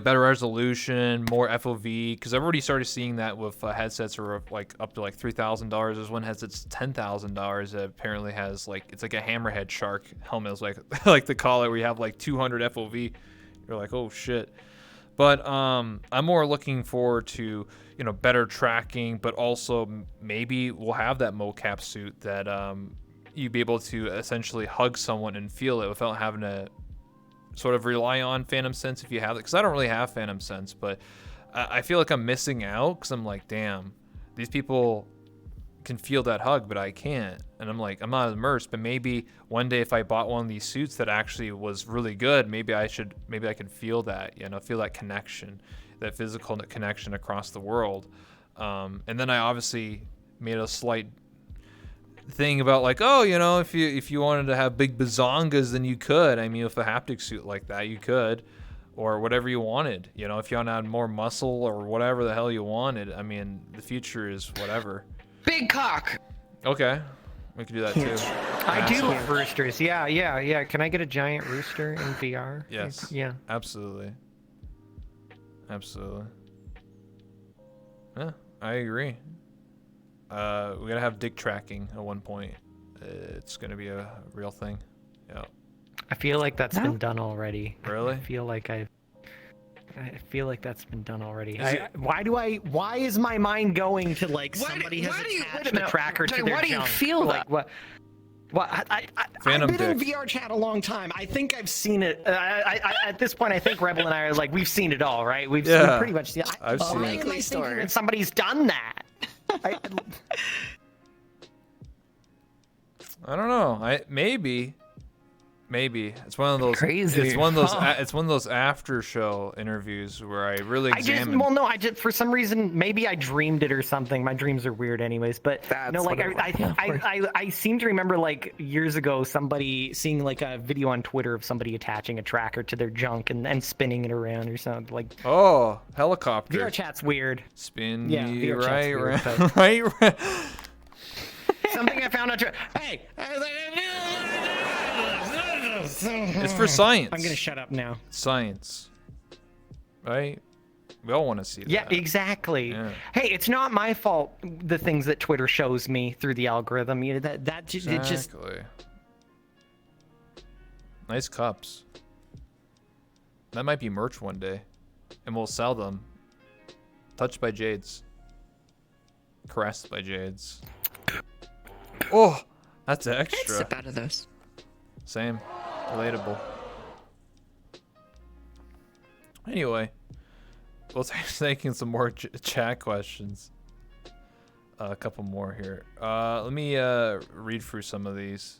A: better resolution, more FOV, because I've already started seeing that with headsets are like up to like $3,000. There's one headset's $10,000 that apparently has like, it's like a hammerhead shark helmet, is like the collar where you have like 200 FOV. You're like, oh shit. But I'm more looking forward to, you know, better tracking, but also maybe we'll have that mocap suit that you'd be able to essentially hug someone and feel it without having to sort of rely on Phantom Sense if you have it. Because I don't really have Phantom Sense, but I feel like I'm missing out, because I'm like, damn, these people can feel that hug, but I can't. And I'm like, I'm not immersed, but maybe one day if I bought one of these suits that actually was really good, maybe I could feel that, you know, feel that connection, that physical connection across the world. And then I obviously made a slight thing about like, oh, you know, if you wanted to have big bazongas, then you could. I mean, with a haptic suit like that, you could, or whatever you wanted. You know, if you want to add more muscle or whatever the hell you wanted. I mean, the future is whatever.
C: Big cock.
A: Okay, we could do that too.
D: I do love roosters. Yeah. Can I get a giant rooster in VR?
A: Yes.
D: Yeah.
A: Absolutely. Yeah, I agree. We gotta have dick tracking at one point. It's gonna be a real thing. Yeah.
D: I feel like that's been done already.
A: Really?
D: I feel like that's been done already.
A: Is it-
D: Why is my mind going to like somebody has attached a tracker to their
C: Why do you
D: junk?
C: feel
D: like,
C: that?
D: What?
A: Phantom
D: I've been
A: dick.
D: in VR chat a long time. I think I've seen it. At this point, I think Rebel and I are like, we've seen it all, right? We've seen pretty much.
A: I've seen
D: why
A: it.
D: am I thinking that somebody's done that?
A: I don't know. Maybe it's one of those
C: Crazy.
A: It's one of those. It's one of those after show interviews where I really examine.
D: I just for some reason maybe I dreamed it or something. My dreams are weird, anyways. But
B: That's
D: no, like
B: what it was.
D: I seem to remember like years ago somebody seeing like a video on Twitter of somebody attaching a tracker to their junk and spinning it around or something. Like
A: Oh, helicopter.
D: VR chat's weird.
A: Spin
D: Yeah,
A: me
D: VR chat's
A: right
D: weird,
A: round. Right round.
D: Something I found on Twitter. Hey.
A: It's for science.
D: I'm gonna shut up now.
A: Science, right? We all want to see that.
D: Yeah, exactly.
A: Yeah.
D: Hey, it's not my fault. The things that Twitter shows me through the algorithm, you know, it just
A: Exactly. Nice cups. That might be merch one day, and we'll sell them. Touched by Jades. Caressed by Jades. Oh, that's
C: I'd
A: extra.
C: sip out of those.
A: Same. Relatable. Anyway, we'll taking some more chat questions. A couple more here. Let me read through some of these.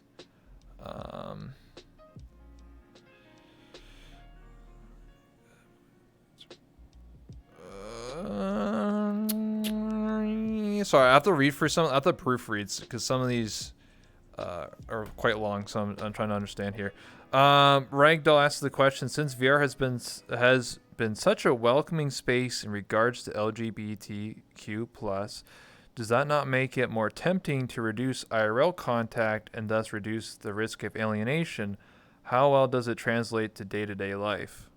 A: Sorry, I have to read for some. I have to proofread because some of these are quite long, so I'm trying to understand here. Ragdoll asks the question: since VR has been such a welcoming space in regards to LGBTQ+, does that not make it more tempting to reduce IRL contact and thus reduce the risk of alienation? How well does it translate to day-to-day life?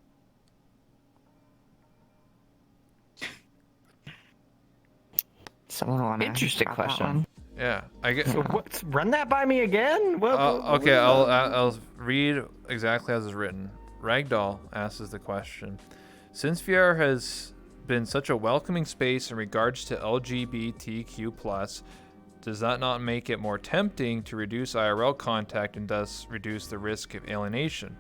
B: Someone want to
C: Interesting question.
A: Yeah, I get.
D: So run that by me again.
A: Okay, I'll read exactly as it's written. Ragdoll asks the question: since VR has been such a welcoming space in regards to LGBTQ+, does that not make it more tempting to reduce IRL contact and thus reduce the risk of alienation?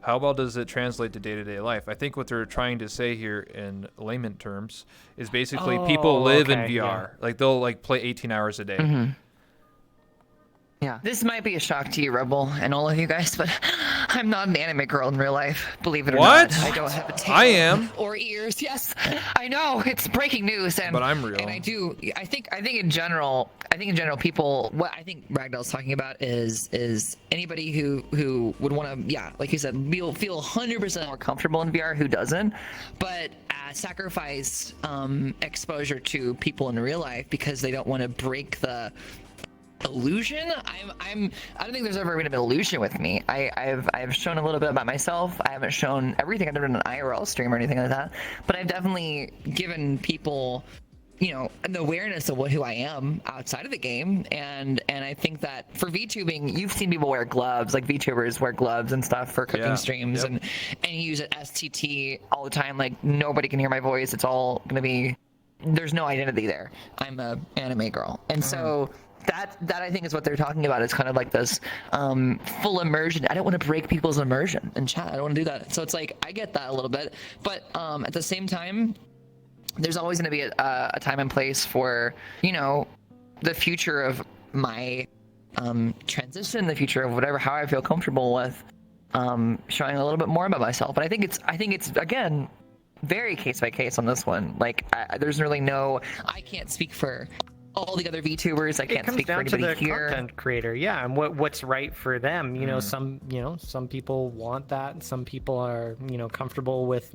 A: How well does it translate to day-to-day life? I think what they're trying to say here in layman terms is basically people live in VR.
D: Yeah.
A: Like they'll like play 18 hours a day.
B: Mm-hmm. Yeah.
C: This might be a shock to you, Rebel, and all of you guys, but I'm not an anime girl in real life. Believe it or
A: What?
C: not, I don't have a tail
A: I am.
C: or ears. Yes, I know it's breaking news, and
A: But I'm real.
C: And I do. I think in general, people. What I think Ragdoll's talking about is anybody who would want to, yeah, like you said, feel 100% more comfortable in VR. Who doesn't? But sacrifice exposure to people in real life because they don't want to break the illusion. I don't think there's ever been an illusion with me. I've shown a little bit about myself. I haven't shown everything. I've never done an IRL stream or anything like that, but I've definitely given people, you know, an awareness of who I am outside of the game. And I think that for VTubing, you've seen people wear gloves, like VTubers wear gloves and stuff for cooking streams, and use an STT all the time. Like nobody can hear my voice. It's all gonna be, there's no identity there. I'm a anime girl, and so that I think is what they're talking about. It's kind of like this full immersion. I don't want to break people's immersion in chat. I don't want to do that. So it's like I get that a little bit, but at the same time, there's always going to be a time and place for, you know, the future of my transition, the future of whatever, how I feel comfortable with showing a little bit more about myself. But I think it's again very case by case on this one. Like there's really no, I can't speak for all the other VTubers. I can't speak for anybody
D: to the
C: here.
D: content creator, yeah, and what's right for them. You know, some people want that, and some people are, you know, comfortable with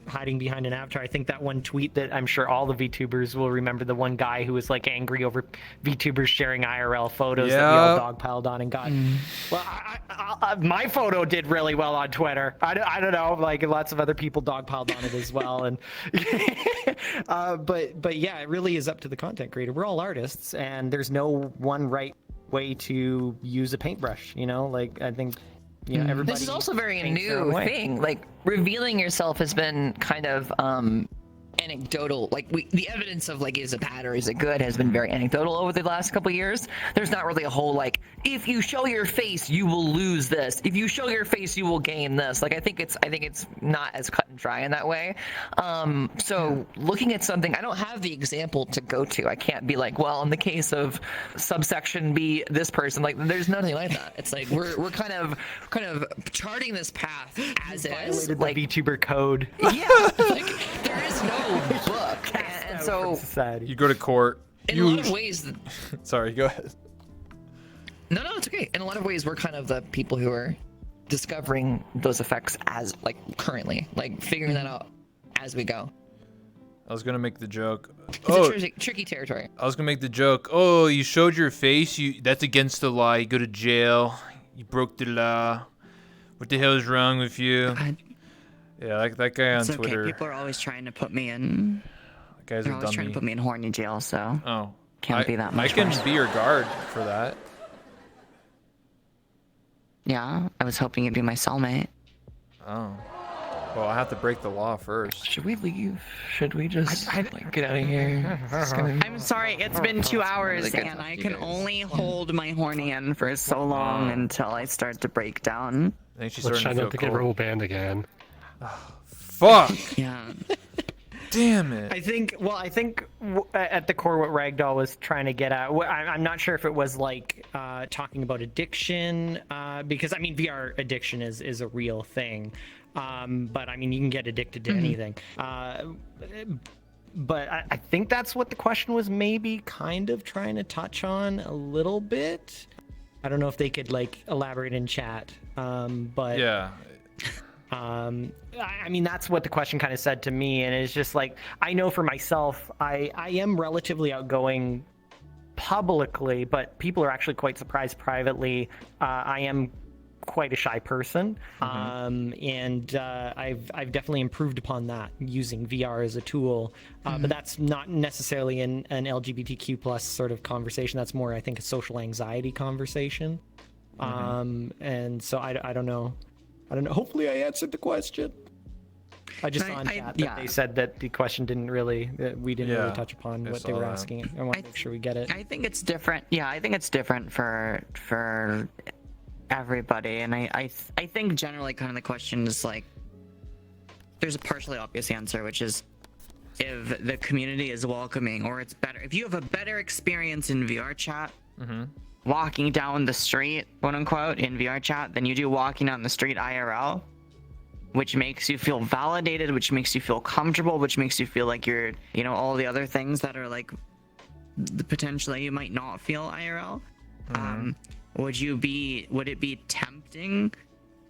D: hiding behind an avatar. I think that one tweet that I'm sure all the VTubers will remember, the one guy who was like angry over VTubers sharing IRL photos that we all dogpiled on and got. Well, my photo did really well on Twitter. I don't know, like lots of other people dogpiled on it as well, and but yeah, it really is up to the content creator. We're all artists, and there's no one right way to use a paintbrush. You know, like I think, you know, everybody.
C: This is also very
D: paints their own
C: new
D: way.
C: thing. Like revealing yourself has been kind of anecdotal. Like the evidence of like, is it bad or is it good, has been very anecdotal over the last couple of years. There's not really a whole like, if you show your face you will lose this, if you show your face you will gain this. Like I think it's not as cut and dry in that way. So looking at something, I don't have the example to go to. I can't be like, well, in the case of subsection B, this person, like there's nothing like that. It's like we're kind of charting this path as is.
D: Violated
C: Like
D: the VTuber code.
C: yeah, like there is no book, and so
D: Society.
A: You go to court.
C: in a lot of ways,
A: Sorry, go ahead.
C: no, it's okay. In a lot of ways, we're kind of the people who are discovering those effects as like currently, like figuring that out as we go.
A: I was gonna make the joke.
C: It's a tricky territory.
A: I was gonna make the joke. Oh, you showed your face. That's against the law. You go to jail. You broke the law. What the hell is wrong with you? Yeah, that guy on
B: It's okay.
A: Twitter.
B: People are always trying to put me in.
A: That guy's
B: They're
A: a
B: always trying to
A: dummy.
B: put me in horny jail, so
A: Oh.
B: can't be that much
A: I can
B: worse.
A: be your guard for that.
B: Yeah, I was hoping you'd be my cellmate.
A: Oh. Well, I have to break the law first.
C: Should we leave? Should we just get out of here? It's gonna be-
B: I'm sorry, it's been 2 hours,
C: really good
B: and
C: talking
B: I
C: to you
B: can
C: guys.
B: only hold my horny in for so long until I start to break down.
A: I think she's
E: Let's
A: starting
E: try
A: to feel
E: not to get
A: cold.
E: robo banned again.
A: Fuck!
B: Yeah.
A: Damn it.
D: I think at the core what Ragdoll was trying to get at, I'm not sure if it was like talking about addiction, because I mean VR addiction is a real thing, but I mean you can get addicted to anything. But I think that's what the question was maybe kind of trying to touch on a little bit. I don't know if they could like elaborate in chat, but
A: Yeah.
D: I mean, that's what the question kind of said to me, and it's just like, I know for myself, I am relatively outgoing publicly, but people are actually quite surprised privately. I am quite a shy person, and I've definitely improved upon that using VR as a tool, but that's not necessarily an LGBTQ plus sort of conversation. That's more, I think, a social anxiety conversation. And so I don't know. Hopefully I answered the question. I just saw in chat that they said that the question didn't really, that we didn't really touch upon
A: I
D: what they
A: saw
D: were
A: that.
D: asking. I want to make sure we get it.
B: I think it's different. Yeah, I think it's different for everybody, and I think generally kind of the question is like, there's a partially obvious answer, which is if the community is welcoming, or it's better if you have a better experience in VR chat, walking down the street, quote unquote, in VR chat than you do walking down the street IRL, which makes you feel validated, which makes you feel comfortable, which makes you feel like you're, you know, all the other things that are like the potentially you might not feel IRL. Would it be tempting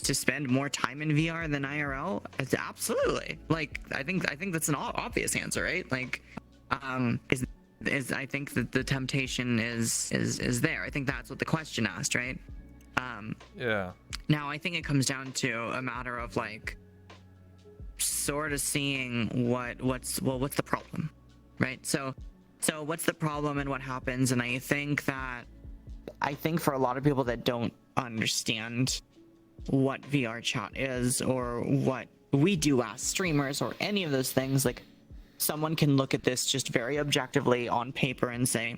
B: to spend more time in VR than IRL? It's absolutely. Like, I think that's an obvious answer, right? Like, is I think that the temptation is there. I think that's what the question asked, right?
A: Yeah.
B: Now I think it comes down to a matter of like sort of seeing what's the problem, right? So what's the problem and what happens? And I think for a lot of people that don't understand what VR chat is or what we do as streamers or any of those things, like someone can look at this just very objectively on paper and say,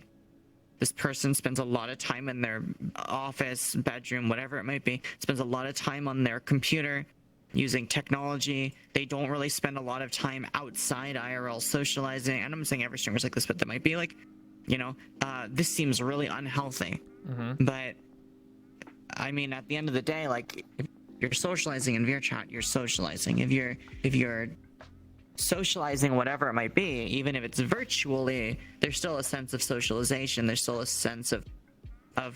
B: this person spends a lot of time in their office, bedroom, whatever it might be, spends a lot of time on their computer using technology. They don't really spend a lot of time outside IRL socializing. And I'm saying every streamer's like this, but that might be like, you know, this seems really unhealthy. But I mean, at the end of the day, like if you're socializing in VR chat, you're socializing. If you're socializing, whatever it might be, even if it's virtually, there's still a sense of socialization. There's still a sense of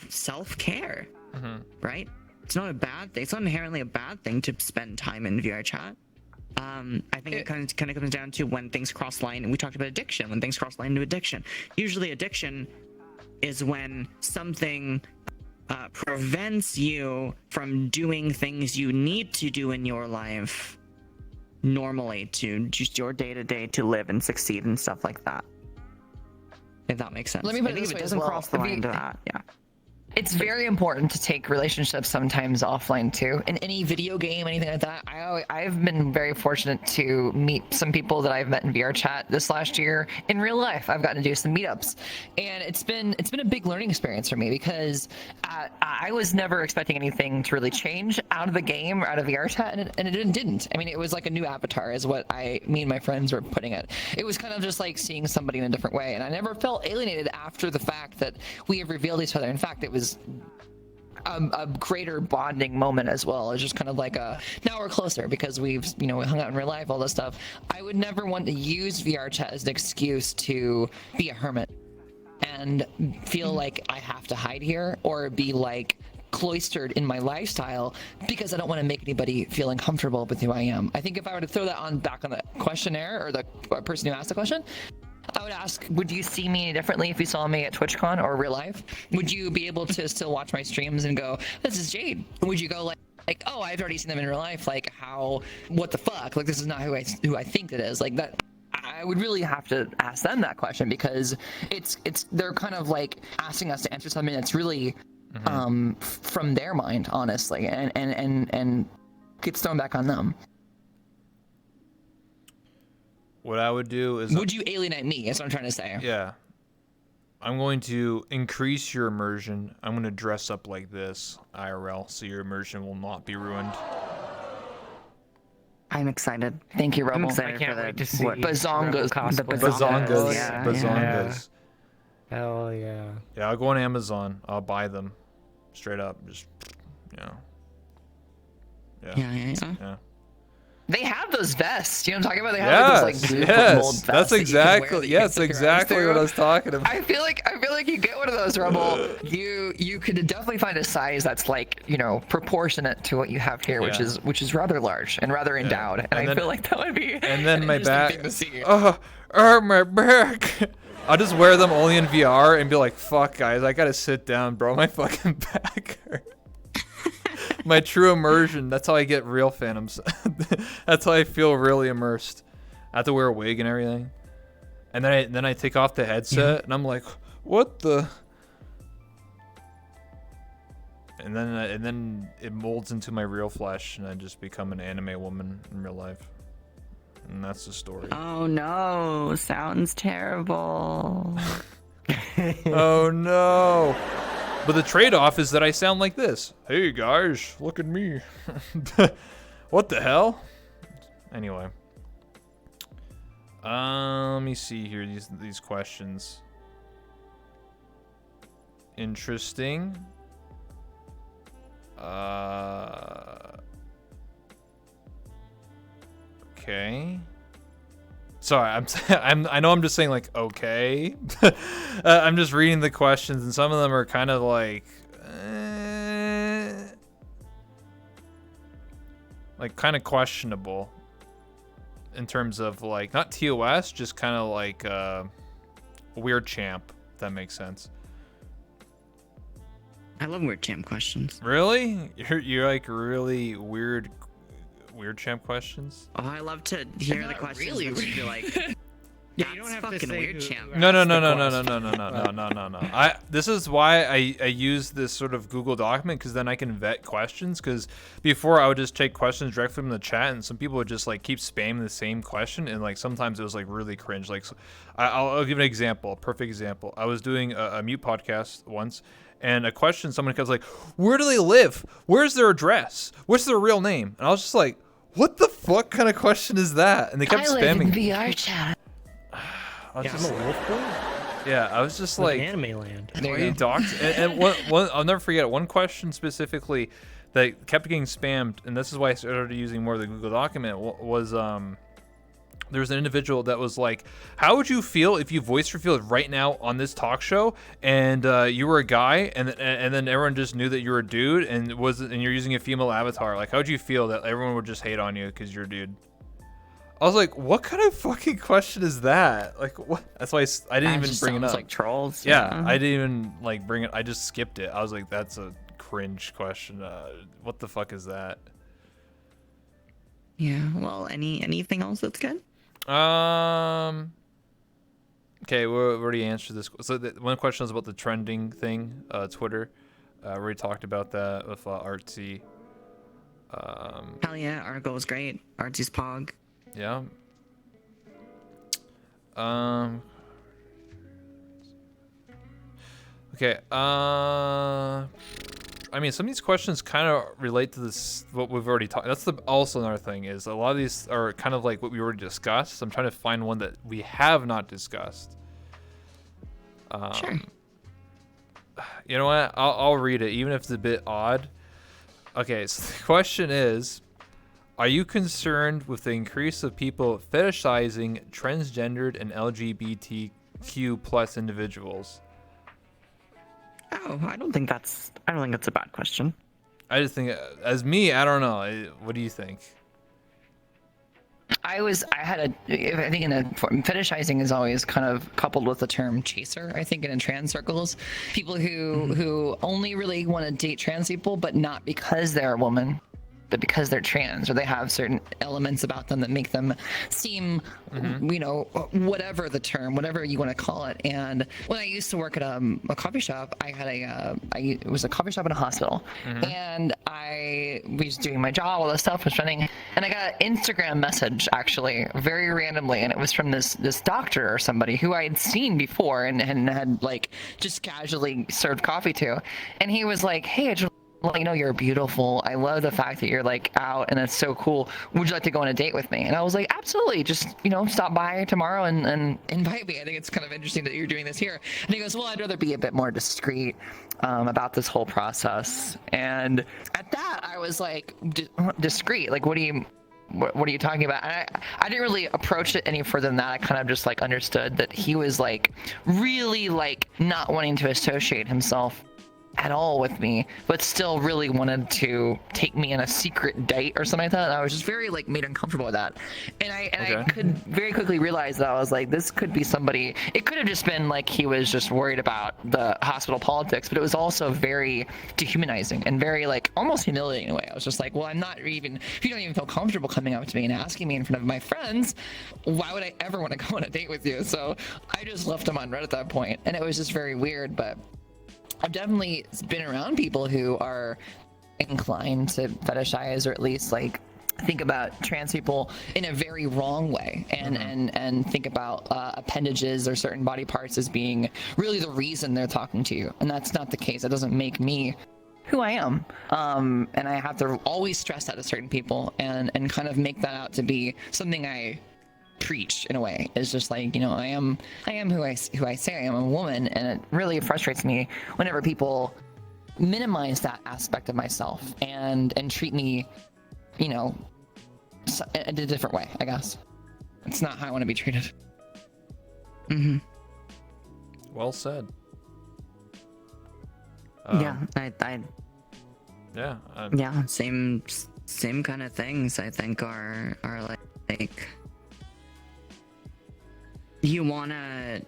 B: self-care, right? It's not a bad thing. It's not inherently a bad thing to spend time in VR chat. I think it kind of comes down to when things cross line, and we talked about addiction. When things cross line into addiction, usually addiction is when something prevents you from doing things you need to do in your life normally to just your day-to-day to live and succeed and stuff like that, if that makes sense.
C: Let me put
B: I
C: it
B: think
C: this
B: if
C: way
B: it
C: as
B: doesn't
C: well.
B: cross the line into that, yeah.
C: It's very important to take relationships sometimes offline too. In any video game, anything like that, I've been very fortunate to meet some people that I've met in VR chat this last year. In real life, I've gotten to do some meetups, and it's been a big learning experience for me because I was never expecting anything to really change out of the game or out of VR chat, and it didn't. I mean, it was like a new avatar, is what me and my friends were putting it. It was kind of just like seeing somebody in a different way, and I never felt alienated after the fact that we have revealed each other. In fact, it was a greater bonding moment as well. It's just kind of like now we're closer because we've hung out in real life, all this stuff. I would never want to use VR chat as an excuse to be a hermit and feel like I have to hide here or be like cloistered in my lifestyle because I don't want to make anybody feel uncomfortable with who I am. I think if I were to throw that back on the questionnaire or the person who asked the question, I would ask, would you see me differently if you saw me at TwitchCon or real life? Would you be able to still watch my streams and go, this is Jade? Would you go like, oh, I've already seen them in real life. Like, what the fuck? Like, this is not who I think it is. Like that. I would really have to ask them that question, because they're kind of like asking us to answer something that's really from their mind, honestly, and gets thrown back on them.
A: What I would do is...
C: Would you alienate me? That's what I'm trying to say.
A: Yeah. I'm going to increase your immersion. I'm going to dress up like this, IRL, so your immersion will not be ruined.
B: I'm excited.
C: Thank you, Rebel.
B: I'm excited
D: I can't
B: for
D: wait
B: the
D: to see
C: Bazongas.
B: the
A: Bazongas.
B: Yeah.
A: Bazongas.
D: Hell yeah.
A: Yeah, I'll go on Amazon. I'll buy them. Straight up. Just, Yeah.
C: They have those vests. You know what I'm talking about? They have like those like blue mold vests.
A: That's
C: that you can wear
A: exactly.
C: that you can
A: Yes,
C: flip your
A: exactly
C: arms
A: what I
C: through.
A: was talking about.
C: I feel like you get one of those, Rebel. You could definitely find a size that's like, proportionate to what you have here, which is rather large and rather endowed. And I feel like that would be
A: And then
C: an
A: my
C: interesting
A: back.
C: thing to see.
A: My back. I'll just wear them only in VR and be like, fuck, guys, I gotta sit down, bro. My fucking back hurts. My true immersion. That's how I get real Phantoms. That's how I feel really immersed. I have to wear a wig and everything. And then I take off the headset and I'm like, what the? And then it molds into my real flesh and I just become an anime woman in real life. And that's the story.
B: Oh no, sounds terrible.
A: Oh no. But the trade-off is that I sound like this. Hey guys, look at me. What the hell? Anyway. Let me see here, these questions. Interesting. Okay. Sorry, I know I'm just saying like okay. I'm just reading the questions and some of them are kind of like kind of questionable in terms of like not TOS, just kind of like weird champ, if that makes sense.
B: I love weird champ questions.
A: Really? You're like really weird champ questions?
B: Oh, I love to hear the
C: Not
B: questions.
C: really
B: and just be like,
D: Yeah, you don't have to
B: fucking
D: say
B: weird
D: who-
B: champ.
A: No.
D: That's
A: No. This is why I use this sort of Google document, because then I can vet questions. Because before I would just take questions directly from the chat, and some people would just like keep spamming the same question, and like sometimes it was like really cringe. Like, I'll give an example, a perfect example. I was doing a mute podcast once, and a question someone comes like, "Where do they live? Where's their address? What's their real name?" And I was just like, "What the fuck kind of question is that?" And they kept
C: I live in
A: spamming.
C: VR chat.
A: I was
D: Yeah,
A: just
D: I'm a wolf boy.
A: yeah, I was just
D: Like
A: like,
D: anime land.
C: There
A: why
C: you
A: you
C: go.
A: doxed? And one, I'll never forget it. One question specifically that kept getting spammed, and this is why I started using more of the Google document, was there was an individual that was like, how would you feel if you voice revealed right now on this talk show and you were a guy and then everyone just knew that you were a dude and you're using a female avatar? Like, how would you feel that everyone would just hate on you because you're a dude? I was like, what kind of fucking question is that? Like, what? That's why I didn't even bring it up.
B: Sounds like trolls.
A: Yeah, I didn't even like bring it. I just skipped it. I was like, that's a cringe question. What the fuck is that?
B: Yeah. Well, anything else that's good?
A: Okay, we already answered this. So one question was about the trending thing, Twitter. We already talked about that with Artsy.
B: Hell yeah, Argo was great. Artsy's Pog.
A: Yeah. Okay. I mean, some of these questions kind of relate to this, what we've already talked. That's also another thing is a lot of these are kind of like what we already discussed. So I'm trying to find one that we have not discussed.
B: Sure.
A: You know what? I'll read it, even if it's a bit odd. Okay, so the question is, are you concerned with the increase of people fetishizing transgendered and LGBTQ plus individuals?
B: Oh, I don't think that's a bad question.
A: I just think, as me, I don't know. What do you think?
C: I think fetishizing is always kind of coupled with the term chaser. I think in trans circles, people who only really want to date trans people, but not because they're a woman, but because they're trans, or they have certain elements about them that make them seem, whatever the term, whatever you want to call it. And when I used to work at a coffee shop, it was a coffee shop in a hospital, and I was doing my job, all this stuff was running, and I got an Instagram message actually very randomly, and it was from this doctor or somebody who I had seen before and had like just casually served coffee to, and he was like, "Hey, I just let you know you're beautiful. I love the fact that you're like out and it's so cool. Would you like to go on a date with me?" And I was like, absolutely. Just, stop by tomorrow and invite me. I think it's kind of interesting that you're doing this here. And he goes, well, I'd rather be a bit more discreet about this whole process. And at that, I was like, discreet? Like, what are you talking about? And I didn't really approach it any further than that. I kind of just like understood that he was like really like not wanting to associate himself at all with me, but still really wanted to take me on a secret date or something like that. And I was just very like made uncomfortable with that. And I could very quickly realize that I was like, this could be somebody, it could have just been like he was just worried about the hospital politics, but it was also very dehumanizing and very like almost humiliating in a way. I was just like, well, if you don't even feel comfortable coming up to me and asking me in front of my friends, why would I ever want to go on a date with you? So I just left him on red at that point, and it was just very weird. But I've definitely been around people who are inclined to fetishize, or at least like think about trans people in a very wrong way, and think about appendages or certain body parts as being really the reason they're talking to you. And that's not the case. That doesn't make me who I am. And I have to always stress that to certain people and kind of make that out to be something I preach in a way. Is just like, I am who I say I am, a woman. And it really frustrates me whenever people minimize that aspect of myself and treat me in a different way. I guess it's not how I want to be treated.
A: Well said.
B: Yeah,
A: yeah,
B: same kind of things I think are like you wanna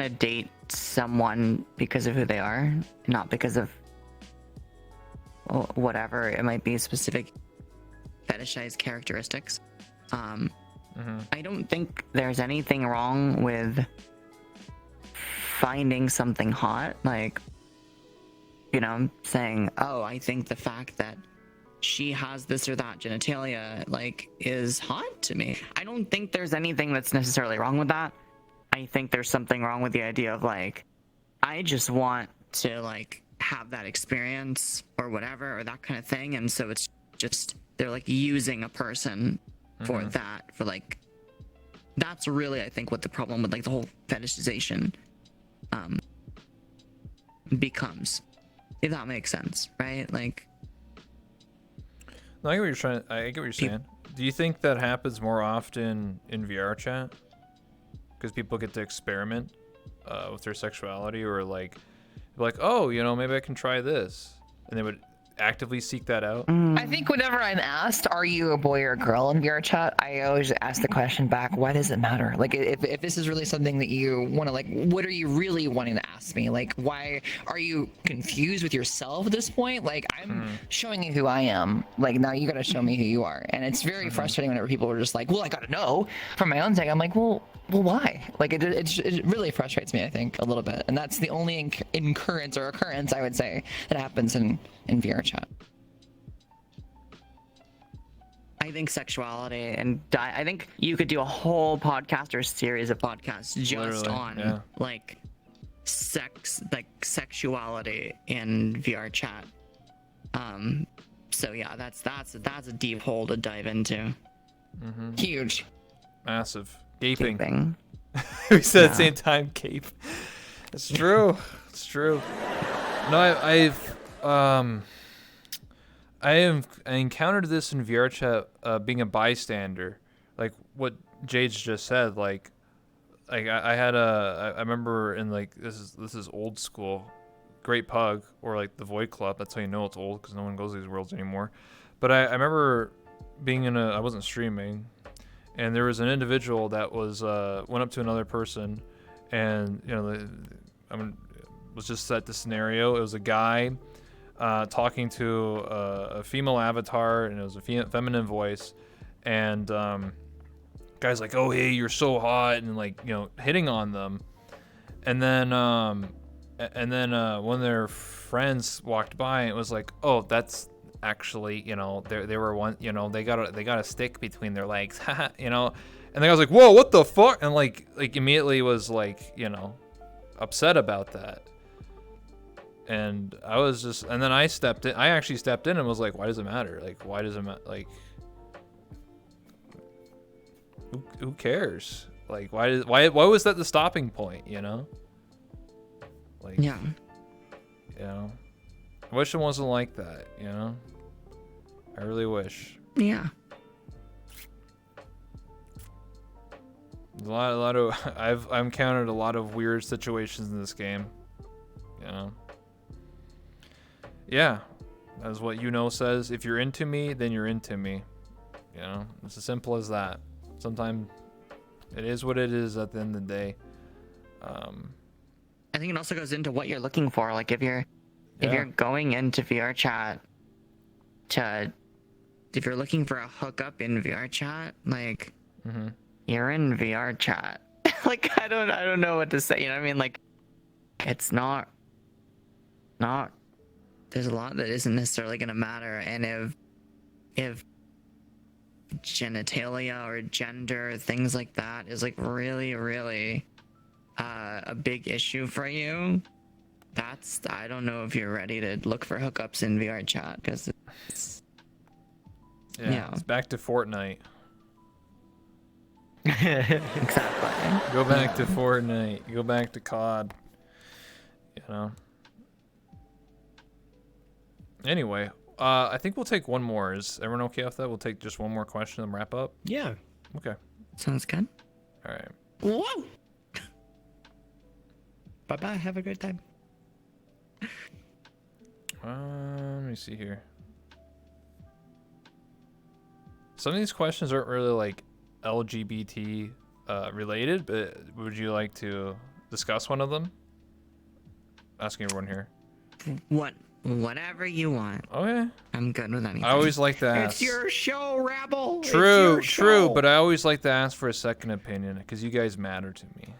B: date someone because of who they are, not because of whatever it might be, specific fetishized characteristics. I don't think there's anything wrong with finding something hot, like, saying, oh, I think the fact that she has this or that genitalia like is hot to me. I don't think there's anything that's necessarily wrong with that. I think there's something wrong with the idea of like, I just want to like have that experience or whatever, or that kind of thing. And so it's just, they're like using a person for that, for like, that's really, I think, what the problem with like the whole fetishization becomes, if that makes sense, right? Like,
A: no, I get what you're saying. Do you think that happens more often in VR chat? Because people get to experiment with their sexuality, or like, oh, maybe I can try this, and they would actively seek that out.
C: I think whenever I'm asked, are you a boy or a girl in VR chat, I always ask the question back, why does it matter? Like, if this is really something that you want to, like, what are you really wanting to ask me? Like, why are you confused with yourself at this point? Like, I'm showing you who I am. Like, now you got to show me who you are. And it's very frustrating whenever people are just like, well, I got to know for my own sake. I'm like, well, why? Like, it really frustrates me, I think, a little bit. And that's the only occurrence, I would say, that happens in VR chat.
B: I think sexuality, and I think you could do a whole podcast or series of podcasts just on like sex, like sexuality in VR chat. So yeah, that's a deep hole to dive into.
C: Huge,
A: massive, gaping.
B: We
A: said at the same time, gape. It's true. It's true. No, I encountered this in VR chat, being a bystander, like what Jade's just said. Like I remember in like this is old school, Great Pug, or like the Void Club. That's how you know it's old, because no one goes to these worlds anymore. But I remember I wasn't streaming, and there was an individual that was went up to another person, and let's just set the scenario. It was a guy talking to a female avatar, and it was a feminine voice, and guy's like, "Oh, hey, you're so hot," and like, hitting on them, and then one of their friends walked by, and it was like, "Oh, that's actually, they were one, they got a stick between their legs," and the guy was like, "Whoa, what the fuck?" And like immediately was like, upset about that. And I was just, and then I actually stepped in and was like, why does it matter? Like, why does it matter? Like, who cares? Like, why was that the stopping point, Like,
B: Yeah.
A: I wish it wasn't like that, I really wish.
B: Yeah.
A: A lot of I've encountered a lot of weird situations in this game, Yeah, as what says. If you're into me, then you're into me. It's as simple as that. Sometimes it is what it is at the end of the day.
B: I think it also goes into what you're looking for. Like if you're going into VR chat if you're looking for a hookup in VR chat, like you're in VR chat. Like I don't know what to say. You know what I mean? Like it's not. There's a lot that isn't necessarily going to matter, and if genitalia or gender, things like that, is like really, really a big issue for you, I don't know if you're ready to look for hookups in VR chat, because it's
A: it's back to Fortnite.
B: Exactly.
A: Go back to Fortnite. Go back to COD. Anyway, I think we'll take one more. Is everyone okay with that? We'll take just one more question and wrap up.
D: Yeah.
A: Okay.
B: Sounds good.
A: All right.
B: Whoa.
D: Bye-bye. Have a good time.
A: Let me see here. Some of these questions aren't really like LGBT related, but would you like to discuss one of them? Asking everyone here.
B: Whatever you want.
A: Okay.
B: I'm good with anything.
A: I always like to ask.
D: It's your show, Rabble.
A: True, but I always like to ask for a second opinion because you guys matter to me.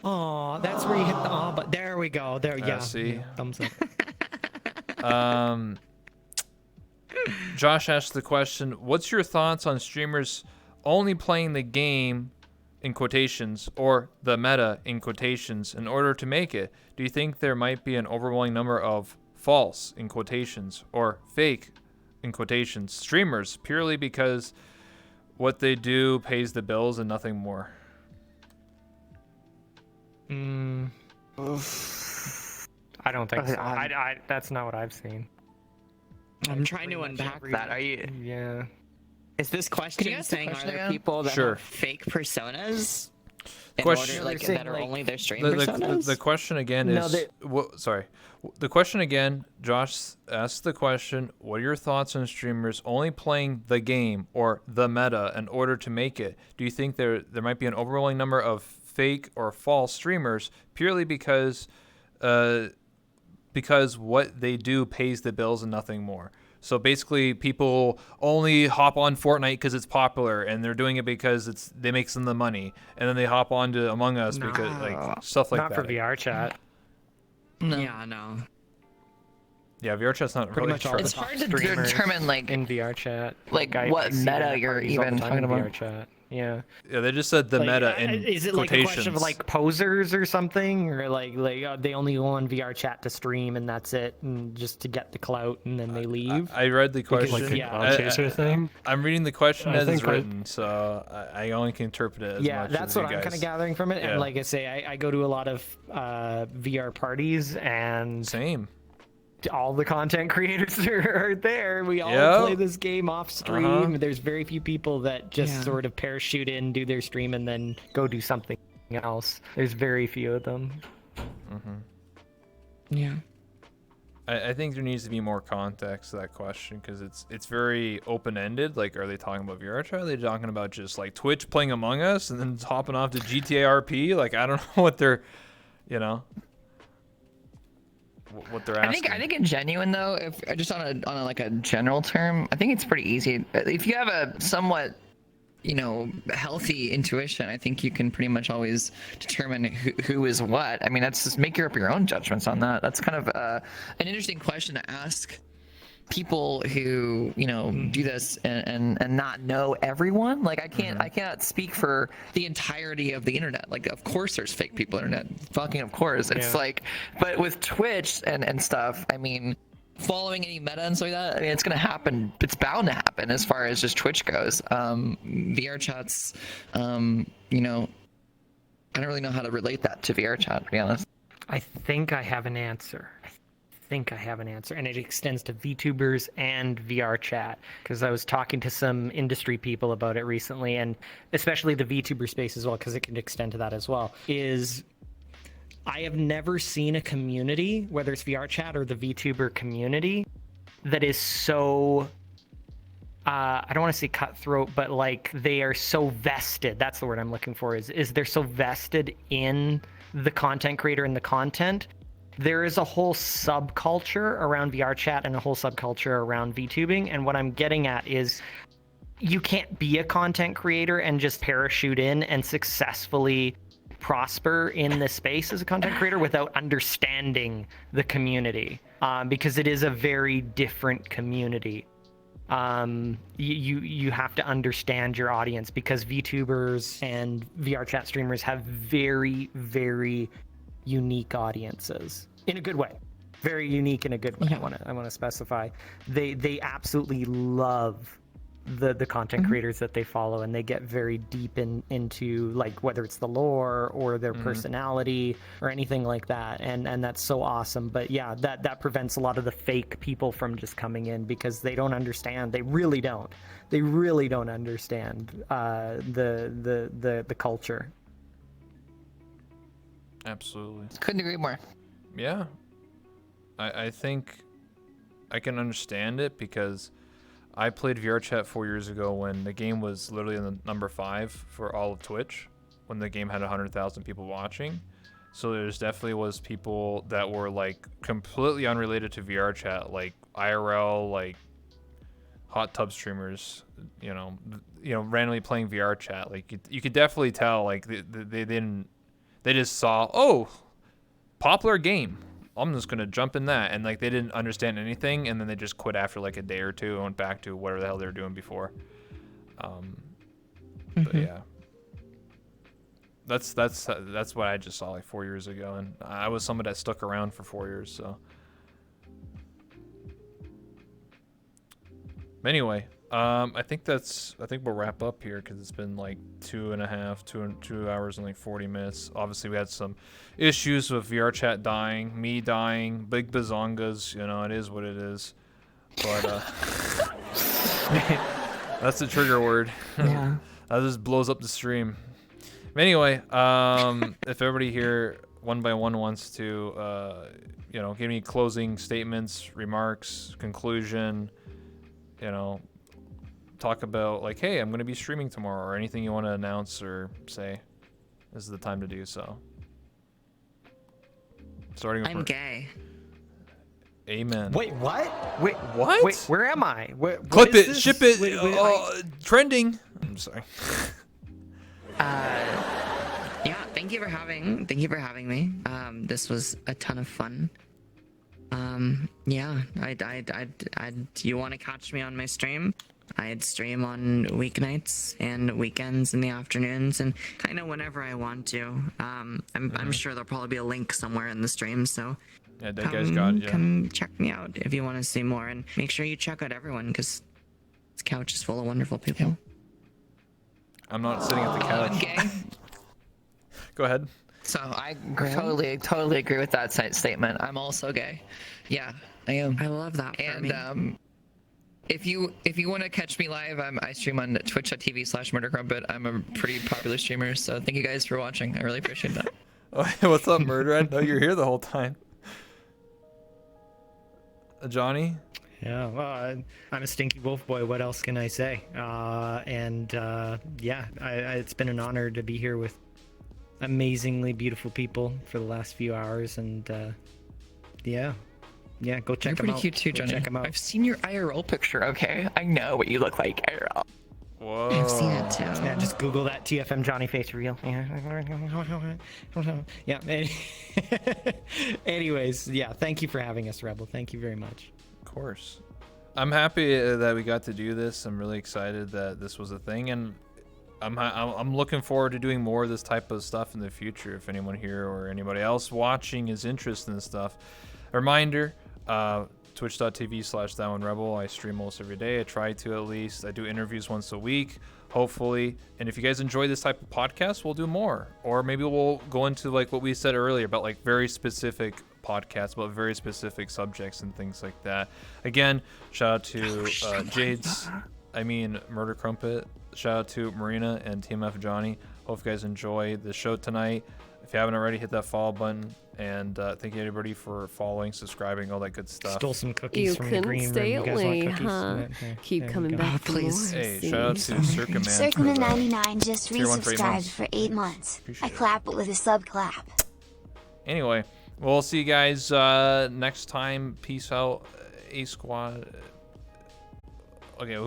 D: Oh, that's where you hit the but there we go. There, yeah.
A: See?
D: Yeah, thumbs up.
A: Josh asked the question, what's your thoughts on streamers only playing the game in quotations or the meta in quotations in order to make it? Do you think there might be an overwhelming number of false in quotations or fake in quotations streamers purely because what they do pays the bills and nothing more?
D: I don't think so. That's not what I've seen.
B: I'm trying to unpack that. Are you?
D: Yeah.
B: Is this question saying are there people that have fake personas?
A: Question
B: that are only their stream personas?
A: The question again is sorry. The question again, Josh asked the question, what are your thoughts on streamers only playing the game or the meta in order to make it? Do you think there might be an overwhelming number of fake or false streamers purely because what they do pays the bills and nothing more? So basically, people only hop on Fortnite because it's popular, and they're doing it because they makes them the money, and then they hop on to Among Us because like stuff like
D: that. Not for VR chat.
B: No. Yeah, no.
A: Yeah, VR chat's not
D: pretty
A: really
D: much all.
C: It's hard to determine like
D: in VR chat,
C: like what meta you're even talking about.
D: VR chat. Yeah.
A: Yeah, they just said the meta in
D: is it
A: quotations.
D: Like a question of like posers or something, or like they only go on VR chat to stream and that's it, and just to get the clout and then they leave?
A: I read the question.
E: Like a chaser thing.
A: I'm reading the question as it's written, so I only can interpret it as much
D: that's
A: as
D: what
A: you
D: I'm
A: guys.
D: kind of gathering from it.
A: Yeah.
D: And like I say, I go to a lot of VR parties, and
A: same.
D: All the content creators are there. We all play this game off stream. There's very few people that just sort of parachute in, do their stream, and then go do something else. There's very few of them.
B: Yeah.
A: I think there needs to be more context to that question because it's very open-ended. Like, are they talking about VR chat? Are they talking about just like Twitch playing Among Us and then hopping off to GTA RP? Like, I don't know what they're, you know, what they're asking.
C: I think in genuine though, if just on a like a general term, I think it's pretty easy. If you have a somewhat, you know, healthy intuition, I think you can pretty much always determine who is what. I mean, that's just make up your own judgments on that. That's kind of an interesting question to ask people who, you know, do this and not know everyone. Like I cannot speak for the entirety of the internet. Like, of course there's fake people on the internet. Fucking of course. It's like, but with Twitch and stuff, I mean, following any meta and stuff like that, I mean, it's gonna happen. It's bound to happen as far as just Twitch goes. VR chats, you know, I don't really know how to relate that to VR chat, to be honest.
D: I think I have an answer. And it extends to VTubers and VR chat, because I was talking to some industry people about it recently, and especially the VTuber space as well, because it can extend to that as well. I have never seen a community, whether it's VR chat or the VTuber community, that is so, I don't want to say cutthroat, but like they are so vested. That's the word I'm looking for, is they're so vested in the content creator and the content. There is a whole subculture around VR chat and a whole subculture around VTubing. And what I'm getting at is you can't be a content creator and just parachute in and successfully prosper in this space as a content creator without understanding the community, because it is a very different community. You have to understand your audience, because VTubers and VR chat streamers have very, very unique audiences in a good way. Very unique in a good way. I want to specify. They absolutely love the content creators that they follow, and they get very deep into, like, whether it's the lore or their personality or anything like that, and that's so awesome. But yeah, that prevents a lot of the fake people from just coming in, because they don't understand. They really don't understand the culture.
A: Absolutely.
C: Couldn't agree more.
A: Yeah. I think I can understand it, because I played VR chat 4 years ago when the game was literally in the number 5 for all of Twitch, when the game had 100,000 people watching. So there's definitely was people that were like completely unrelated to VR chat, like IRL, like hot tub streamers, you know, randomly playing VR chat. Like you could definitely tell, like they just saw, oh, popular game, I'm just gonna jump in that, and like they didn't understand anything, and then they just quit after like a day or two and went back to whatever the hell they were doing before. But yeah, that's what I just saw like 4 years ago, and I was someone that stuck around for 4 years. So anyway, I think we'll wrap up here, because it's been like 2 hours and like 40 minutes. Obviously we had some issues with VR chat dying, me dying, big bazongas, you know, it is what it is. But that's the trigger word.
B: Yeah.
A: That just blows up the stream. Anyway, if everybody here one by one wants to give me closing statements, remarks, conclusion, talk about like, hey, I'm going to be streaming tomorrow, or anything you want to announce or say, this is the time to do so. Starting with
B: I'm gay.
A: Amen.
D: Wait, what?
A: Wait, what?
D: Wait, where am I?
A: Clip it, ship it, trending. I'm sorry.
B: Yeah, thank you for having me. This was a ton of fun. Yeah, you want to catch me on my stream? I'd stream on weeknights and weekends in the afternoons, and kind of whenever I want to. I'm sure there'll probably be a link somewhere in the stream, so
A: yeah, that guy's got it. Yeah.
B: Come check me out if you want to see more, and make sure you check out everyone, because this couch is full of wonderful people.
A: I'm not sitting at the couch.
C: I'm gay.
A: Go ahead.
C: So I totally agree with that statement. I'm also gay. Yeah, I am.
B: I love that for
C: and
B: me.
C: If you want to catch me live, I stream on twitch.tv/murdercrumpet. I'm a pretty popular streamer, so thank you guys for watching. I really appreciate that.
A: Oh, what's up, Murder? I know you're here the whole time. Johnny?
D: Yeah, well, I'm a stinky wolf boy. What else can I say? It's been an honor to be here with amazingly beautiful people for the last few hours, and go check
C: You're
D: them
C: pretty
D: out.
C: cute too,
D: Go
C: Johnny.
D: check them out.
C: I've seen your IRL picture. Okay, I know what you look like IRL.
A: Whoa.
C: I've seen it too.
D: Yeah, just Google that TFMJonny face reveal. Yeah. Anyways, yeah. Thank you for having us, Rebel. Thank you very much.
A: Of course. I'm happy that we got to do this. I'm really excited that this was a thing, and I'm looking forward to doing more of this type of stuff in the future. If anyone here or anybody else watching is interested in stuff, a reminder, twitch.tv/ThatOneRebel. I stream almost every day. I try to, at least. I do interviews once a week, hopefully. And if you guys enjoy this type of podcast, we'll do more. Or maybe we'll go into like what we said earlier about like very specific podcasts about very specific subjects and things like that. Again, shout out to Murder Crumpet. Shout out to Marina and TFMJonny. Hope you guys enjoy the show tonight. If you haven't already, hit that follow button. And thank you everybody for following, subscribing, all that good stuff.
D: Stole some cookies from the green
F: stay
D: room. You guys
F: late,
D: want cookies?
F: huh?
D: Okay,
F: Keep
D: there
F: coming
D: we go.
F: back for more.
C: please.
A: Hey,
F: see?
A: shout out to Circa Man.
H: Circa
A: for the
H: 99 just
A: tier 1 for 8
H: resubscribed
A: months.
H: for 8 months.
A: Appreciate
H: I
A: it.
H: clap it with a sub clap.
A: Anyway, we'll see you guys next time. Peace out, A Squad. Okay,